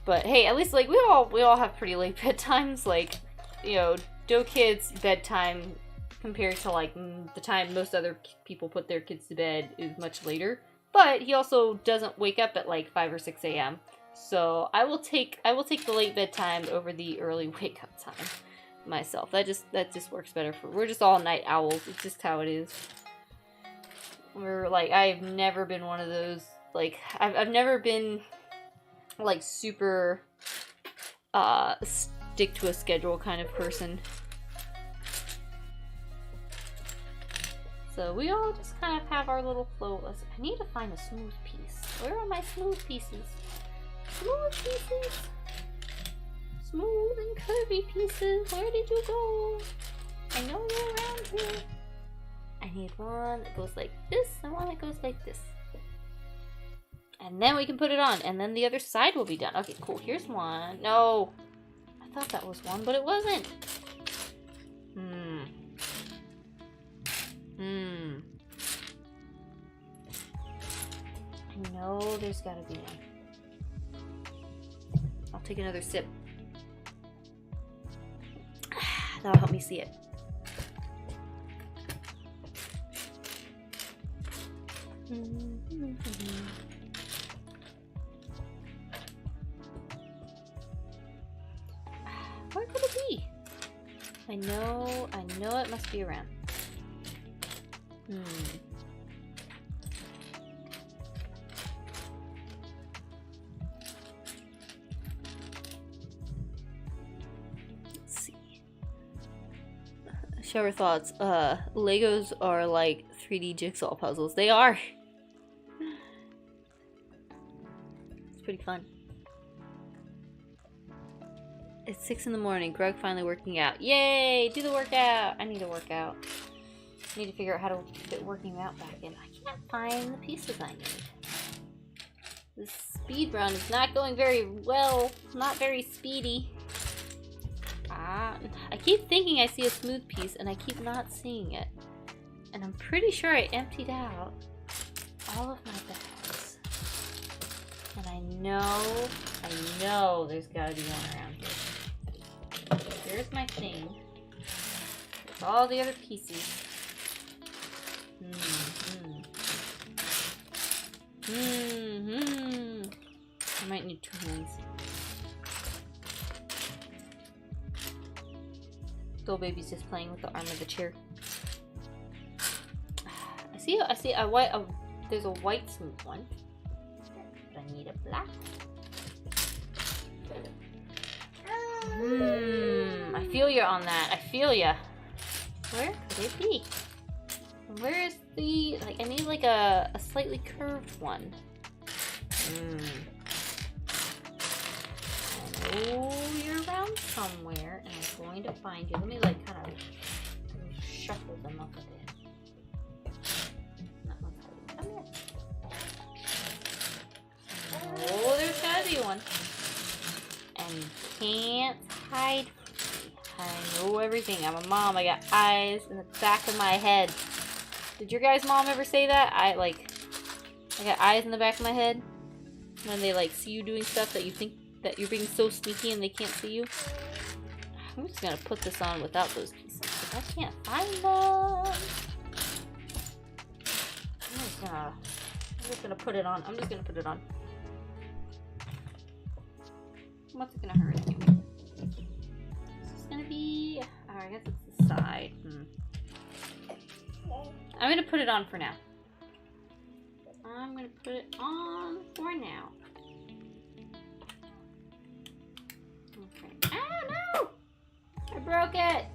But hey, at least, like, we all have pretty late bedtimes. Like, you know, Dokid's bedtime compared to, like, the time most other people put their kids to bed is much later. But he also doesn't wake up at, like, 5 or 6 a.m. So I will take the late bedtime over the early wake up time myself. That just works better for, we're just all night owls. It's just how it is. We're like, I've never been one of those, like, I've never been, like, super, stick to a schedule kind of person. So we all just kind of have our little flow. I need to find a smooth piece. Where are my smooth pieces? Smooth pieces. Smooth and curvy pieces. Where did you go? I know you're around here. I need one that goes like this and one that goes like this. And then we can put it on. And then the other side will be done. Okay, cool. Here's one. No. I thought that was one, but it wasn't. I know there's gotta be one. I'll take another sip. That'll help me see it. Where could it be? I know it must be around. Let's see. Shower thoughts. Legos are like 3D jigsaw puzzles. They are. It's pretty fun. It's 6 in the morning. Greg finally working out. Yay! Do the workout! I need to work out. I need to figure out how to fit working out back in. I can't find the pieces I need. This speed run is not going very well. Not very speedy. I keep thinking I see a smooth piece and I keep not seeing it. And I'm pretty sure I emptied out all of my bags. And I know there's gotta be one around here. Here's my thing. There's all the other pieces. I might need 2 hands. Little baby's just playing with the arm of the chair. I see a white. There's a white smooth one. But I need a black. I feel you on that. I feel ya. Where could it be? Where is the, like, I need like a slightly curved one. I know you're around somewhere, and I'm going to find you. Let me like kind of shuffle them up a bit. Come here. Oh, there's gotta be one. And you can't hide from me. I know everything. I'm a mom. I got eyes in the back of my head. Did your guys' mom ever say that? I got eyes in the back of my head when they like see you doing stuff that you think that you're being so sneaky and they can't see you. I'm just gonna put this on without those pieces because I can't find them. I'm just gonna put it on. I'm just gonna put it on. What's it gonna hurt anyway? This is gonna be. Oh, I guess it's the side. I'm gonna put it on for now. I'm gonna put it on for now. Okay. Ah, no! I broke it!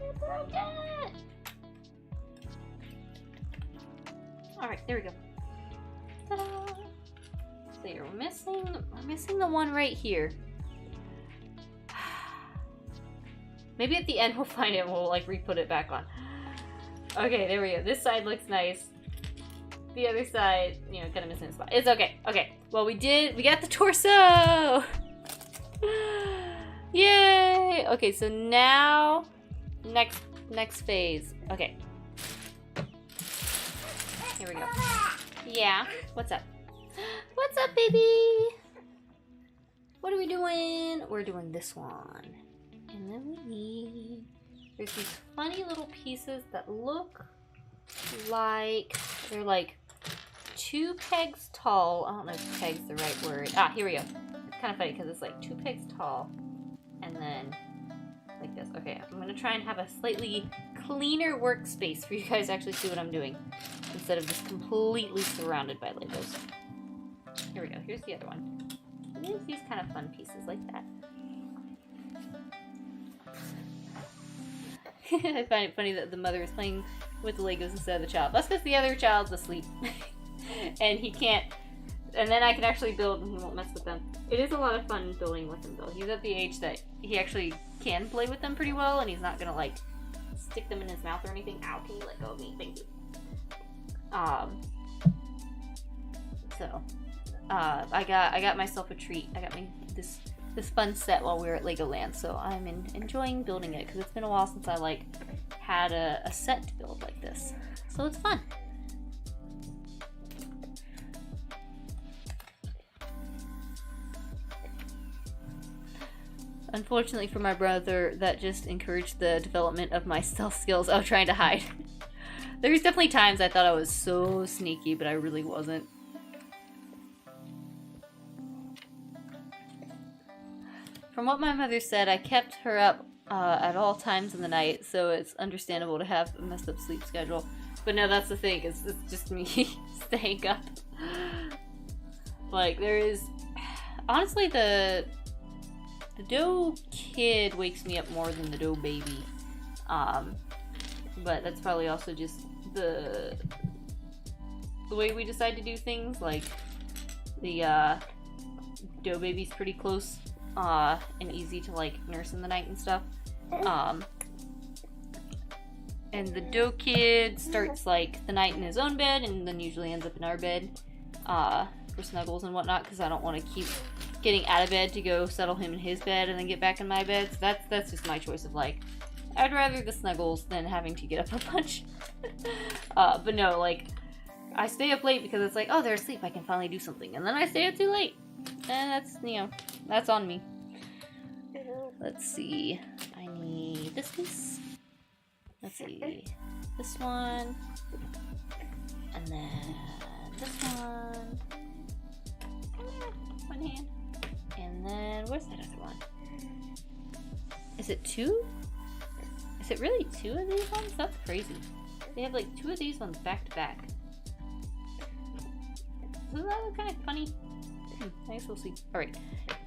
I broke it! Alright, there we go. Ta-da! So here, we're missing the one right here. Maybe at the end we'll find it and we'll like re-put it back on. Okay, there we go. This side looks nice. The other side, you know, kind of missing a spot. It's okay. Okay. Well, we got the torso! Yay! Okay, so now, next phase. Okay. Here we go. Yeah. What's up? What's up, baby? What are we doing? We're doing this one. And then there's these funny little pieces that look like they're like 2 pegs tall. I don't know if peg's the right word. Ah, here we go. It's kind of funny because it's like 2 pegs tall and then like this. Okay, I'm gonna try and have a slightly cleaner workspace for you guys to actually see what I'm doing, instead of just completely surrounded by Legos. Here we go, here's the other one. There's these kind of fun pieces like that. I find it funny that the mother is playing with the Legos instead of the child. That's because the other child's asleep. And he can't, and then I can actually build and he won't mess with them. It is a lot of fun building with him though. He's at the age that he actually can play with them pretty well, and he's not gonna like stick them in his mouth or anything. Ow, can you let go of me? Thank you. I got myself a treat. I got me this fun set while we were at Legoland, so I'm enjoying building it because it's been a while since I like had a set to build like this. So it's fun. Unfortunately for my brother, that just encouraged the development of my stealth skills of trying to hide. There's definitely times I thought I was so sneaky, but I really wasn't. From what my mother said, I kept her up at all times in the night, so it's understandable to have a messed up sleep schedule. But no, that's the thing, it's just me staying up. Like, there is... Honestly, the doe kid wakes me up more than the doe baby. But that's probably also just the way we decide to do things. Like, the doe baby's pretty close and easy to like nurse in the night and stuff. And the doe kid starts like the night in his own bed and then usually ends up in our bed for snuggles and whatnot, because I don't want to keep getting out of bed to go settle him in his bed and then get back in my bed. So that's just my choice of like, I'd rather the snuggles than having to get up a bunch. But no, like, I stay up late because it's like, oh, they're asleep, I can finally do something. And then I stay up too late. And that's, you know, that's on me. Let's see. I need this piece. Let's see. This one. And then this one. One hand. And then, where's that other one? Is it two? Is it really two of these ones? That's crazy. They have like two of these ones back to back. Doesn't that look kind of funny? I guess we'll see. Alright.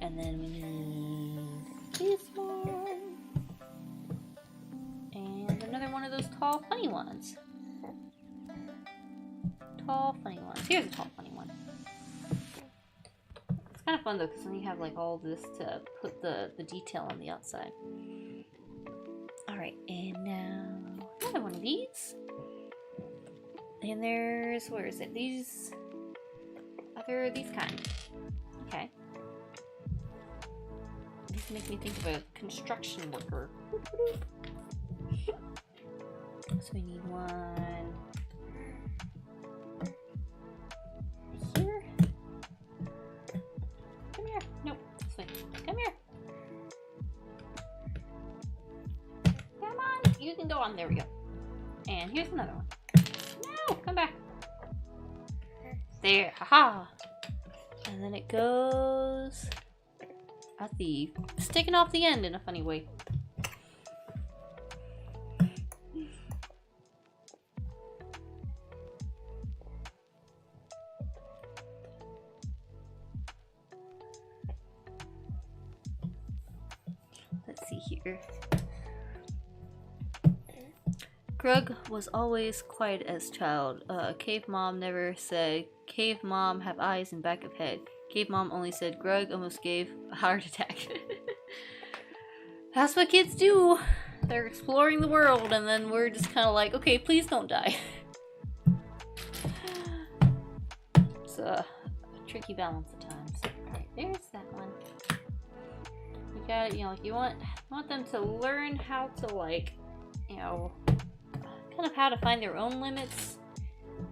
And then we need this one. And another one of those tall, funny ones. Tall, funny ones. Here's a tall, funny one. It's kind of fun though, because then you have like all this to put the detail on the outside. Alright, and now another one of these. And there's, where is it? These kind. Okay. These make me think of a construction worker. So we need one here. Come here. Nope, this way. Come here. Come on. You can go on. There we go. And here's another one. No, come back. There. Haha. And then it goes at the sticking off the end in a funny way. Let's see here. Grug was always quiet as child. Cave mom never said, "Cave mom have eyes and back of head." Cave mom only said, "Grug almost gave a heart attack." That's what kids do. They're exploring the world and then we're just kind of like, okay, please don't die. It's a tricky balance at times. Alright, there's that one. You got it, you know, like you want them to learn how to like, you know, kind of how to find their own limits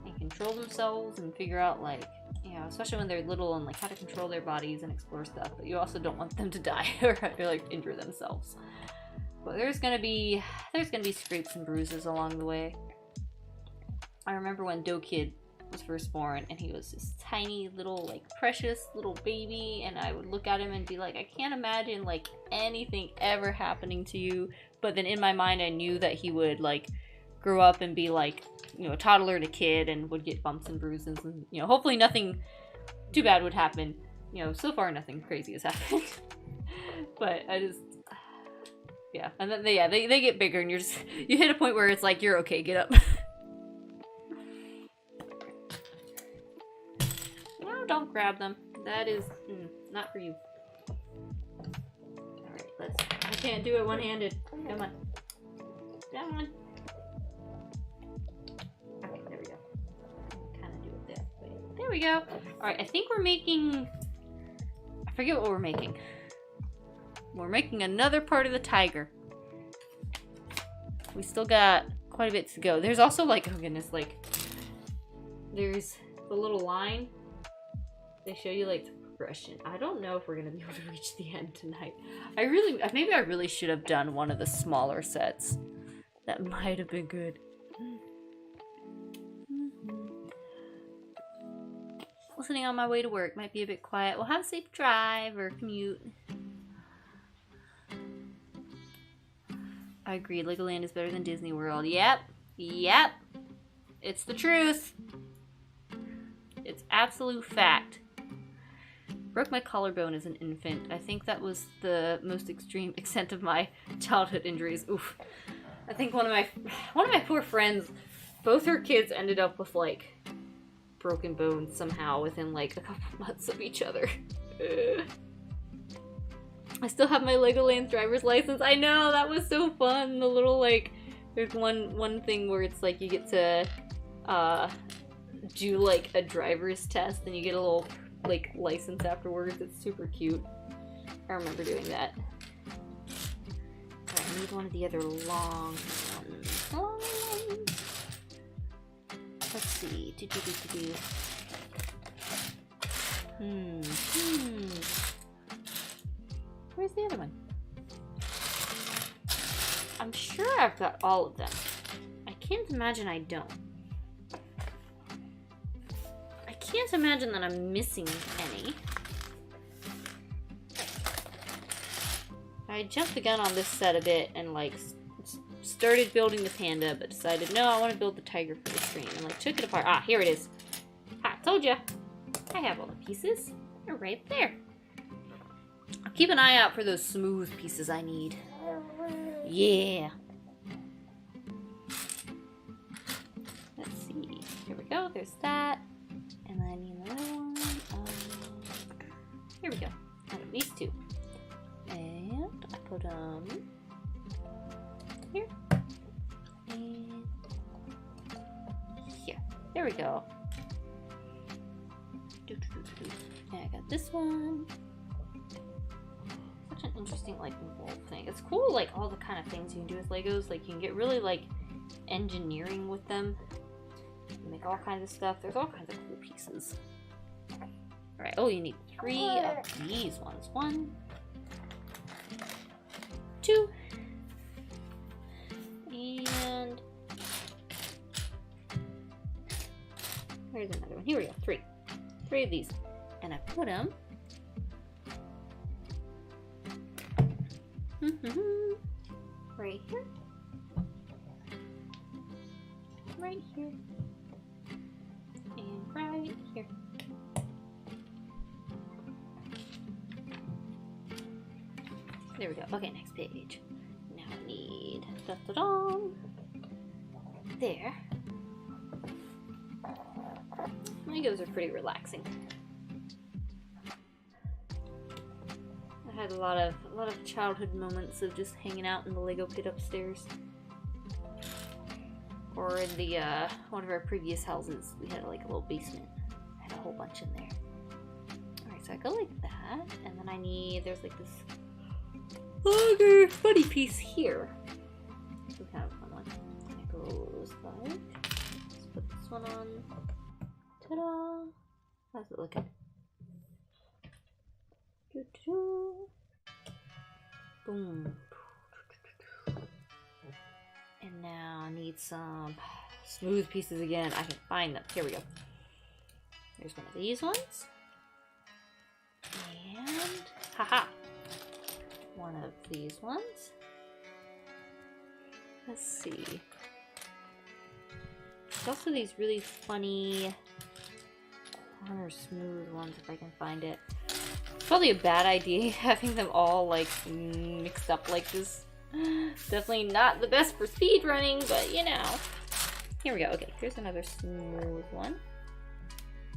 and control themselves and figure out like, you know, especially when they're little and like how to control their bodies and explore stuff, but you also don't want them to die or like injure themselves. But there's gonna be scrapes and bruises along the way. I remember when Doe Kid was first born, and he was this tiny little, like, precious little baby, and I would look at him and be like, I can't imagine, like, anything ever happening to you. But then in my mind, I knew that he would, like, grow up and be, like, you know, a toddler and a kid, and would get bumps and bruises, and, you know, hopefully nothing too bad would happen. You know, so far nothing crazy has happened. But I just, yeah. And then they get bigger, and you hit a point where it's like, you're okay, get up. No, don't grab them. That is not for you. Alright, I can't do it one-handed. Come on. Come on. Okay, there we go. Kind of do it that way. There we go. Alright, I think we're making, I forget what we're making. We're making another part of the tiger. We still got quite a bit to go. There's also, like, oh goodness, like, there's the little line. They show you, like, the progression. I don't know if we're gonna be able to reach the end tonight. Maybe I really should have done one of the smaller sets. That might have been good. Listening on my way to work. Might be a bit quiet. Well, have a safe drive or commute. I agree. Legoland is better than Disney World. Yep. Yep. It's the truth. It's absolute fact. Broke my collarbone as an infant. I think that was the most extreme extent of my childhood injuries. Oof. I think one of my poor friends, both her kids ended up with, like, broken bones somehow within, like, a couple months of each other. I still have my Legoland driver's license. I know, that was so fun. The little, like, there's one thing where it's like you get to do, like, a driver's test and you get a little, like, license afterwards. It's super cute. I remember doing that. Alright, I need one of the other long ones. Long ones. Let's see. Where's the other one? I'm sure I've got all of them. I can't imagine I don't. I can't imagine that I'm missing any. I jumped the gun on this set a bit and, like, started building the panda, but decided, no, I want to build the tiger for the stream, and, like, took it apart. Ah, here it is. Ha, told ya. I have all the pieces. They're right there. I'll keep an eye out for those smooth pieces I need. Yeah. Let's see. Here we go. There's that. And then I need another one. Here we go. I have these two. And I put them here. And here. There we go. And I got this one. Such an interesting, like, involved thing. It's cool, like, all the kind of things you can do with Legos. Like, you can get really, like, engineering with them. You make all kinds of stuff. There's all kinds of cool pieces. Alright, oh, you need 3 of these ones. 1, 2, and where's another one? Here we go. 3 of these. And I put them right here, right here, and right here. There we go. Okay, next page. Now I need there. Legos are pretty relaxing. I had a lot of childhood moments of just hanging out in the Lego pit upstairs. Or in the one of our previous houses, we had, like, a little basement. I had a whole bunch in there. Alright, so I go like that, and then I need, there's, like, this longer funny piece here. This is kind of a fun one. And it goes like, let's put this one on. Ta-da! How's it looking? Boom. And now I need some smooth pieces again. I can find them. Here we go. There's one of these ones. And haha, one of these ones. Let's see. There's also these really funny corner smooth ones if I can find it. It's probably a bad idea having them all like mixed up like this. Definitely not the best for speed running, but you know. Here we go. Okay, here's another smooth one.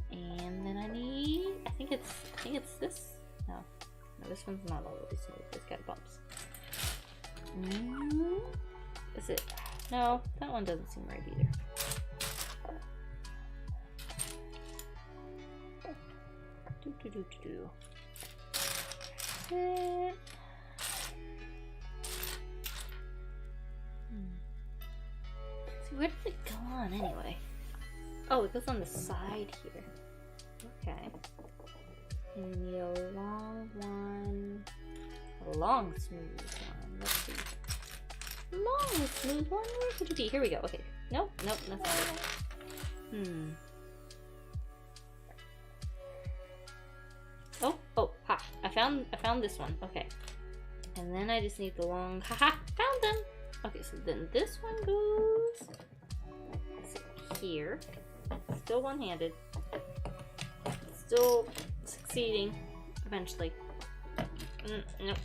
And then I need, I think it's this. No, this one's not all the way smooth. It's got bumps. Is it? No, that one doesn't seem right either. See, where did it go on anyway? Oh, it goes on the side here. Okay. And we need a long one. A long smooth one. Let's see. Long smooth one? Where could it be? Here we go. Okay. Nope, nope, that's not it. Oh, ha! I found this one. Okay. And then I just need the long. Haha! Found them. Okay, so then this one goes here. Still one-handed. Still succeeding eventually.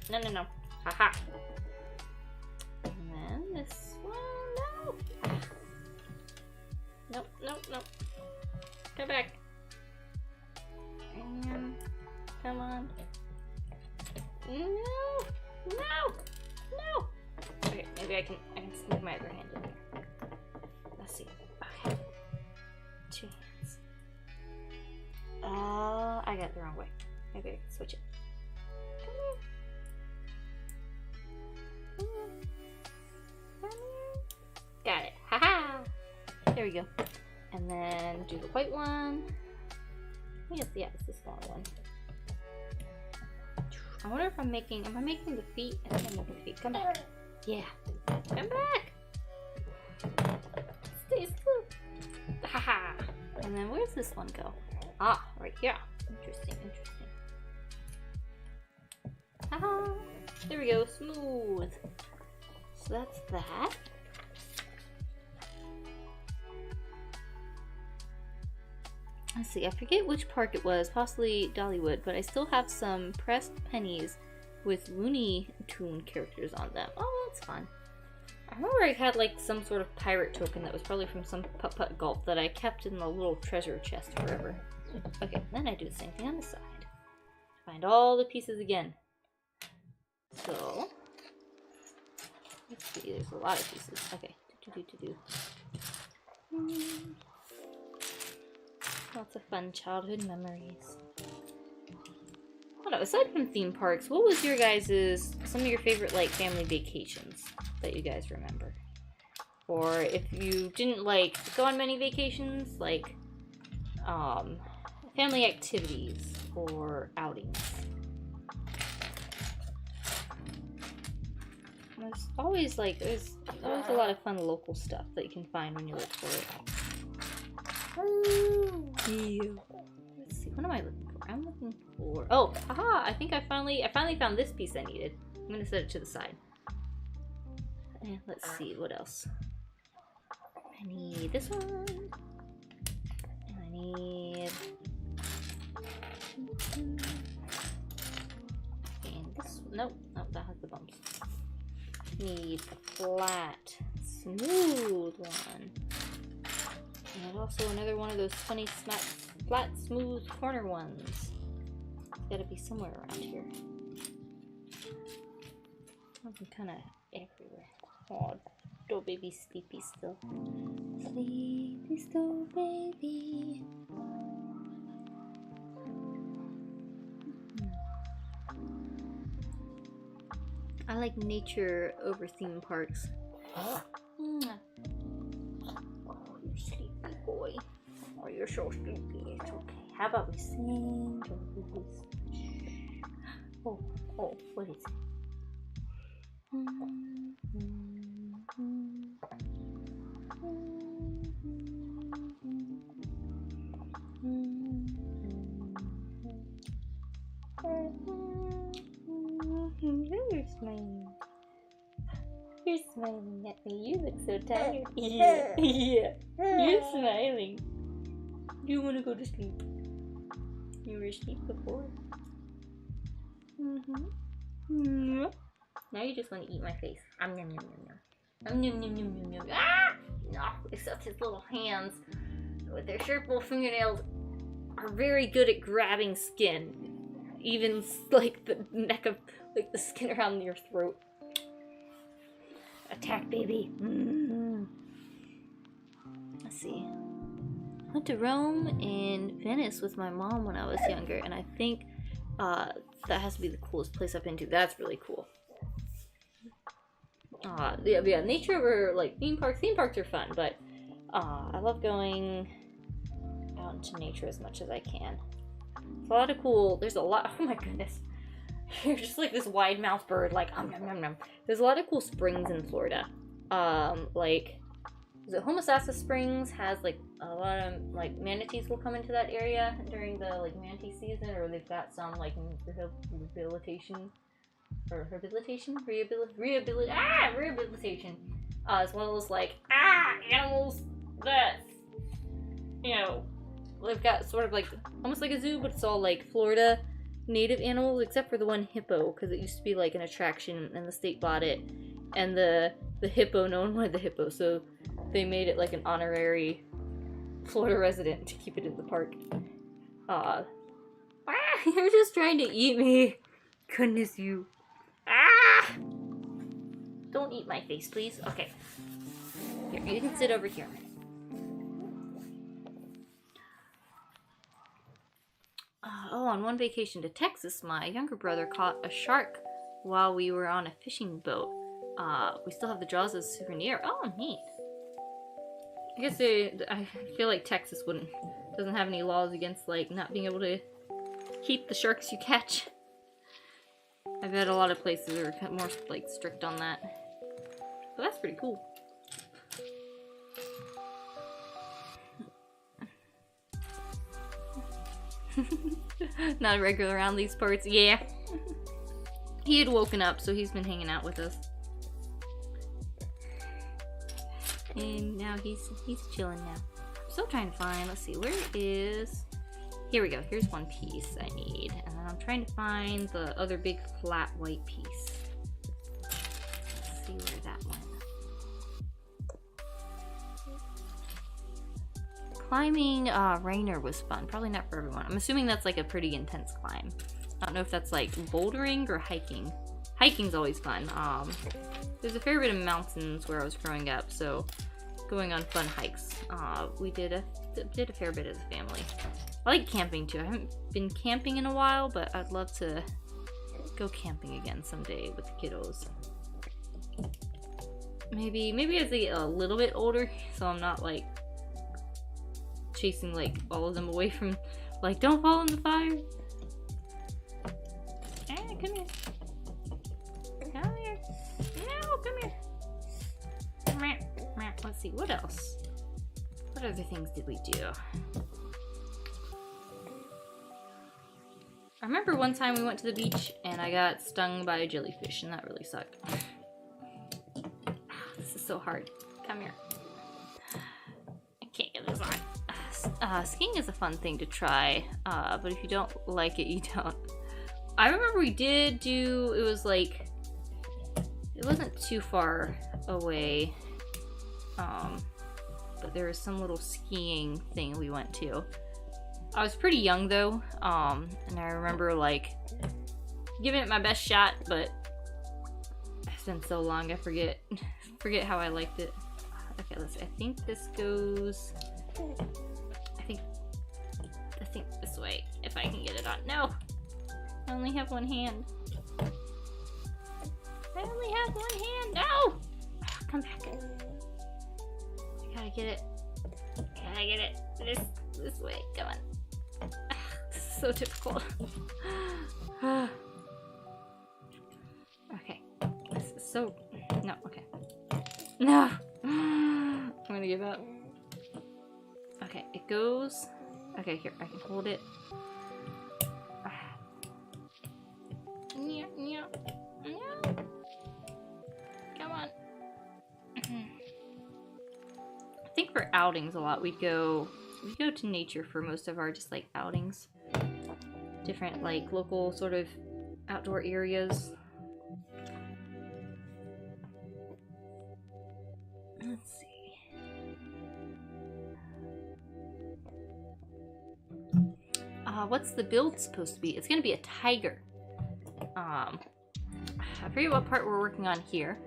No. Haha. And then this one. No. Nope. Come back. And come on. No. Okay, maybe I can sneak my other hand in here. Let's see. Okay. 2 hands. I got it the wrong way. Maybe I can switch it. Come here. Got it. Haha! There we go. And then do the white one. Yes, it's the small one. I wonder if am I making the feet? I think I'm making the feet. Come back. Yeah. Come back. Stay still. Haha. And then where's this one go? Ah, right here. Interesting. Haha. There we go. Smooth. So that's that. Let's see, I forget which park it was, possibly Dollywood, but I still have some pressed pennies with Looney Tune characters on them. Oh, that's fun. I remember I had like some sort of pirate token that was probably from some putt-putt golf that I kept in the little treasure chest forever. Okay, then I do the same thing on the side. Find all the pieces again. So, let's see, there's a lot of pieces. Okay, Lots of fun childhood memories. I don't know, aside from theme parks, what was your guys' some of your favorite like family vacations that you guys remember? Or if you didn't like go on many vacations, like family activities or outings. There's always a lot of fun local stuff that you can find when you look for it. Let's see, what am I looking for? I'm looking for, oh, haha, I think I finally found this piece I needed. I'm gonna set it to the side. And let's see, what else? I need this one. And I need... And this, nope, that has the bumps. Need a flat, smooth one. And also another one of those funny, flat, smooth corner ones. It's gotta be somewhere around here. I'm kind of everywhere. Oh, little baby sleepy still. Sleepy still, baby. I like nature over theme parks. Sleepy boy. Oh, you're so sleepy. It's okay. How about we sing? Oh, what is it? You look so tired. Yeah, yeah. You're smiling. You want to go to sleep? You were asleep before. Now you just want to eat my face. Nom nom nom nom nom. Nom nom nom nom nom. Ah! No, except his little hands with their sharp little fingernails are very good at grabbing skin. Even like the neck of, like the skin around your throat. Attack, baby. Let's see. I went to Rome and Venice with my mom when I was younger, and I think that has to be the coolest place I've been to. That's really cool. Yeah, nature or like theme parks. Theme parks are fun, but I love going out into nature as much as I can. There's a lot of cool. There's a lot. Oh my goodness, you're just like this wide mouthed bird. Like nom nom nom. There's a lot of cool springs in Florida. Like the Homosassa Springs has like a lot of like manatees will come into that area during the like manatee season, or they've got some like rehabilitation. Rehabilitation, as well as like animals that, you know, they've got sort of like almost like a zoo, but it's all like Florida native animals, except for the one hippo, because it used to be like an attraction and the state bought it, and the hippo, no one wanted the hippo, so they made it like an honorary Florida resident to keep it in the park. You're just trying to eat me. Goodness you. Don't eat my face, please. Okay. Here, you can sit over here. On one vacation to Texas, my younger brother caught a shark while we were on a fishing boat. We still have the jaws as a souvenir. Oh, neat. I guess I feel like Texas doesn't have any laws against like not being able to keep the sharks you catch. I bet a lot of places are more like strict on that. But that's pretty cool. Not regular around these parts. Yeah. He had woken up, so he's been hanging out with us. And now he's chilling now. I'm still trying to find, let's see, where is... Here we go, here's one piece I need. And then I'm trying to find the other big flat white piece. Let's see where that went. Climbing Rainier was fun. Probably not for everyone. I'm assuming that's like a pretty intense climb. I don't know if that's like bouldering or hiking. Hiking's always fun. There's a fair bit of mountains where I was growing up, so going on fun hikes. We did a fair bit as a family. I like camping too. I haven't been camping in a while, but I'd love to go camping again someday with the kiddos. Maybe as I get a little bit older, so I'm not like chasing like all of them away from, like, don't fall in the fire. Come here. Come here. No, come here. Let's see, what else? What other things did we do? I remember one time we went to the beach and I got stung by a jellyfish, and that really sucked. This is so hard. Come here. I can't get this on. Skiing is a fun thing to try, but if you don't like it, you don't. I remember we did do, it was like, it wasn't too far away, but there was some little skiing thing we went to. I was pretty young though, and I remember like giving it my best shot, but it's been so long I forget how I liked it. Okay, let's see. I think this goes, I think this way, if I can get it on. No! I only have one hand. I only have one hand. No! Oh, come back. I gotta get it. Gotta get it. This way. Come on. This is so difficult. Okay. This is so... No, okay. No! I'm gonna give up. Okay, it goes... Okay, here, I can hold it. No. Come on. think for outings a lot, we go to nature for most of our just like outings. Different like local sort of outdoor areas. Let's see. What's the build supposed to be? It's gonna be a tiger. I forget what part we're working on here.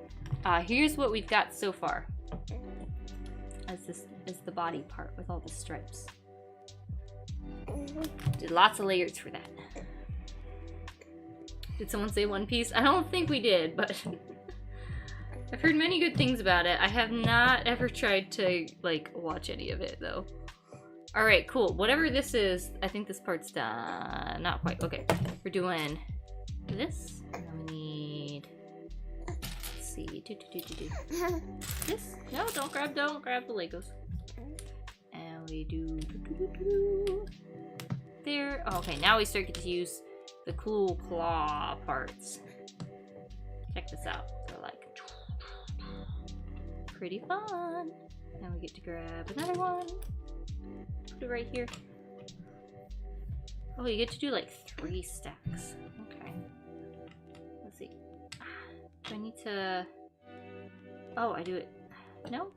Here's what we've got so far. This is the body part with all the stripes. Did lots of layers for that. Did someone say One Piece? I don't think we did, but I've heard many good things about it. I have not ever tried to like watch any of it though. Alright, cool. Whatever this is, I think this part's done. Not quite. Okay. We're doing this. And then we need... Let's see. This? No, don't grab the Legos. And we do... There. Oh, okay, now we start getting to use the cool claw parts. Check this out. They're like... Pretty fun. Now we get to grab another one. Put it right here. Oh, you get to do like 3 stacks. Okay. Let's see. Do I need to... Oh, I do it... No?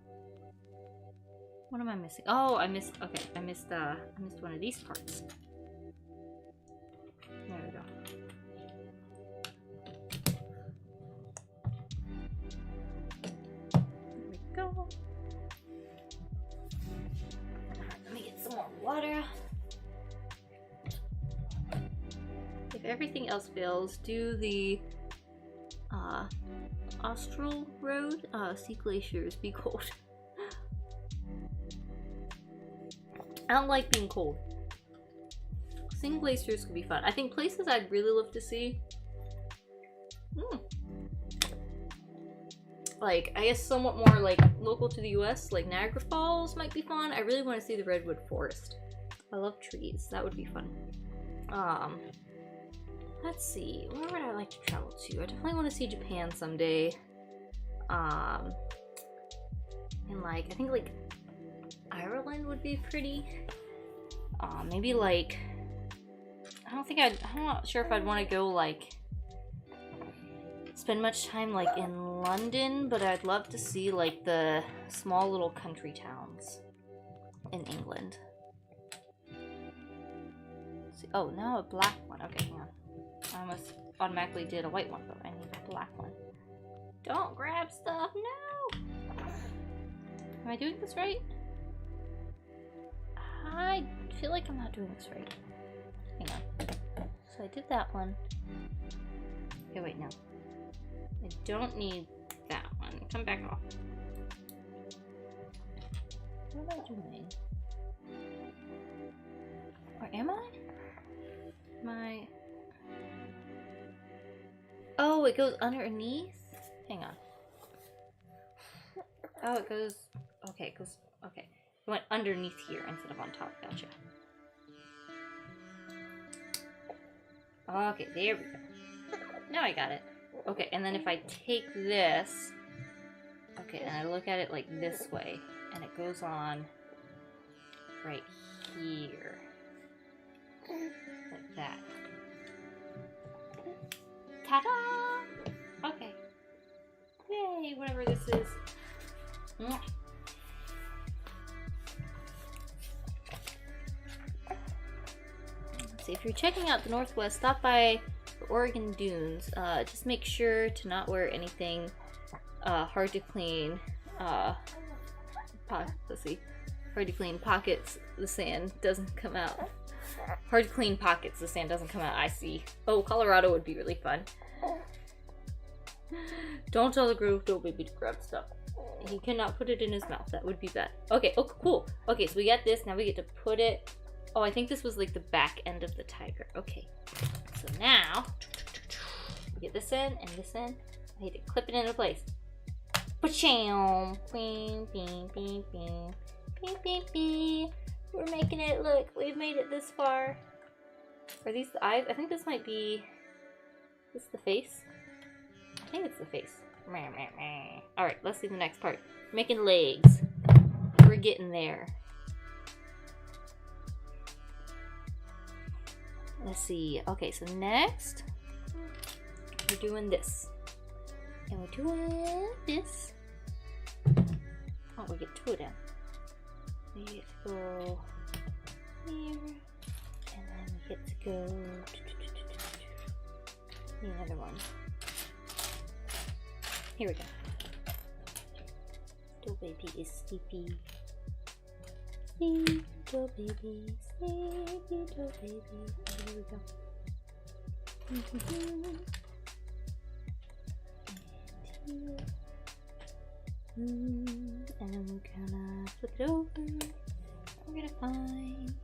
What am I missing? Oh, I missed... Okay, I missed one of these parts. There we go. There we go. Let me get some more water. If everything else fails, do the Austral Road. See glaciers, be cold. I don't like being cold. Seeing glaciers could be fun. I think places I'd really love to see. Like, I guess somewhat more like local to the US, like Niagara Falls might be fun. I really want to see the Redwood Forest. I love trees. That would be fun. Let's see. Where would I like to travel to? I definitely want to see Japan someday. And like, I think like Ireland would be pretty. Maybe like, I'm not sure if I'd want to go like spend much time like in London, but I'd love to see like the small little country towns in England. Let's see. Oh, now a black one. Okay, hang on. I almost automatically did a white one, but I need a black one. Don't grab stuff, no! Am I doing this right? I feel like I'm not doing this right. Hang on. So I did that one. Okay, wait, no. I don't need that one. Come back off. What am I doing? Or am I? Oh, it goes underneath? Hang on. Oh, it goes... Okay, it goes... Okay. It went underneath here instead of on top. Gotcha. Okay, there we go. Now I got it. Okay, and then if I take this... Okay, and I look at it like this way. And it goes on... right here. Like that. Ta-da! Okay. Yay, whatever this is. Let's see, if you're checking out the Northwest, stop by the Oregon Dunes. Just make sure to not wear anything hard to clean. Let's see. Hard to clean pockets, the sand doesn't come out. Hard to clean pockets, the sand doesn't come out. I see. Oh, Colorado would be really fun. Don't tell the Groove Dough Baby to grab stuff. He cannot put it in his mouth. That would be bad. Okay, oh, cool. Okay, so we got this. Now we get to put it... Oh, I think this was like the back end of the tiger. Okay. So now, we get this in and this in. I need to clip it into place. Ba-chow! Bing, bing, bing, bing. Bing, bing, bing. We're making it. Look, we've made it this far. Are these the eyes? I think this might be... Is this the face? I think it's the face. Alright, let's see the next part. We're making legs. We're getting there. Let's see. Okay, so next we're doing this. And we're doing this. Oh, we get two of them. We get to go here. And then we get to go. Need another one. Here we go. Little baby is sleepy. Sleepy little baby. Sleepy little baby. Here we go. And then we're gonna flip it over. We're gonna find.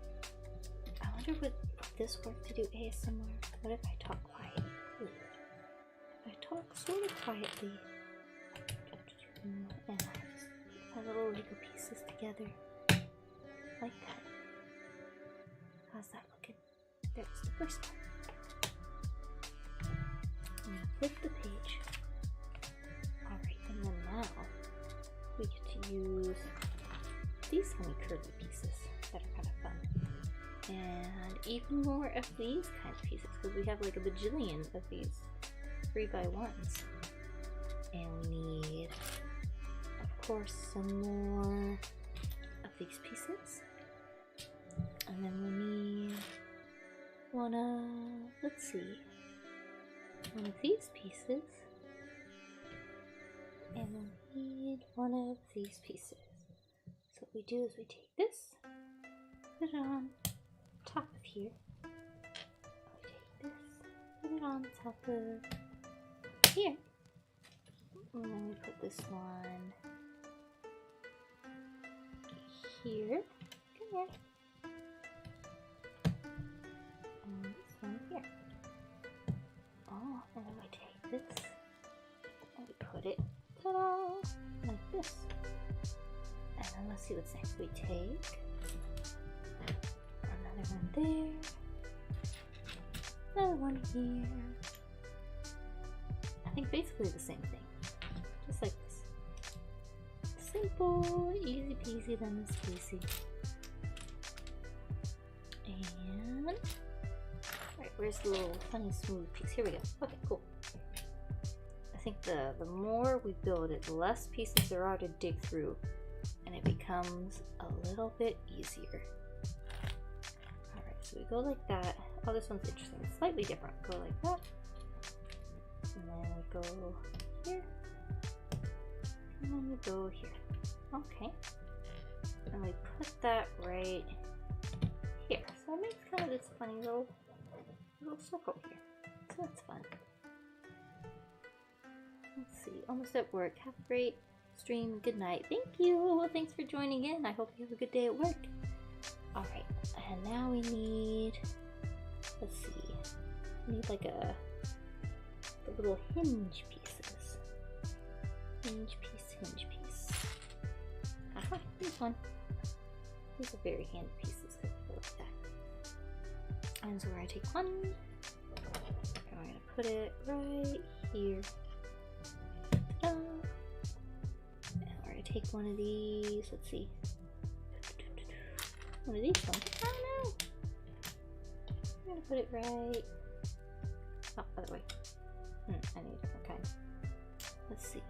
I wonder would this work to do ASMR? What if I talk quietly? I talk sort of quietly. And I just put my little Lego pieces together. Like that. How's that looking? There's the first one. I'm gonna flip the page. Alright, and then now we get to use these funny curly pieces that are kind of fun. And even more of these kind of pieces, because we have like a bajillion of these 3x1s. And we need, of course, some more of these pieces. And then we need one of, let's see, one of these pieces. And then we need one of these pieces. So what we do is we take this, put it on top of here. We take this, put it on top of here. And then we put this one here. Come here. And this one here. Oh, and then we take this and we put it, ta-da, like this. And then let's see what's next. We take another one there, another one here. I think basically the same thing. Just like this. Simple, easy peasy, lemon squeezy. And right, where's the little funny smooth piece? Here we go. Okay, cool. I think the more we build it, the less pieces there are to dig through, and it becomes a little bit easier. Alright, so we go like that. Oh, this one's interesting. It's slightly different. Go like that. And then we go here. And then we go here. Okay. And we put that right here. So it makes kind of this funny little circle here. So that's fun. Let's see. Almost at work. Have a great stream. Good night. Thank you. Thanks for joining in. I hope you have a good day at work. Alright. And now we need, let's see. We need like the little hinge pieces. Hinge piece. Aha, here's one. These are very handy pieces because they go like that. And so we're going to take one, and we're going to put it right here. Ta-da. And we're going to take one of these, let's see. One of these ones. Oh no! I'm going to put it right. Oh, other way. I need a different kind. Let's see.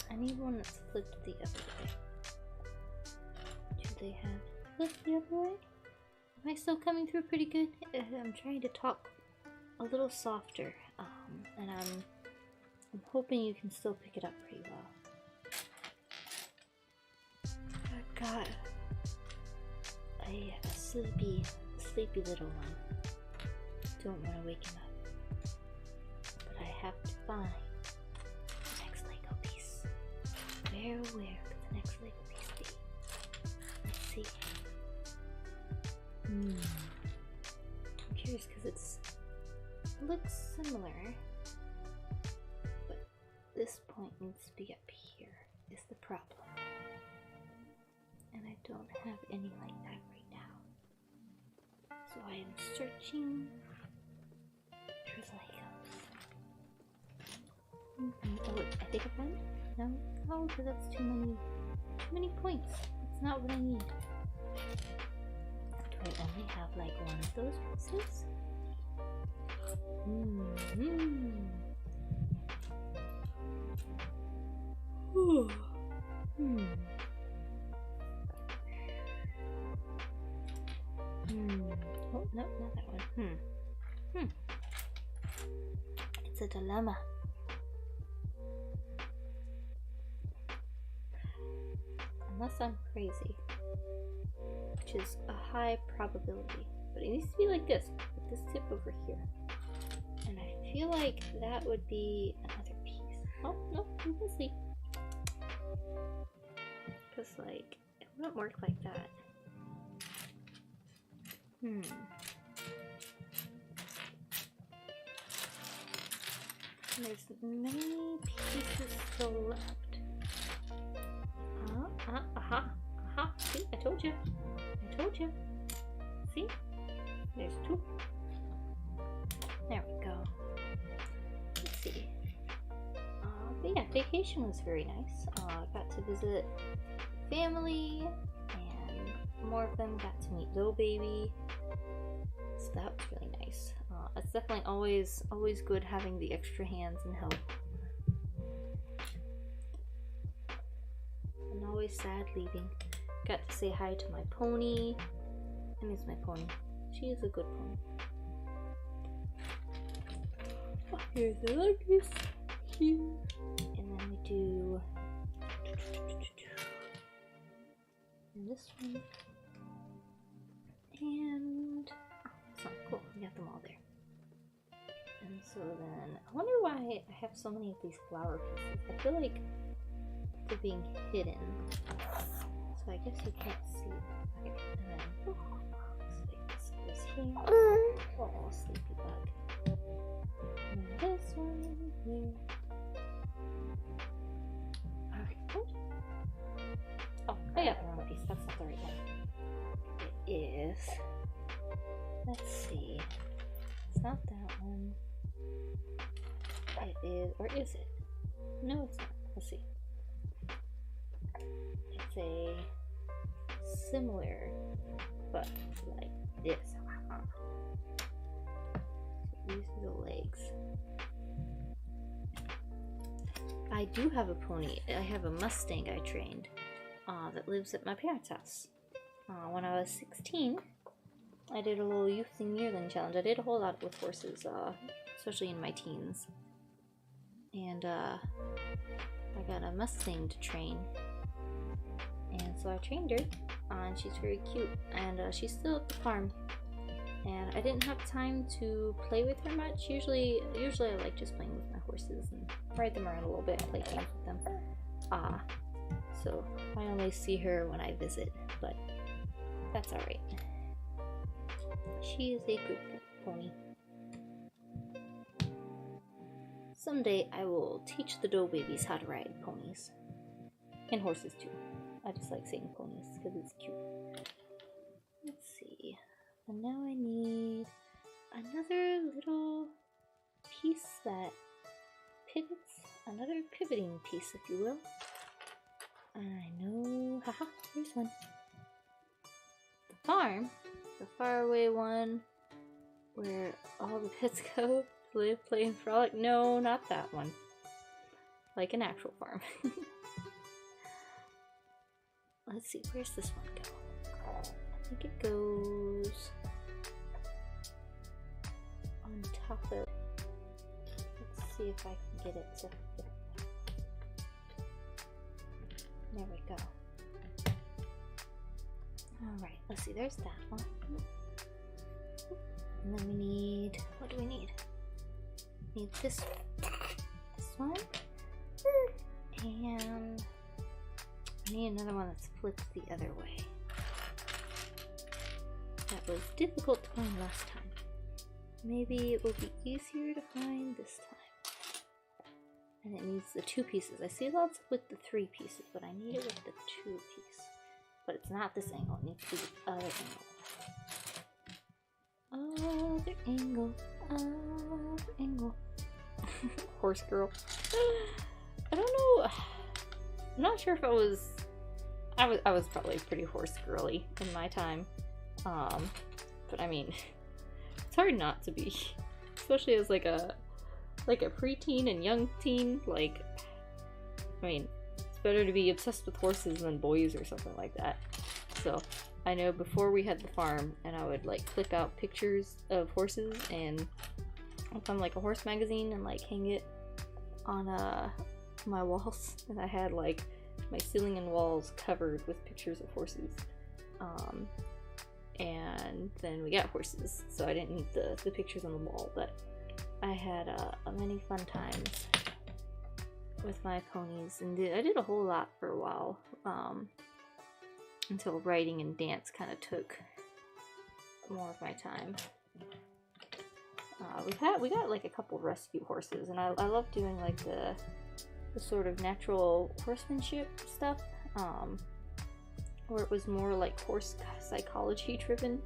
I need one that's flipped the other way. Do they have flipped the other way? Am I still coming through pretty good? I'm trying to talk a little softer, and I'm hoping you can still pick it up pretty well. I've got a sleepy little one. Don't want to wake him up. But I have to find the next Lego piece. Where could the next Lego piece be? Let's see. I'm curious because it looks similar, but this point needs to be up here is the problem. And I don't have any like that right now. So I am searching for Legos. Oh, wait, I think I found it. No, oh, because that's too many points. It's not what I need. Do I only have like one of those pieces? Oh, no, not that one. It's a dilemma. Unless I'm crazy, which is a high probability. But it needs to be like this, with this tip over here. And I feel like that would be another piece. Oh, no, we can see. Because, like, it wouldn't work like that. There's many pieces still left. See, I told you. See? There's two. There we go. Let's see. But yeah, vacation was very nice. I got to visit family, and more of them got to meet little baby. So that was really nice. It's definitely always good having the extra hands and help. And always sad leaving. Got to say hi to my pony. I miss my pony. She is a good pony. Oh, here's the luggage. Here. And then we do this one. And this one. Cool. We got them all there. And so then, I wonder why I have so many of these flower pieces. I feel like they're being hidden. So I guess you can't see them. Okay, and then stick this here. Oh, sleepy bug. And this one here. Alright. Oh, I got the wrong piece. That's not the right one. It is. Let's see. It's not that one. It is, or is it? No, it's not. Let's see. It's a similar, but like this. So these are the legs. I do have a pony. I have a Mustang I trained that lives at my parents' house. When I was 16, I did a little youth and yearling challenge. I did a whole lot with horses, especially in my teens. And I got a Mustang to train. And so I trained her, and she's very cute. And she's still at the farm. And I didn't have time to play with her much. Usually I like just playing with my horses and ride them around a little bit, play games with them. So I only see her when I visit, but that's alright. She is a good pony. Someday I will teach the doe babies how to ride ponies. And horses too. I just like saying ponies because it's cute. Let's see. And now I need another little piece that pivots. Another pivoting piece, if you will. I know. Haha, here's one. The farm. The faraway one where all the pets go to live, play, and frolic. No, not that one. Like an actual farm. Let's see, where's this one go? I think it goes on top of. Let's see if I can get it to fit. There we go. Alright, let's see, there's that one. And then we need, what do we need? We need this one. And I need another one that's flipped the other way. That was difficult to find last time. Maybe it will be easier to find this time. And it needs the 2 pieces. I see lots with the 3 pieces, but I need it with the 2 piece. But it's not this angle, it needs to be the other angle. Other angle, other angle. Horse girl. I don't know. I'm not sure if I was probably pretty horse girly in my time. But I mean, it's hard not to be, especially as like a preteen and young teen. Like, I mean, it's better to be obsessed with horses than boys or something like that. So I know before we had the farm, and I would like clip out pictures of horses and from like a horse magazine and like hang it on my walls, and I had like my ceiling and walls covered with pictures of horses. And then we got horses, so I didn't need the pictures on the wall, but I had many fun times with my ponies, and I did a whole lot for a while, until writing and dance kind of took more of my time. We got like a couple rescue horses, and I love doing like the sort of natural horsemanship stuff, where it was more like horse psychology driven,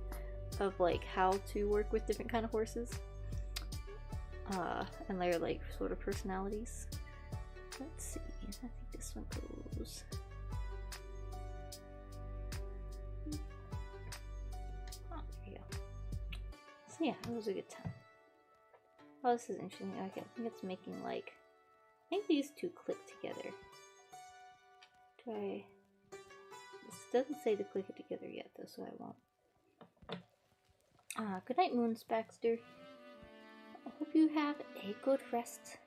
of like how to work with different kind of horses, and their like sort of personalities. Let's see, I think this one goes. Oh, there you go. So yeah, it was a good time. Oh, this is interesting. Okay, I think it's making like, I think these two click together. Try. This doesn't say to click it together yet, though, so I won't. Good night, Moons Baxter. I hope you have a good rest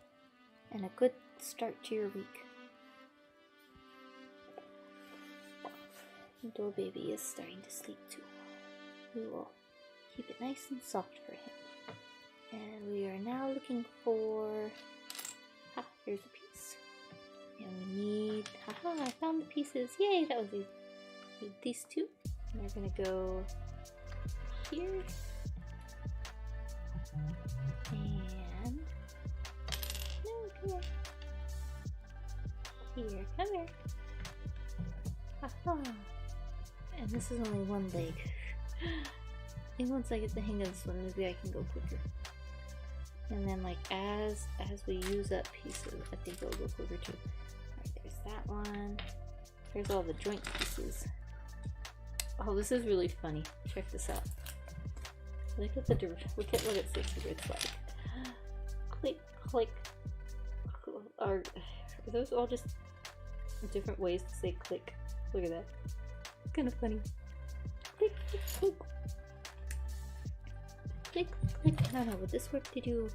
and a good start to your week. Little baby is starting to sleep too. We will keep it nice and soft for him. And we are now looking for... Ah, there's a piece. And we need... Haha, I found the pieces. Yay, that was easy. We need these two. And they're gonna go here. And... No, come here. Here, come here. Haha. And this is only one leg. I think once I get the hang of this one, maybe I can go quicker. And then like as we use up pieces, I think it'll go quicker too. Alright, there's that one. Here's all the joint pieces. Oh, this is really funny. Check this out. Look at what it says here. It's like click, click. Are those all just different ways to say click? Look at that. It's kind of funny. Click, click, click. Click, click. I don't know, would this work to do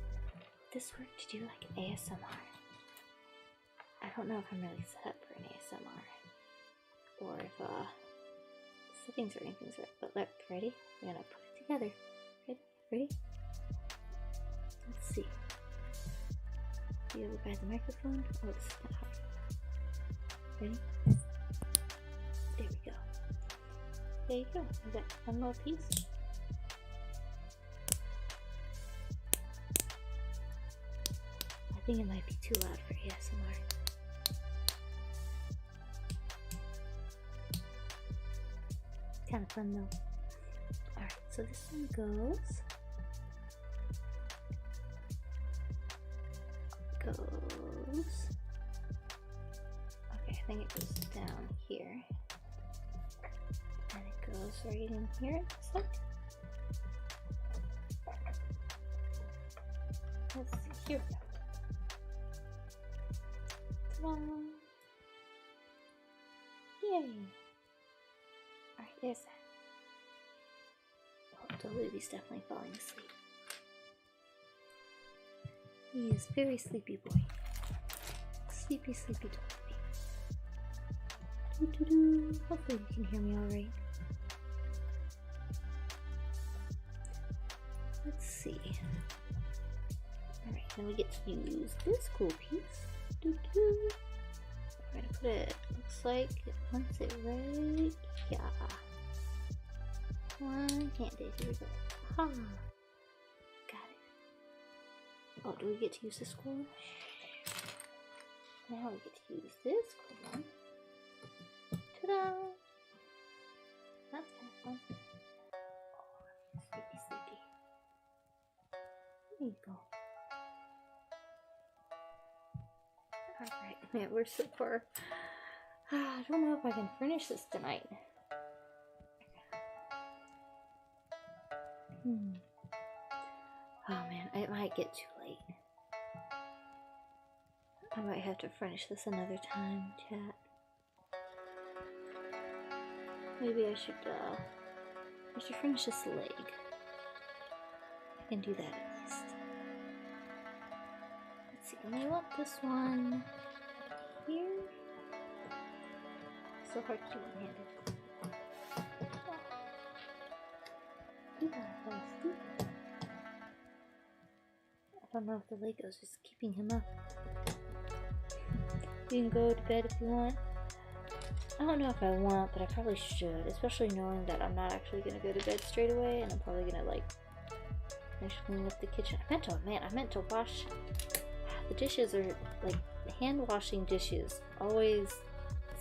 like an ASMR? I don't know if I'm really set up for an ASMR. Or if settings or anything's right. But look, ready? We're gonna put it together. Ready? Let's see. You over by the microphone? Oh, it's not hot. Ready? There we go. There you go. We got one more piece. I think it might be too loud for ASMR. Kind of fun though. Alright, so this one goes. Okay, I think it goes down here. And it goes right in here, it looks like. Let's see, here we go. Ta-da! Yay! Alright, there's that. Oh, the baby's definitely falling asleep. He is very sleepy boy. Sleepy, sleepy baby. Doo-doo-doo. Hopefully you can hear me alright. Let's see. Alright, then we get to use this cool piece. Doo-doo. We're gonna put it, looks like it wants it right. Yeah. One handed. Here we go. Aha. Got it. Oh, do we get to use this cool one? Now we get to use this cool one. Ta-da! That's kind of fun. Oh, sleepy, sleepy. There you go. Alright, man, we're so far. I don't know if I can finish this tonight. Oh man, it might get too late. I might have to finish this another time, chat. Maybe I should finish this leg. I can do that at least. Let's see, and I want this one here. So hard to do one-handed. I don't know if the Lego's just keeping him up. You can go to bed if you want. I don't know if I want, but I probably should, especially knowing that I'm not actually gonna go to bed straight away, and I'm probably gonna like finish cleaning up the kitchen. I meant to wash the dishes. Are like hand washing dishes always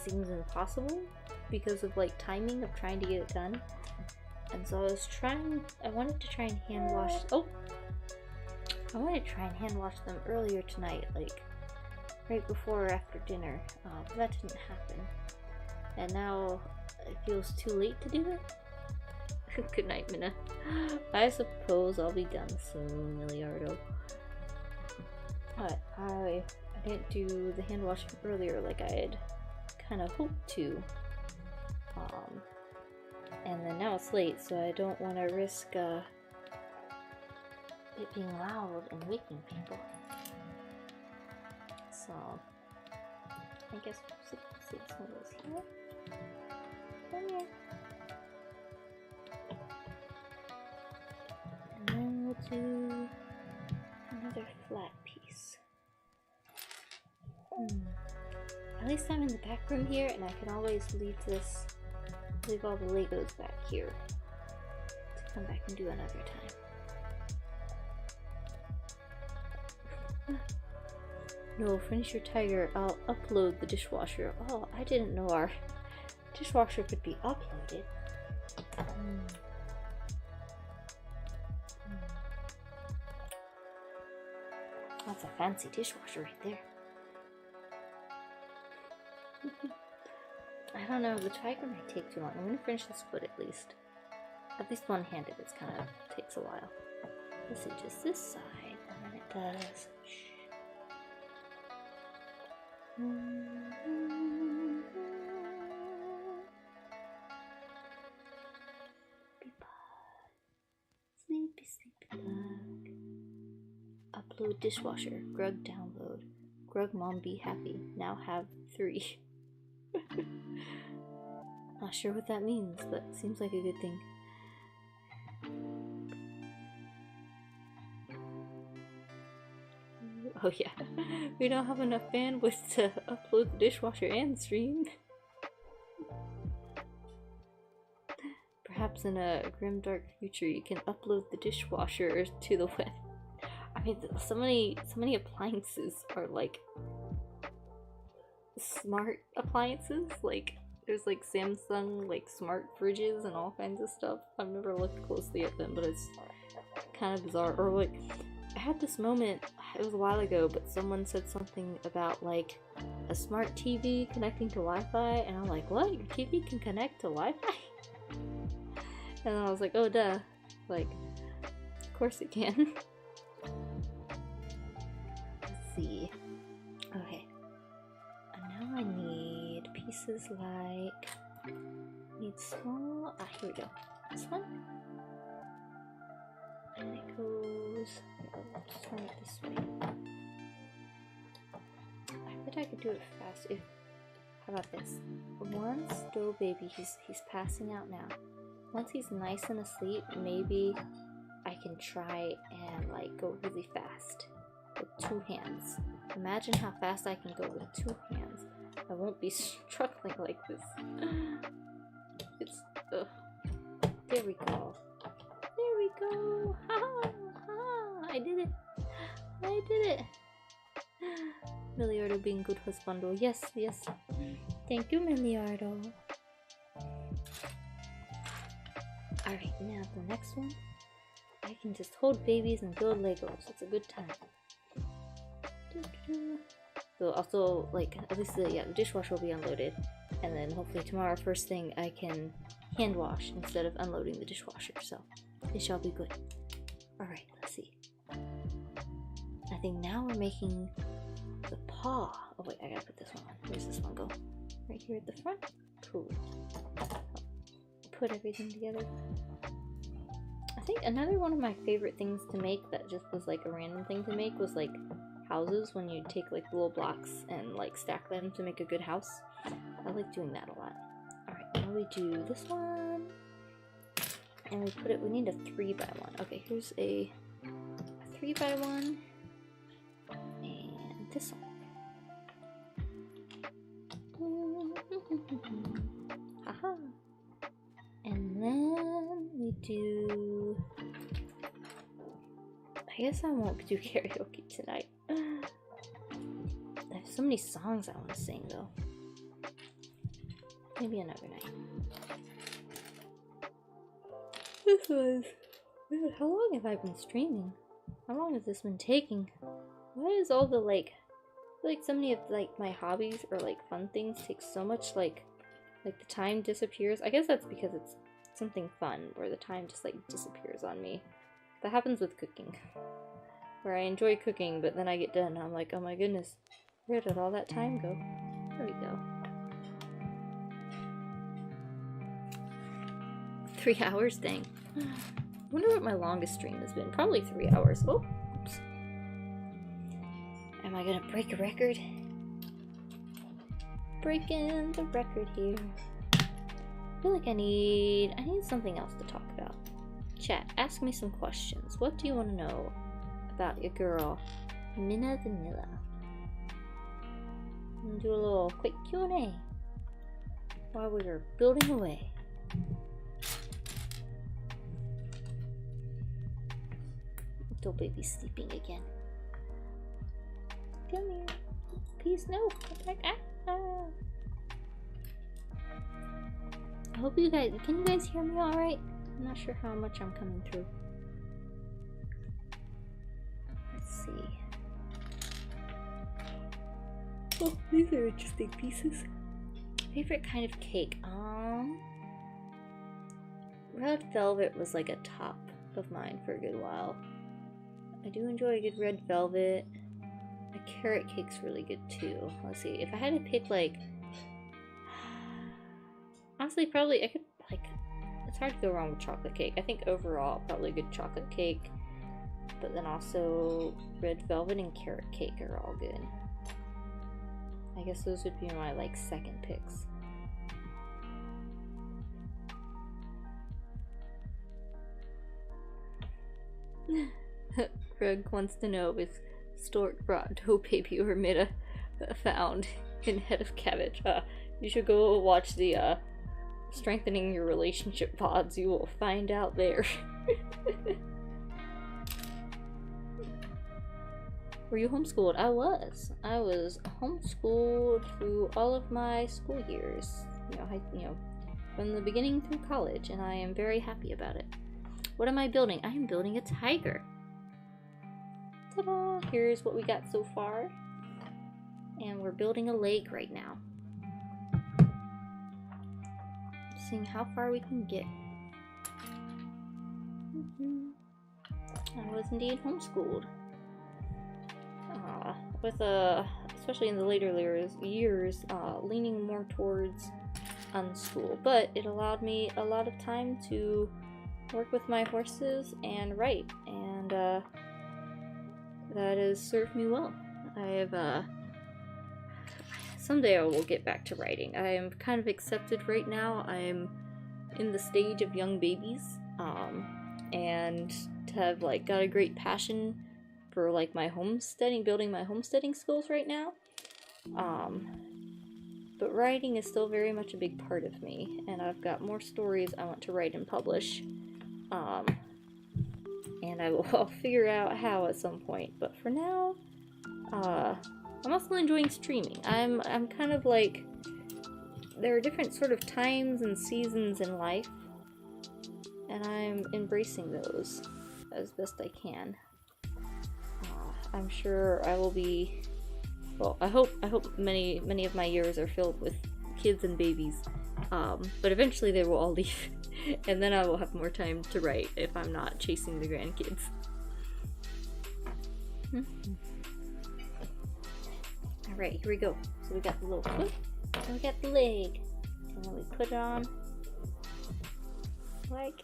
seems impossible because of like timing of trying to get it done. And so I wanted to try and hand wash. I wanted to try and hand wash them earlier tonight, like right before or after dinner, but that didn't happen. And now it feels too late to do it. Good night, Minna. I suppose I'll be done soon, Milliardo. But I didn't do the hand washing earlier like I had kind of hoped to. And then now it's late, so I don't want to risk it being loud and waking people. So I guess we'll see some of those here. Come here. And then we'll do another flat piece. At least I'm in the back room here, and I can always leave all the Legos back here to come back and do another time. No, finish your tiger. I'll upload the dishwasher. Oh, I didn't know our dishwasher could be uploaded. That's a fancy dishwasher right there. I don't know, the tiger might take too long. I'm gonna finish this foot at least. At least one-handed, it's kind of takes a while. Let's see, just this side, and then it does. Sleepy, sleepy bug. Upload dishwasher. Grug download. Grug mom be happy. Now have 3. Not sure what that means, but seems like a good thing. Oh yeah, we don't have enough bandwidth to upload the dishwasher and stream. Perhaps in a grim dark future you can upload the dishwasher to the web. I mean, so many appliances are like smart appliances. Like there's like Samsung like smart fridges and all kinds of stuff. I've never looked closely at them, but it's kind of bizarre. Or like I had this moment, it was a while ago, but someone said something about like a smart TV connecting to Wi-Fi, and I'm like, what? Your TV can connect to Wi-Fi? And then I was like, oh duh, like of course it can. Let's see. Okay. And now I need pieces like, need small, here we go. This one. And it goes, I'll just turn it this way. I bet I could do it fast if, how about this? Once Doe Baby, he's passing out now. Once he's nice and asleep, maybe I can try and like go really fast with 2 hands. Imagine how fast I can go with 2 hands. I won't be struggling like this. It's, ugh. There we go. There we go. Ha ha! I did it. I did it. Milliardo being good husbando. Yes, yes. Thank you, Milliardo. Alright, now the next one. I can just hold babies and build Legos. It's a good time. So also, like, at least the dishwasher will be unloaded. And then hopefully tomorrow, first thing, I can hand wash instead of unloading the dishwasher. So it shall be good. Alright, let's see. I think now we're making the paw. Oh wait, I gotta put this one on. Where's this one go? Right here at the front? Cool. Put everything together. I think another one of my favorite things to make that just was like a random thing to make was like houses, when you take like little blocks and like stack them to make a good house. I like doing that a lot. Alright, now we do this one. And we put it, we need a 3x1. Okay, here's a 3x1. And this one. Haha. And then we do... I guess I won't do karaoke tonight. I have so many songs I want to sing though. Maybe another night. This was... How long have I been streaming? How long has this been taking? Why is all the like... I feel like so many of like my hobbies or like fun things take so much like the time disappears. I guess that's because it's something fun where the time just like disappears on me. That happens with cooking. Where I enjoy cooking, but then I get done and I'm like, oh my goodness, where did all that time go? There we go. 3 hours? Dang. I wonder what my longest stream has been. Probably 3 hours. Oh, oops. Am I gonna break a record? Breaking the record here. I feel like I need something else to talk about. Chat, ask me some questions. What do you want to know about your girl, Minna Vanilla? I'm gonna do a little quick Q&A while we are building away. Little baby's sleeping again. Come here. Please, no. Come back. I hope you guys, can you guys hear me alright? I'm not sure how much I'm coming through. Let's see. Oh, these are interesting pieces. Favorite kind of cake? Red velvet was like a top of mine for a good while. I do enjoy a good red velvet. A carrot cake's really good too. Let's see, if I had to pick like... Honestly, probably I could like... It's hard to go wrong with chocolate cake. I think overall, probably a good chocolate cake. But then also red velvet and carrot cake are all good. I guess those would be my like second picks. Greg wants to know if Stork brought Dough Baby or Minna found in Head of Cabbage. You should go watch the Strengthening Your Relationship VODs. You will find out there. Were you homeschooled? I was. I was homeschooled through all of my school years. From the beginning through college, and I am very happy about it. What am I building? I am building a tiger. Ta-da! Here's what we got so far. And we're building a lake right now. Seeing how far we can get. I was indeed homeschooled. With especially in the later years, leaning more towards unschool. But it allowed me a lot of time to work with my horses and write, and that has served me well. I have someday I will get back to writing. I am kind of accepted right now. I'm in the stage of young babies, and to have like got a great passion for like my homesteading, building my homesteading skills right now. But writing is still very much a big part of me, and I've got more stories I want to write and publish. And I'll figure out how at some point. But for now, I'm also enjoying streaming. I'm kind of like, there are different sort of times and seasons in life, and I'm embracing those as best I can. I'm sure I will be well, I hope many of my years are filled with kids and babies. But eventually they will all leave, and then I will have more time to write if I'm not chasing the grandkids. Alright, here we go. So we got the little foot, and we got the leg, and then we put it on like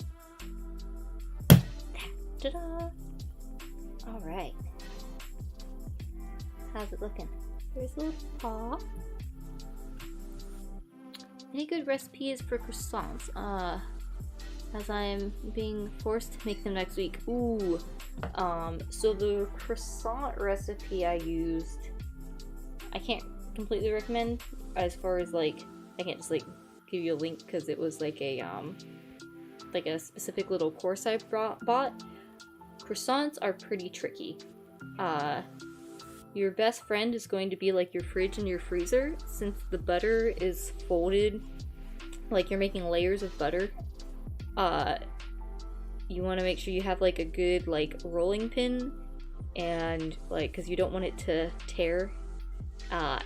that. Ta-da! Alright. How's it looking? There's a little paw. Any good recipes for croissants? As I'm being forced to make them next week. Ooh. So the croissant recipe I used, I can't completely recommend as far as like, I can't just like give you a link because it was like a specific little course I bought. Croissants are pretty tricky. Your best friend is going to be like your fridge and your freezer, since the butter is folded, like you're making layers of butter. You want to make sure you have like a good like rolling pin, and like, because you don't want it to tear. And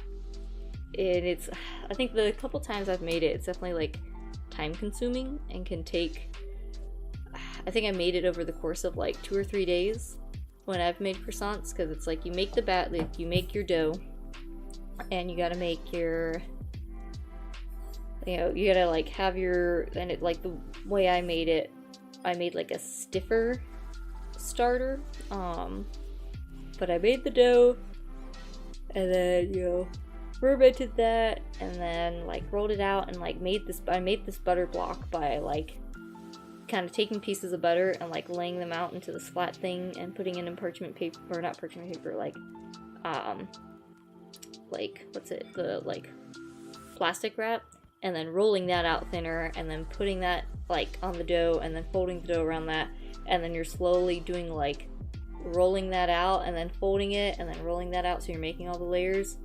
it's, I think the couple times I've made it, it's definitely like time consuming and can take, I think I made it over the course of like 2 or 3 days when I've made croissants, because it's like you make the like you make your dough, and you gotta make your, you know, you gotta like have your, and it, like the way I made it, I made like a stiffer starter, but I made the dough, and then, you know, fermented that, and then like rolled it out, and like I made this butter block by like kind of taking pieces of butter and like laying them out into this flat thing and putting it in parchment paper, or not parchment paper, like what's it, the like plastic wrap, and then rolling that out thinner, and then putting that like on the dough, and then folding the dough around that, and then you're slowly doing like rolling that out and then folding it and then rolling that out, so you're making all the layers.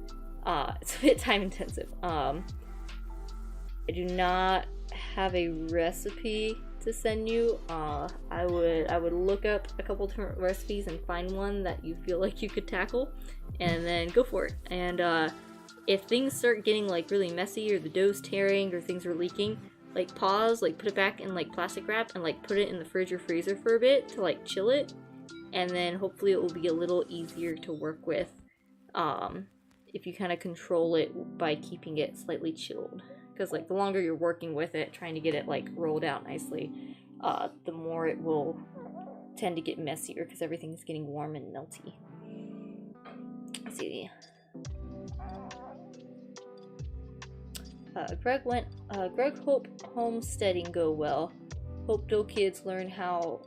It's a bit time intensive. I do not have a recipe to send you. I would look up a couple different recipes and find one that you feel like you could tackle, and then go for it. And if things start getting like really messy, or the dough's tearing, or things are leaking, like pause, like put it back in like plastic wrap, and like put it in the fridge or freezer for a bit to like chill it, and then hopefully it will be a little easier to work with if you kind of control it by keeping it slightly chilled. Because like the longer you're working with it, trying to get it like rolled out nicely, the more it will tend to get messier because everything's getting warm and melty. Let's see. Greg hope homesteading go well. Hope no kids learn how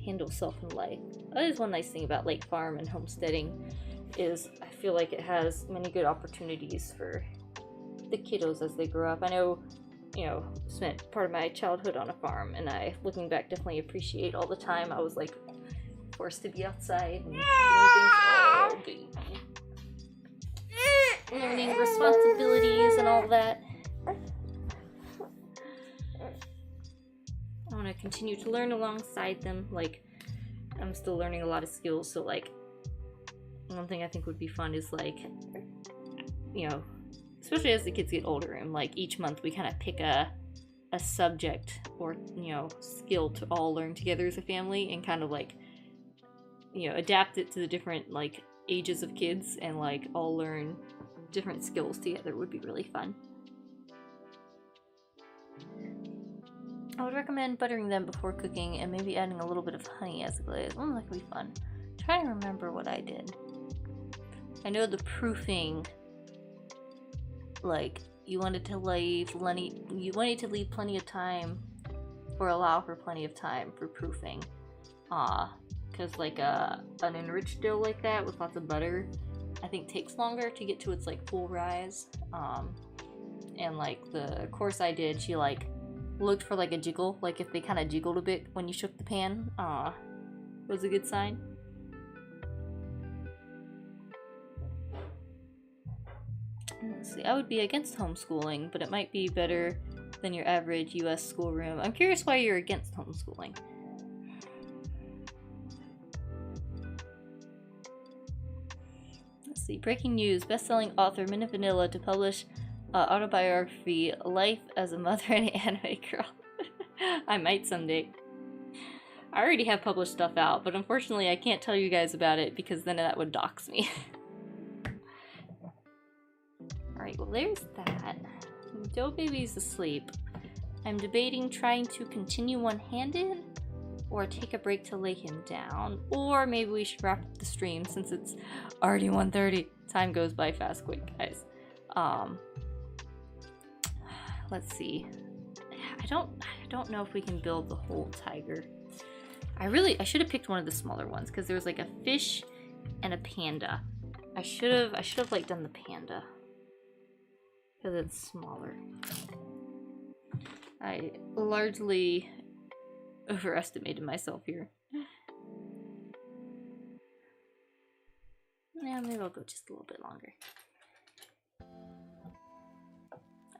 handle self in life. That is one nice thing about Lake Farm and homesteading, is I feel like it has many good opportunities for the kiddos as they grow up. I know, you know, spent part of my childhood on a farm, and I, looking back, definitely appreciate all the time I was like forced to be outside and doing things. Oh, baby. Learning responsibilities and all that. I want to continue to learn alongside them. Like, I'm still learning a lot of skills, so like one thing I think would be fun is like, you know, especially as the kids get older, and like each month we kind of pick a subject or, you know, skill to all learn together as a family, and kind of like, you know, adapt it to the different like ages of kids, and like all learn different skills together would be really fun. I would recommend buttering them before cooking, and maybe adding a little bit of honey as a glaze. Oh, that could be fun. I'm trying to remember what I did. I know the proofing, like, you wanted to leave plenty of time, or allow for plenty of time for proofing. Because like an enriched dough like that with lots of butter, I think takes longer to get to its like full rise. And like the course I did, she like looked for like a jiggle, like if they kind of jiggled a bit when you shook the pan, was a good sign. Let's see, I would be against homeschooling, but it might be better than your average US schoolroom. I'm curious why you're against homeschooling. Let's Let's see. Breaking news. Best-selling author Minna Vanilla to publish autobiography, Life as a Mother and Anime Girl. I might someday. I already have published stuff out, but unfortunately I can't tell you guys about it because then that would dox me. Alright, well there's that. Dough Baby's asleep. I'm debating trying to continue one-handed or take a break to lay him down. Or maybe we should wrap up the stream since it's already 1:30. Time goes by fast quick, guys. Let's see. I don't know if we can build the whole tiger. I should have picked one of the smaller ones because there was like a fish and a panda. I should have like done the panda because it's smaller. I largely overestimated myself here. Yeah, maybe I'll go just a little bit longer.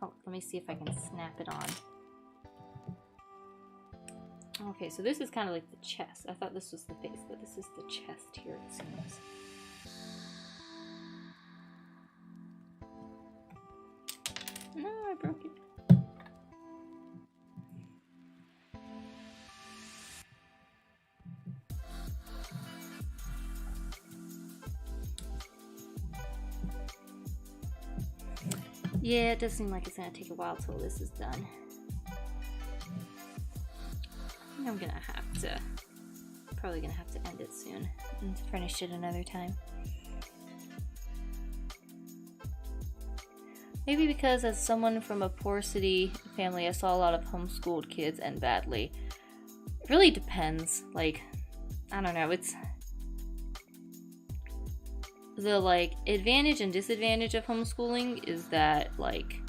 Oh, let me see if I can snap it on. Okay, so this is kind of like the chest. I thought this was the face, but this is the chest here, it seems. No, I broke it. Yeah, it does seem like it's gonna take a while till this is done. I'm gonna have to, probably gonna have to end it soon and finish it another time. Maybe because as someone from a poor city family, I saw a lot of homeschooled kids end badly. It really depends. Like, I don't know, it's the like advantage and disadvantage of homeschooling is that like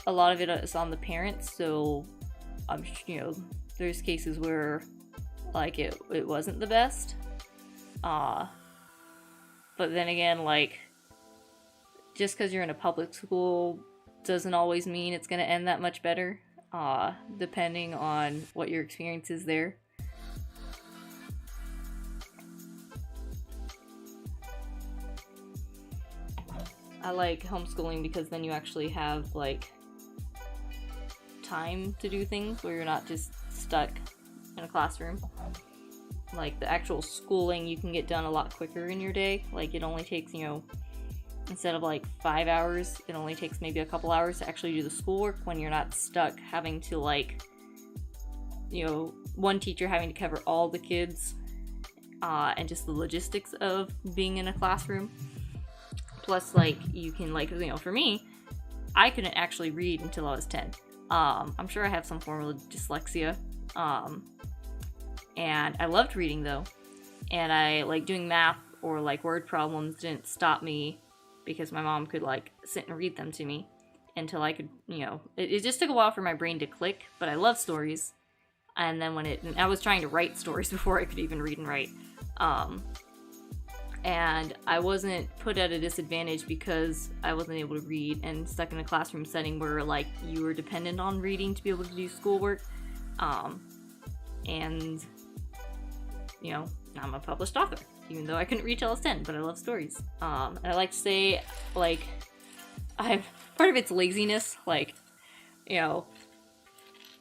a lot of it is on the parents, so you know, there's cases where like it wasn't the best. But then again, like just because you're in a public school doesn't always mean it's gonna end that much better. Depending on what your experience is there. I like homeschooling because then you actually have like time to do things where you're not just stuck in a classroom. Like the actual schooling you can get done a lot quicker in your day. Like it only takes, you know, instead of like 5 hours, it only takes maybe a couple hours to actually do the schoolwork when you're not stuck having to like, you know, one teacher having to cover all the kids and just the logistics of being in a classroom. Plus, like, you can, like, you know, for me, I couldn't actually read until I was 10. I'm sure I have some form of dyslexia. And I loved reading, though. And I, like, doing math or, like, word problems didn't stop me because my mom could, like, sit and read them to me until I could, you know, it just took a while for my brain to click, but I love stories. And then and I was trying to write stories before I could even read and write. And I wasn't put at a disadvantage because I wasn't able to read and stuck in a classroom setting where like you were dependent on reading to be able to do schoolwork. And you know, I'm a published author, even though I couldn't read till I was 10, but I love stories. And I like to say, like, part of it's laziness. Like, you know,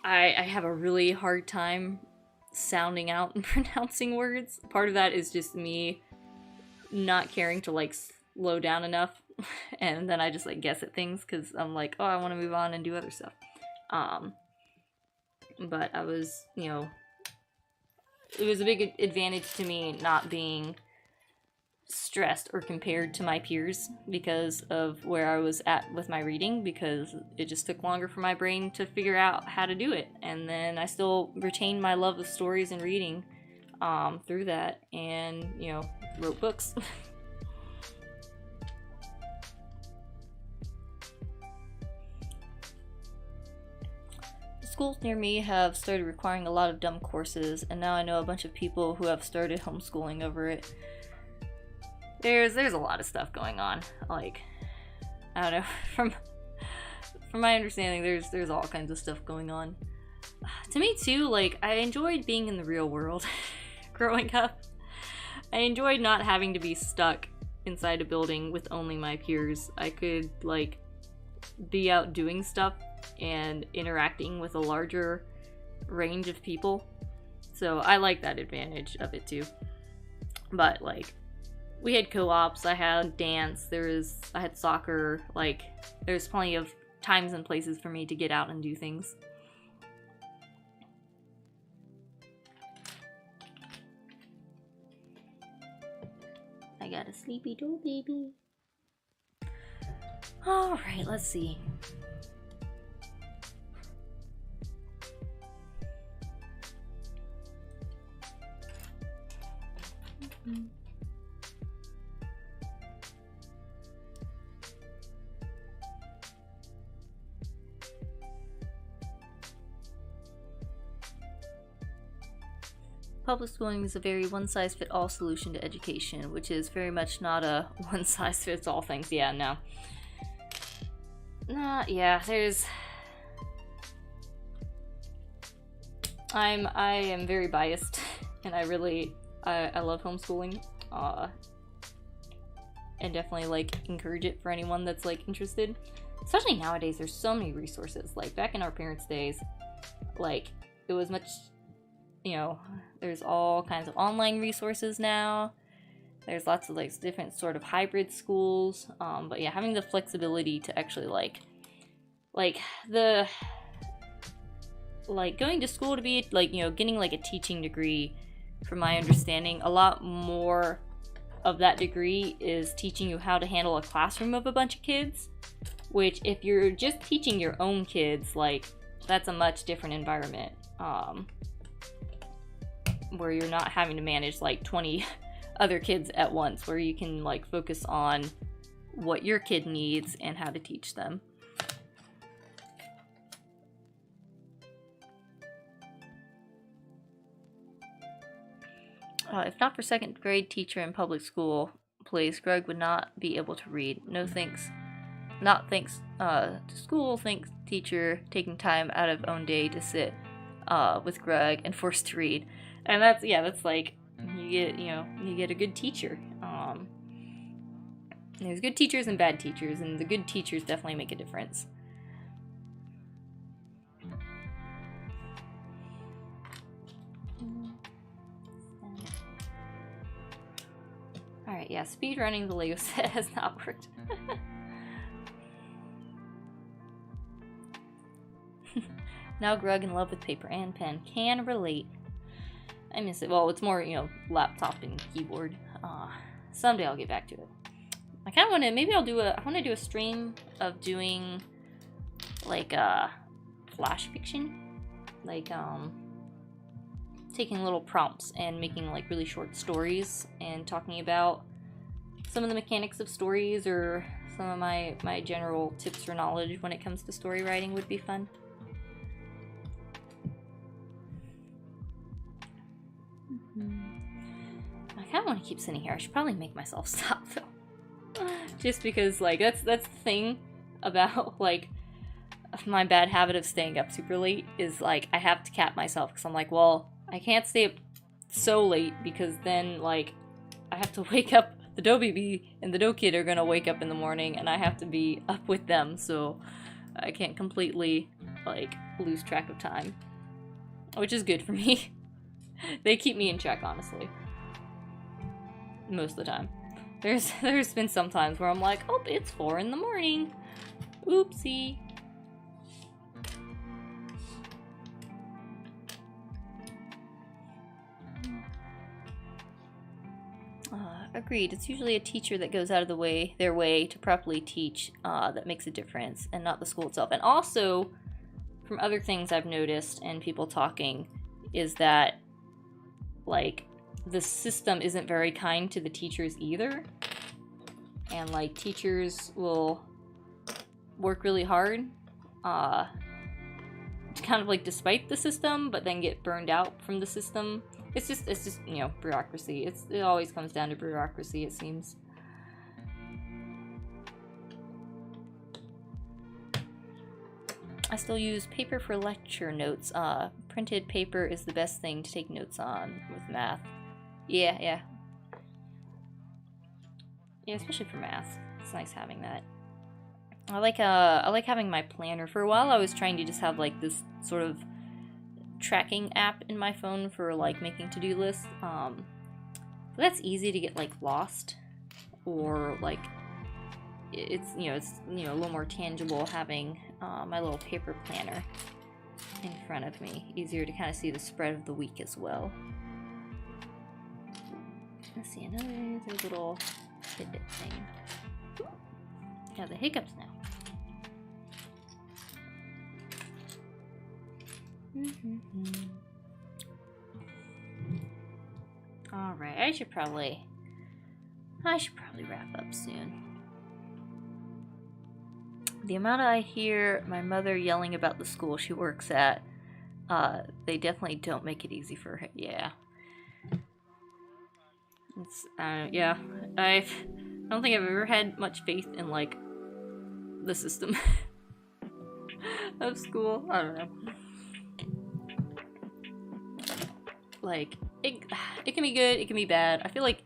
I have a really hard time sounding out and pronouncing words. Part of that is just me not caring to like slow down enough, and then I just like guess at things because I'm like, oh, I want to move on and do other stuff. But I was, you know, it was a big advantage to me not being stressed or compared to my peers because of where I was at with my reading, because it just took longer for my brain to figure out how to do it. And then I still retained my love of stories and reading through that, and, you know, wrote books. Schools near me have started requiring a lot of dumb courses, and now I know a bunch of people who have started homeschooling over it. There's a lot of stuff going on. Like, I don't know, from my understanding, there's all kinds of stuff going on. To me too, like, I enjoyed being in the real world growing up. I enjoyed not having to be stuck inside a building with only my peers. I could like be out doing stuff and interacting with a larger range of people. So I like that advantage of it too. But like, we had co-ops, I had dance, I had soccer, like there's plenty of times and places for me to get out and do things. I got a sleepy doll baby. Alright, let's see. Public schooling is a very one-size-fits-all solution to education, which is very much not a one-size-fits-all things. Yeah, no. Yeah, there's... I am very biased, and I love homeschooling, and definitely, like, encourage it for anyone that's, like, interested. Especially nowadays, there's so many resources. Like, back in our parents' days, like, it was much... You know, there's all kinds of online resources now. There's lots of like different sort of hybrid schools. But yeah, having the flexibility to actually going to school to be like, you know, getting like a teaching degree, from my understanding, a lot more of that degree is teaching you how to handle a classroom of a bunch of kids. Which if you're just teaching your own kids, like that's a much different environment. Where you're not having to manage like 20 other kids at once, where you can like focus on what your kid needs and how to teach them. If not for second grade teacher in public school, please, Greg would not be able to read. No thanks. Not thanks to school, thanks teacher taking time out of own day to sit with Greg and forced to read. And that's like, you get a good teacher. There's good teachers and bad teachers, and the good teachers definitely make a difference. Alright, yeah, speedrunning the Lego set has not worked. Now Greg in love with paper and pen. Can relate. I miss it. Well, it's more, you know, laptop and keyboard. Someday I'll get back to it. I kind of want to, maybe I want to do a stream of doing, like, flash fiction. Like, taking little prompts and making, like, really short stories and talking about some of the mechanics of stories or some of my general tips or knowledge when it comes to story writing would be fun. I kind of want to keep sitting here. I should probably make myself stop though. Just because, like, that's the thing about, like, my bad habit of staying up super late is, like, I have to cap myself because I'm like, well, I can't stay up so late because then, like, I have to wake up. The dough baby and the dough kid are gonna wake up in the morning and I have to be up with them, so I can't completely, like, lose track of time. Which is good for me. They keep me in check, honestly. Most of the time. There's been some times where I'm like, oh, it's 4 in the morning. Oopsie. Agreed. It's usually a teacher that goes out of their way to properly teach that makes a difference, and not the school itself. And also, from other things I've noticed and people talking, is that, like, the system isn't very kind to the teachers either. And, like, teachers will work really hard, kind of, like, despite the system, but then get burned out from the system. It's just, you know, bureaucracy. It always comes down to bureaucracy, it seems. I still use paper for lecture notes. Printed paper is the best thing to take notes on with math. Yeah. Yeah, especially for math. It's nice having that. I like having my planner. For a while I was trying to just have like this sort of tracking app in my phone for like making to-do lists. But that's easy to get like lost, or like it's a little more tangible having my little paper planner in front of me. Easier to kind of see the spread of the week as well. Let's see, another little tidbit thing. Yeah, the hiccups now. Alright, I should probably wrap up soon. The amount I hear my mother yelling about the school she works at, they definitely don't make it easy for her. Yeah. It's, yeah. I don't think I've ever had much faith in, like, the system of school. I don't know. Like, it can be good, it can be bad. I feel like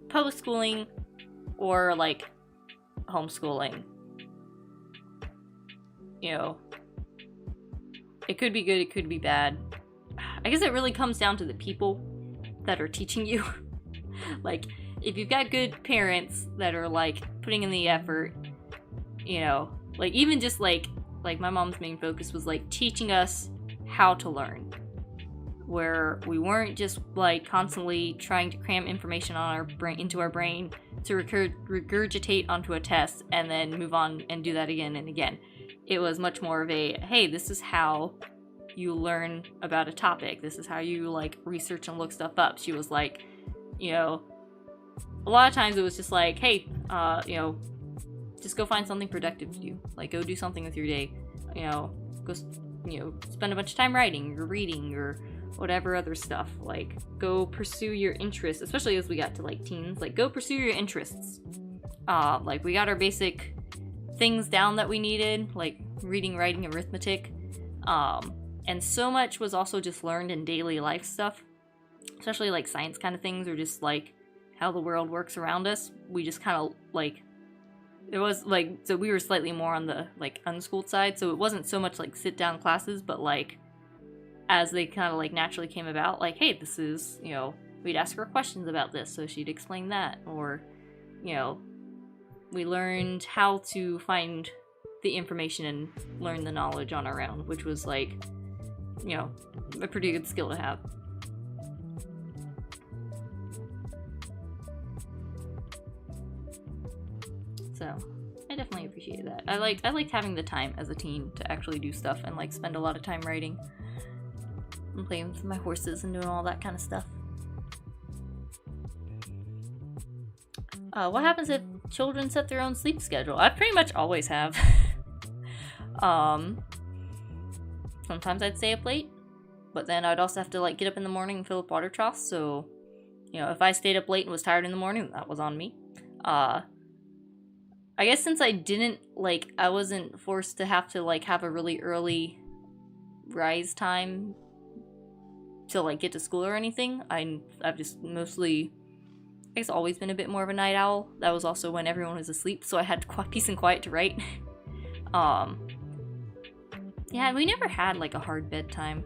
public schooling or, like, homeschooling, you know, it could be good, it could be bad. I guess it really comes down to the people that are teaching you. Like, if you've got good parents that are, like, putting in the effort, you know, like, even just, like my mom's main focus was, like, teaching us how to learn. Where we weren't just, like, constantly trying to cram information on our brain into our brain to regurgitate onto a test and then move on and do that again and again. It was much more of a, hey, this is how you learn about a topic. This is how you, like, research and look stuff up. She was like, you know, a lot of times it was just like, hey, you know, just go find something productive to do. Like, go do something with your day. You know, go, you know, spend a bunch of time writing or reading or whatever other stuff. Like, go pursue your interests, especially as we got to, like, teens. Like, go pursue your interests. Like, we got our basic things down that we needed, like reading, writing, arithmetic. And so much was also just learned in daily life stuff, especially, like, science kind of things, or just, like, how the world works around us. We just kind of, like, it was, like, so we were slightly more on the, like, unschooled side, so it wasn't so much, like, sit-down classes, but, like, as they kind of, like, naturally came about, like, hey, this is, you know, we'd ask her questions about this, so she'd explain that, or, you know, we learned how to find the information and learn the knowledge on our own, which was, like, you know, a pretty good skill to have. So, I definitely appreciated that. I liked having the time as a teen to actually do stuff and, like, spend a lot of time writing and playing with my horses and doing all that kind of stuff. What happens if children set their own sleep schedule? I pretty much always have. Sometimes I'd stay up late, but then I'd also have to, like, get up in the morning and fill up water troughs, so, you know, if I stayed up late and was tired in the morning, that was on me. I guess since I didn't, like, I wasn't forced to have to, like, have a really early rise time to, like, get to school or anything, I've just mostly, I guess, always been a bit more of a night owl. That was also when everyone was asleep, so I had peace and quiet to write. Yeah, we never had, like, a hard bedtime.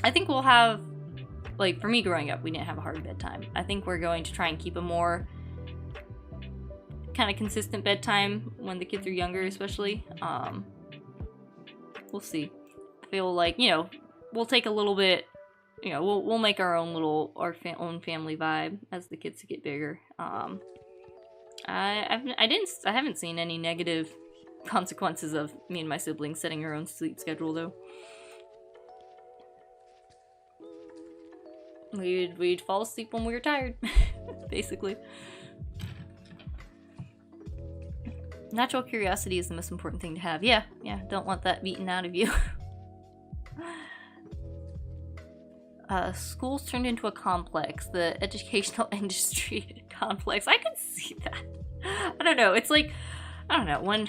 I think we'll have, like, for me growing up, we didn't have a hard bedtime. I think we're going to try and keep a more kind of consistent bedtime when the kids are younger, especially. We'll see. I feel like, you know, we'll take a little bit, you know, we'll make our own little, own family vibe as the kids get bigger. I haven't seen any negative consequences of me and my siblings setting our own sleep schedule, though. We'd fall asleep when we were tired, basically. Natural curiosity is the most important thing to have. Yeah, don't want that beaten out of you. Schools turned into a complex. The educational industry complex. I could see that. I don't know. It's like, I don't know. When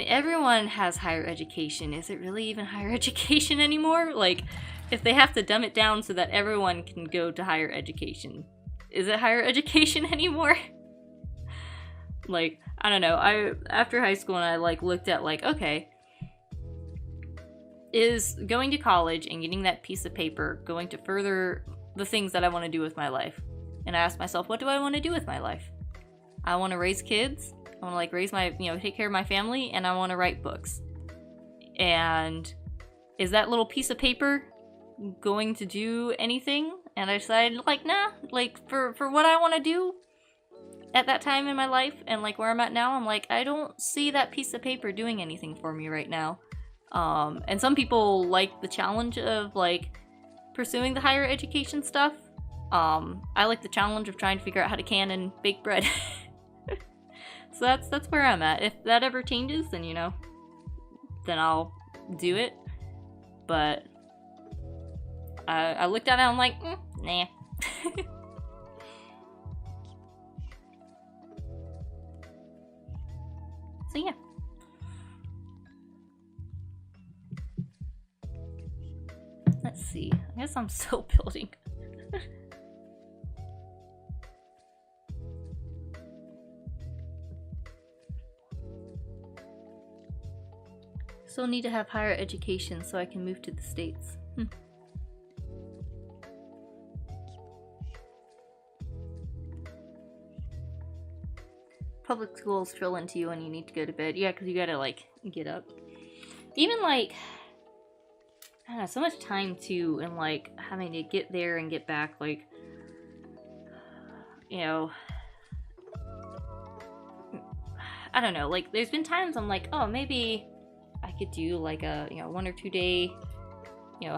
everyone has higher education, is it really even higher education anymore? Like, if they have to dumb it down so that everyone can go to higher education, is it higher education anymore? Like, I don't know, after high school and I like looked at like, okay, is going to college and getting that piece of paper going to further the things that I want to do with my life? And I asked myself, what do I want to do with my life? I want to raise kids. I want to like raise my, take care of my family, and I want to write books. And is that little piece of paper going to do anything? And I decided, like, nah, like for what I want to do at that time in my life and like where I'm at now, I'm like, I don't see that piece of paper doing anything for me right now. And some people like the challenge of like pursuing the higher education stuff. I like the challenge of trying to figure out how to can and bake bread. So that's where I'm at. If that ever changes, then then I'll do it. But I looked at it and I'm like, nah. So yeah. Let's see. I guess I'm still building. Still need to have higher education so I can move to the States. Public schools drill into you when you need to go to bed. Yeah, because you gotta like get up. Even like, I don't know, so much time too, and like having to get there and get back. Like, I don't know. Like, there's been times I'm like, oh, maybe I could do like a 1 or 2 day,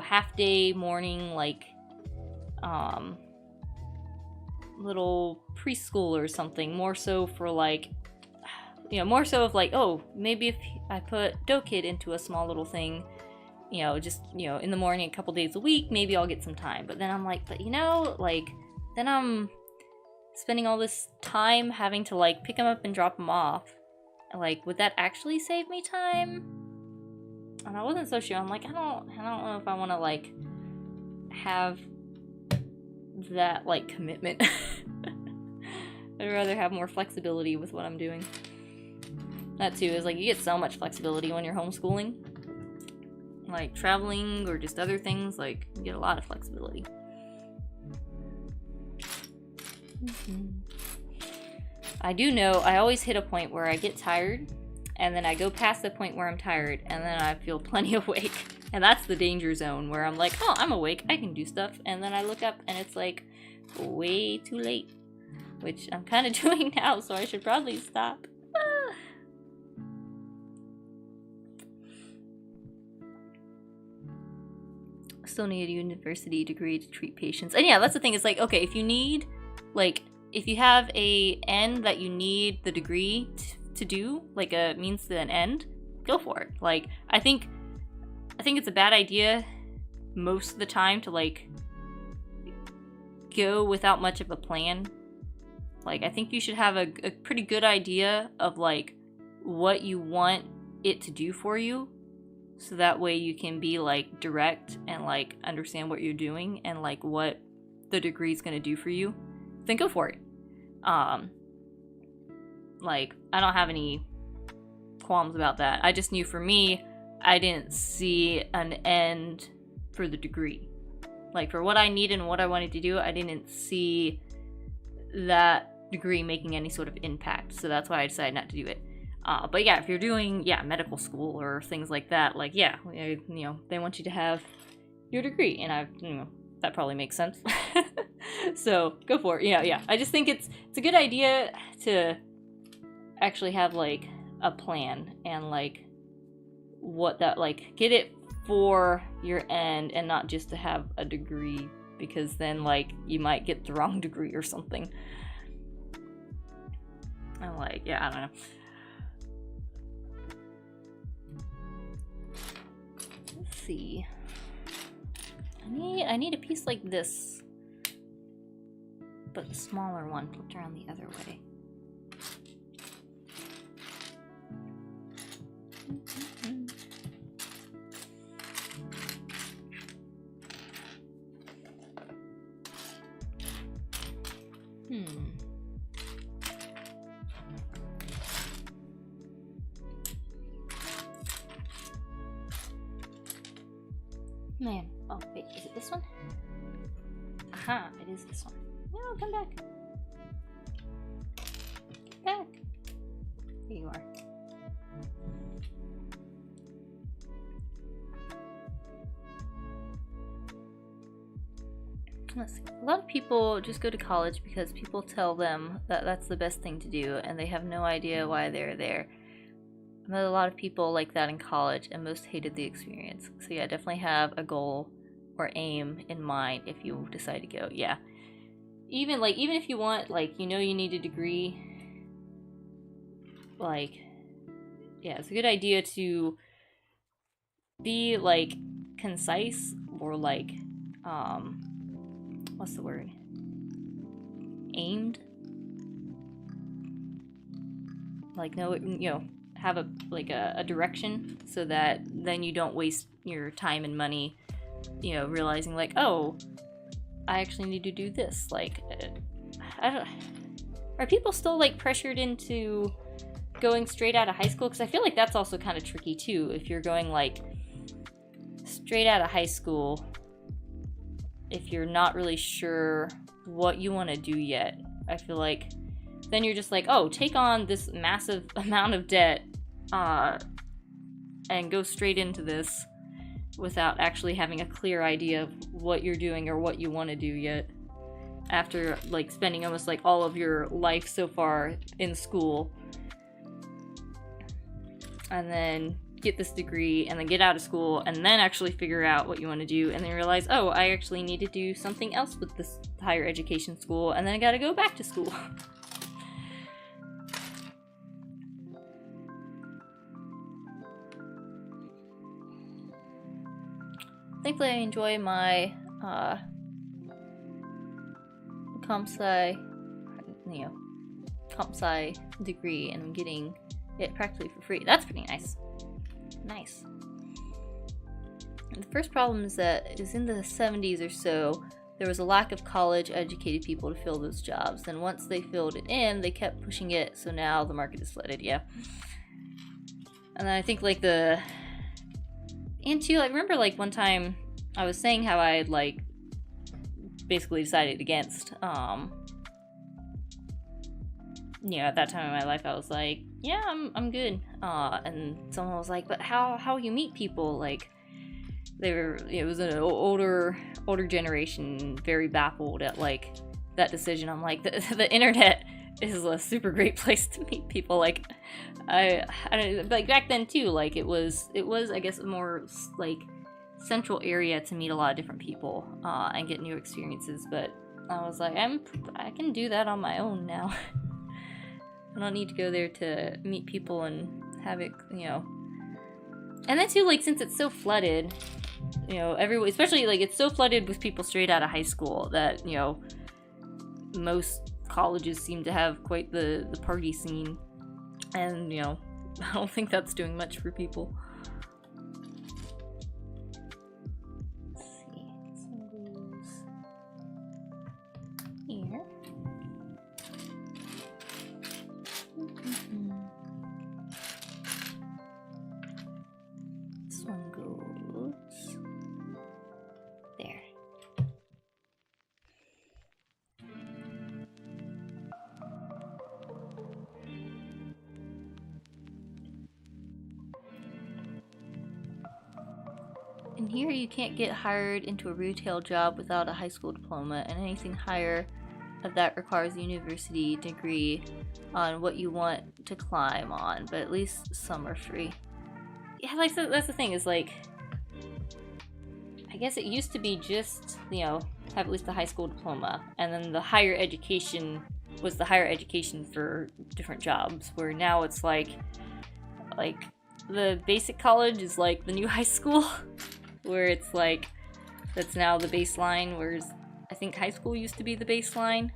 half day morning like little preschool or something, more so for like more so of like, oh, maybe if I put Dough Kid into a small little thing, just in the morning a couple days a week, maybe I'll get some time. But then I'm like, but like then I'm spending all this time having to like pick them up and drop them off. Like, would that actually save me time? And I wasn't so sure. I'm like, I don't know if I want to like have that like commitment. I'd rather have more flexibility with what I'm doing. That too is like, you get so much flexibility when you're homeschooling. Like traveling or just other things, like you get a lot of flexibility. I do know I always hit a point where I get tired, and then I go past the point where I'm tired, and then I feel plenty awake. And that's the danger zone where I'm like, oh, I'm awake, I can do stuff. And then I look up and it's like way too late, which I'm kind of doing now, so I should probably stop. Still need a university degree to treat patients. And yeah, that's the thing. It's like, okay, if you need, like, if you have a end that you need the degree to do, like a means to an end, go for it. Like, I think it's a bad idea most of the time to like go without much of a plan. Like, I think you should have a pretty good idea of like what you want it to do for you, so that way you can be like direct and like understand what you're doing and like what the degree is going to do for you. Then go for it. Like, I don't have any qualms about that. I just knew for me, I didn't see an end for the degree. Like, for what I needed and what I wanted to do, I didn't see that degree making any sort of impact. So that's why I decided not to do it. But yeah, if you're doing, medical school or things like that, like, they want you to have your degree. And that probably makes sense. So go for it. Yeah. I just think it's a good idea to actually have like a plan and like what that, like, get it for your end and not just to have a degree, because then like you might get the wrong degree or something. I'm like, I don't know. Let's see. I need a piece like this, but the smaller one flipped around the other way. Man. Oh, wait, is it this one? Aha, it is this one. No, come back. Get back. Here you are. Let's see. A lot of people just go to college because people tell them that that's the best thing to do, and they have no idea why they're there. I met a lot of people like that in college, and most hated the experience. So yeah, definitely have a goal or aim in mind if you decide to go. Yeah, even if you want, like, you know, you need a degree, like, yeah, it's a good idea to be like concise, or like what's the word, aimed, like, no, you know, have a direction, so that then you don't waste your time and money, you know, realizing like, oh, I actually need to do this. Like, I don't, are people still like pressured into going straight out of high school? Because I feel like that's also kind of tricky too, if you're going like straight out of high school, if you're not really sure what you want to do yet. I feel like then you're just like, oh, take on this massive amount of debt and go straight into this without actually having a clear idea of what you're doing or what you want to do yet, after like spending almost like all of your life so far in school, and then get this degree, and then get out of school, and then actually figure out what you want to do, and then realize, oh, I actually need to do something else with this higher education school, and then I gotta go back to school. Thankfully, I enjoy my comp sci degree, and I'm getting it practically for free. That's pretty nice. Nice. The first problem is that is in the 70s or so, there was a lack of college-educated people to fill those jobs. And once they filled it in, they kept pushing it, so now the market is flooded, yeah. And then I think like and too, I remember like one time I was saying how I had like basically decided against, you know, at that time in my life I was like, yeah, I'm good. And someone was like, but how you meet people? Like, it was an older generation, very baffled at like that decision. I'm like, the internet is a super great place to meet people. Like, I don't, like back then too, like it was I guess a more like central area to meet a lot of different people and get new experiences. But I was like, I can do that on my own now. I don't need to go there to meet people and have it, you know. And then too, like, since it's so flooded, you know, especially like it's so flooded with people straight out of high school that, you know, most colleges seem to have quite the party scene. And, you know, I don't think that's doing much for people. Let's see. Some goes here. This one goes there. And here you can't get hired into a retail job without a high school diploma, and anything higher of that requires a university degree on what you want to climb on, but at least some are free. Yeah, like, so that's the thing, is like, I guess it used to be just, you know, have at least a high school diploma, and then the higher education was the higher education for different jobs, where now it's like the basic college is like the new high school, where it's like, that's now the baseline, whereas I think high school used to be the baseline.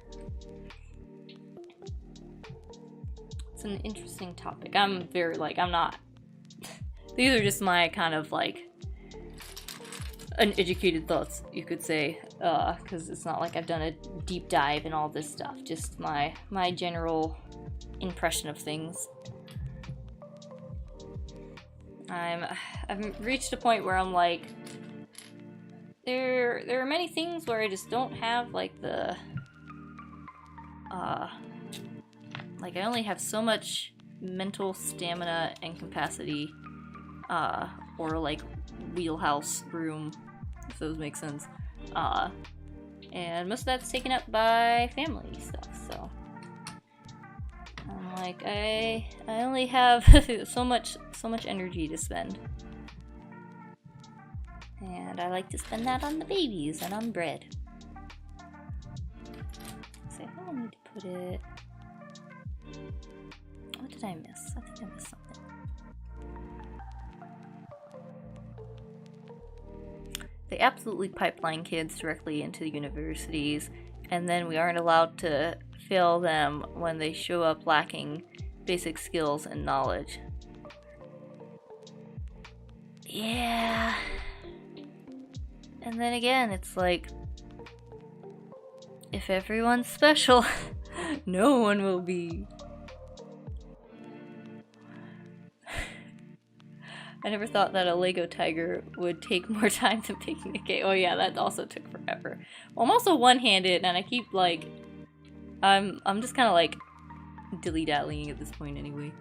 It's an interesting topic. I'm not, these are just my kind of like uneducated thoughts, you could say, because it's not like I've done a deep dive in all this stuff, just my general impression of things. I've reached a point where I'm like, there are many things where I just don't have like the like I only have so much mental stamina and capacity or like wheelhouse room, if those make sense. And most of that's taken up by family stuff, so I'm like I only have so much energy to spend. And I like to spend that on the babies and on bread. So I think I need to put it... What did I miss? I think I missed something. They absolutely pipeline kids directly into the universities, and then we aren't allowed to fail them when they show up lacking basic skills and knowledge. Yeah... And then again, it's like, if everyone's special, no one will be. I never thought that a Lego tiger would take more time than picking a cake. Oh yeah, that also took forever. Well, I'm also one-handed, and I keep like, I'm just kind of like dilly-dallying at this point anyway.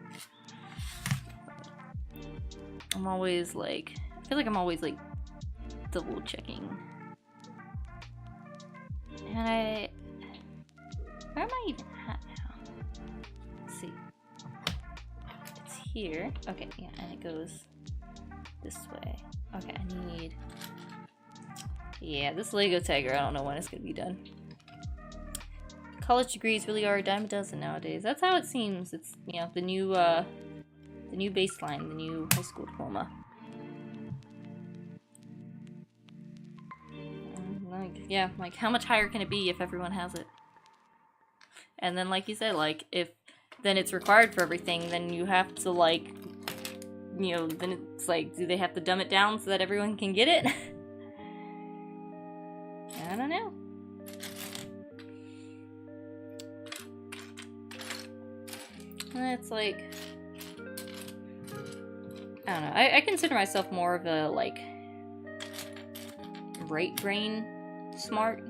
I'm always like, I feel like I'm always like double checking. And where am I even at now? Let's see. It's here. Okay, yeah, and it goes this way. Okay, I need... Yeah, this Lego tiger, I don't know when it's gonna be done. College degrees really are a dime a dozen nowadays. That's how it seems. It's, you know, the new baseline, the new high school diploma. Yeah, like how much higher can it be if everyone has it? And then like you said, like if then it's required for everything, then you have to like, you know, then it's like, do they have to dumb it down so that everyone can get it? I don't know. And it's like, I don't know, I consider myself more of a like right brain smart.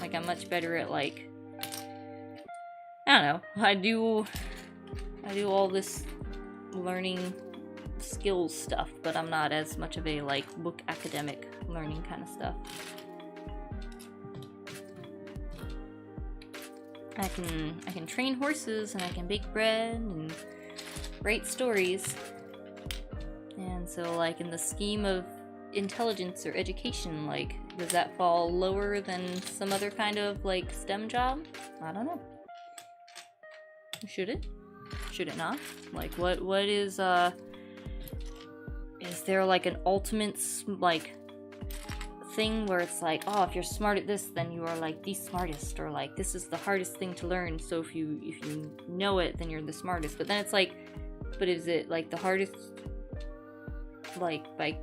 Like I'm much better at like, I don't know, I do all this learning skills stuff, but I'm not as much of a like book academic learning kind of stuff. I can train horses and I can bake bread and write stories. And so like in the scheme of intelligence or education, like does that fall lower than some other kind of like STEM job? I don't know. Should it? Should it not? Like what is there like an ultimate like thing where it's like, oh, if you're smart at this, then you are like the smartest, or like this is the hardest thing to learn, so if you know it, then you're the smartest. But then it's like, but is it like the hardest, like by,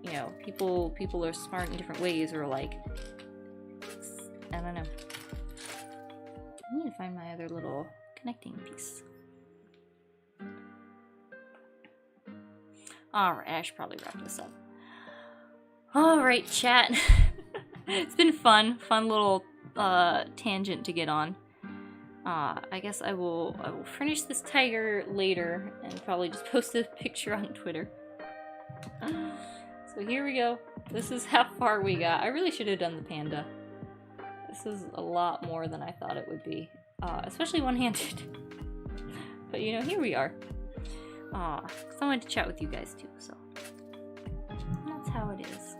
you know, people are smart in different ways, or like, I don't know. I need to find my other little connecting piece. Alright, I should probably wrap this up. Alright, chat. It's been fun little tangent to get on. I guess I will finish this tiger later and probably just post a picture on Twitter. So here we go. This is how far we got. I really should have done the panda. This is a lot more than I thought it would be. Especially one-handed. But you know, here we are. Because I wanted to chat with you guys too, so. That's how it is.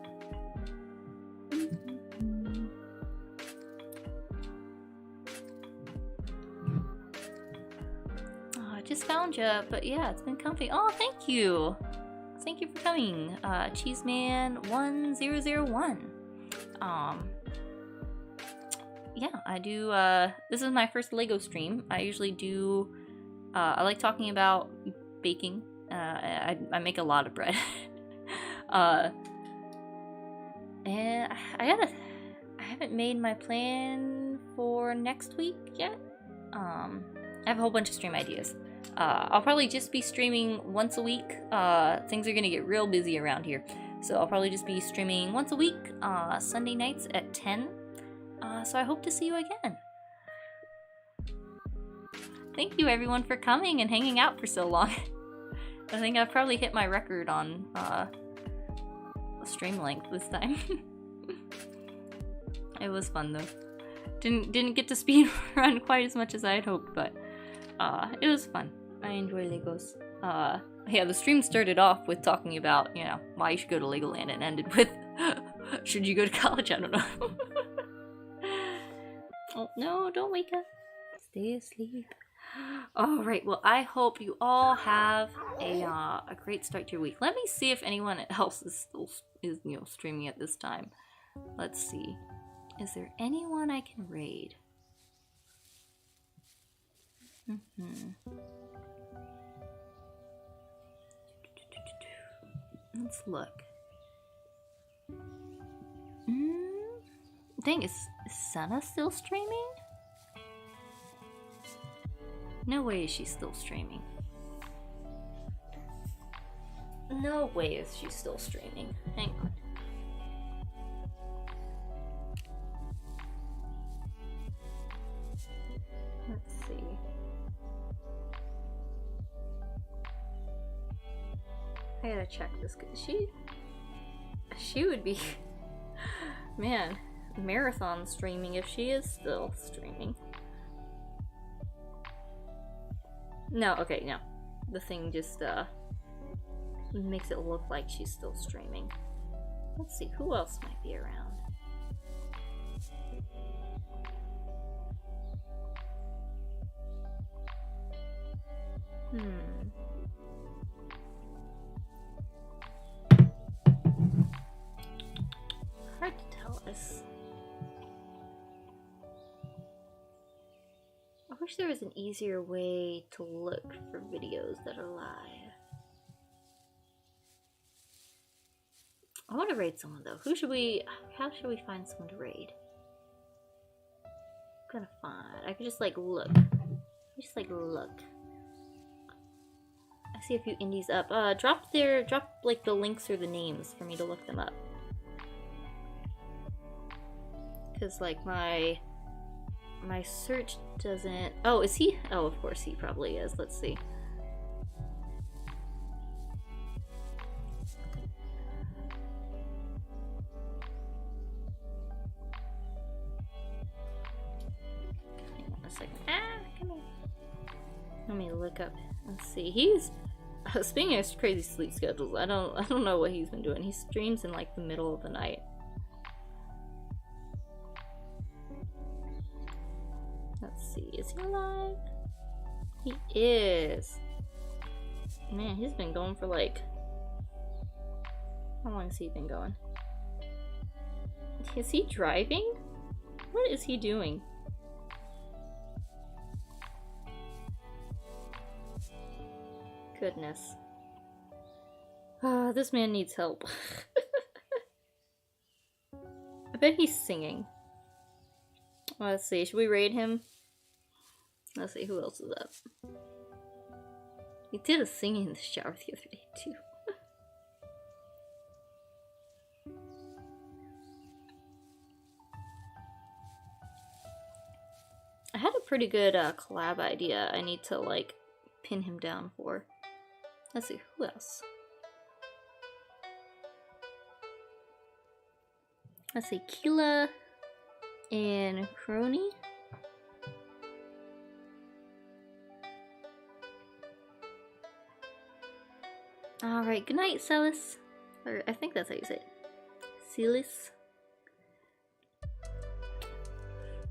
I just found you, but yeah, it's been comfy. Oh, thank you! Thank you for coming, Cheeseman1001. Yeah, I do, this is my first Lego stream. I usually do, I like talking about baking. I make a lot of bread. And I haven't made my plan for next week yet. I have a whole bunch of stream ideas. I'll probably just be streaming once a week. Things are gonna get real busy around here. So I'll probably just be streaming once a week, Sunday nights at 10. So I hope to see you again. Thank you everyone for coming and hanging out for so long. I think I've probably hit my record on stream length this time. It was fun though. Didn't get to speed run quite as much as I had hoped, but it was fun. I enjoy Legos. Yeah, the stream started off with talking about, you know, why you should go to Legoland, and ended with should you go to college? I don't know. Oh no, don't wake up. Stay asleep. Alright, well I hope you all have a great start to your week. Let me see if anyone else is still streaming at this time. Let's see. Is there anyone I can raid? Let's look. Dang, is Sena still streaming? No way is she still streaming. No way is she still streaming. Hang on. Let's see. I gotta check this, cause she would be man, marathon streaming if she is still streaming. No, okay, no. The thing just makes it look like she's still streaming. Let's see, who else might be around? Hard to tell us. I wish there was an easier way to look for videos that are live. I want to raid someone though. How should we find someone to raid? I'm gonna find, I could just like look. I see a few indies up. Drop like the links or the names for me to look them up. Cause like my search doesn't... Oh, is he? Oh, of course he probably is. Let's see. Hang on a second. Come here. Let me look up and see. He's... Speaking of crazy sleep schedules, I don't know what he's been doing. He streams in like the middle of the night. Let's see, is he alive? He is. Man, he's been going for like... How long has he been going? Is he driving? What is he doing? Goodness. This man needs help. I bet he's singing. Let's see, should we raid him? Let's see, who else is up? He did a singing in the shower the other day, too. I had a pretty good collab idea I need to, like, pin him down for. Let's see, who else? Let's see, Keela and Crony. Alright, good night, Celis. Or I think that's how you say it. Celis.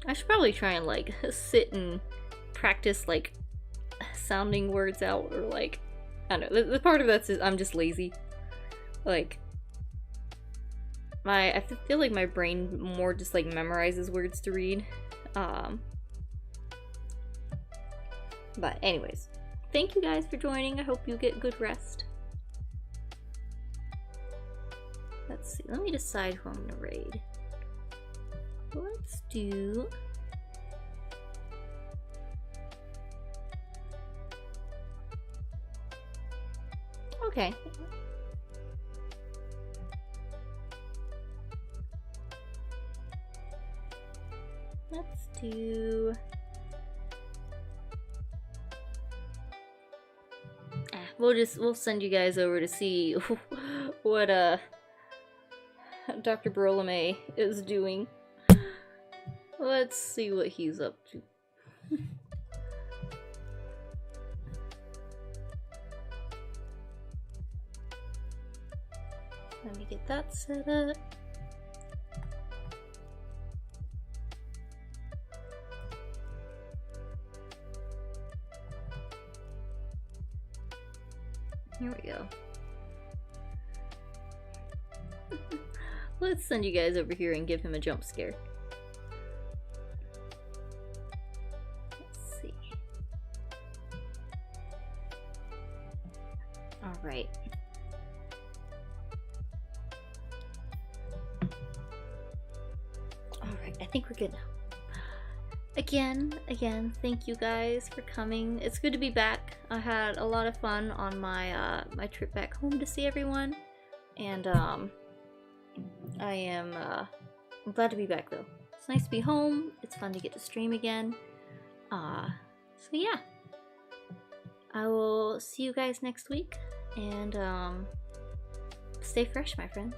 I should probably try and like sit and practice like sounding words out, or like, I don't know, the part of that's I'm just lazy. Like, I feel like my brain more just like memorizes words to read. But anyways, thank you guys for joining. I hope you get good rest. Let's see, let me decide who I'm gonna raid. Let's do... Okay. to... we'll send you guys over to see what Dr. Lolime is doing. Let's see what he's up to. Let me get that set up. Here we go. Let's send you guys over here and give him a jump scare. Let's see. Alright. Alright, I think we're good now. Again, thank you guys for coming. It's good to be back. I had a lot of fun on my my trip back home to see everyone, and I am I'm glad to be back though. It's nice to be home. It's fun to get to stream again. So yeah, I will see you guys next week, and stay fresh, my friends.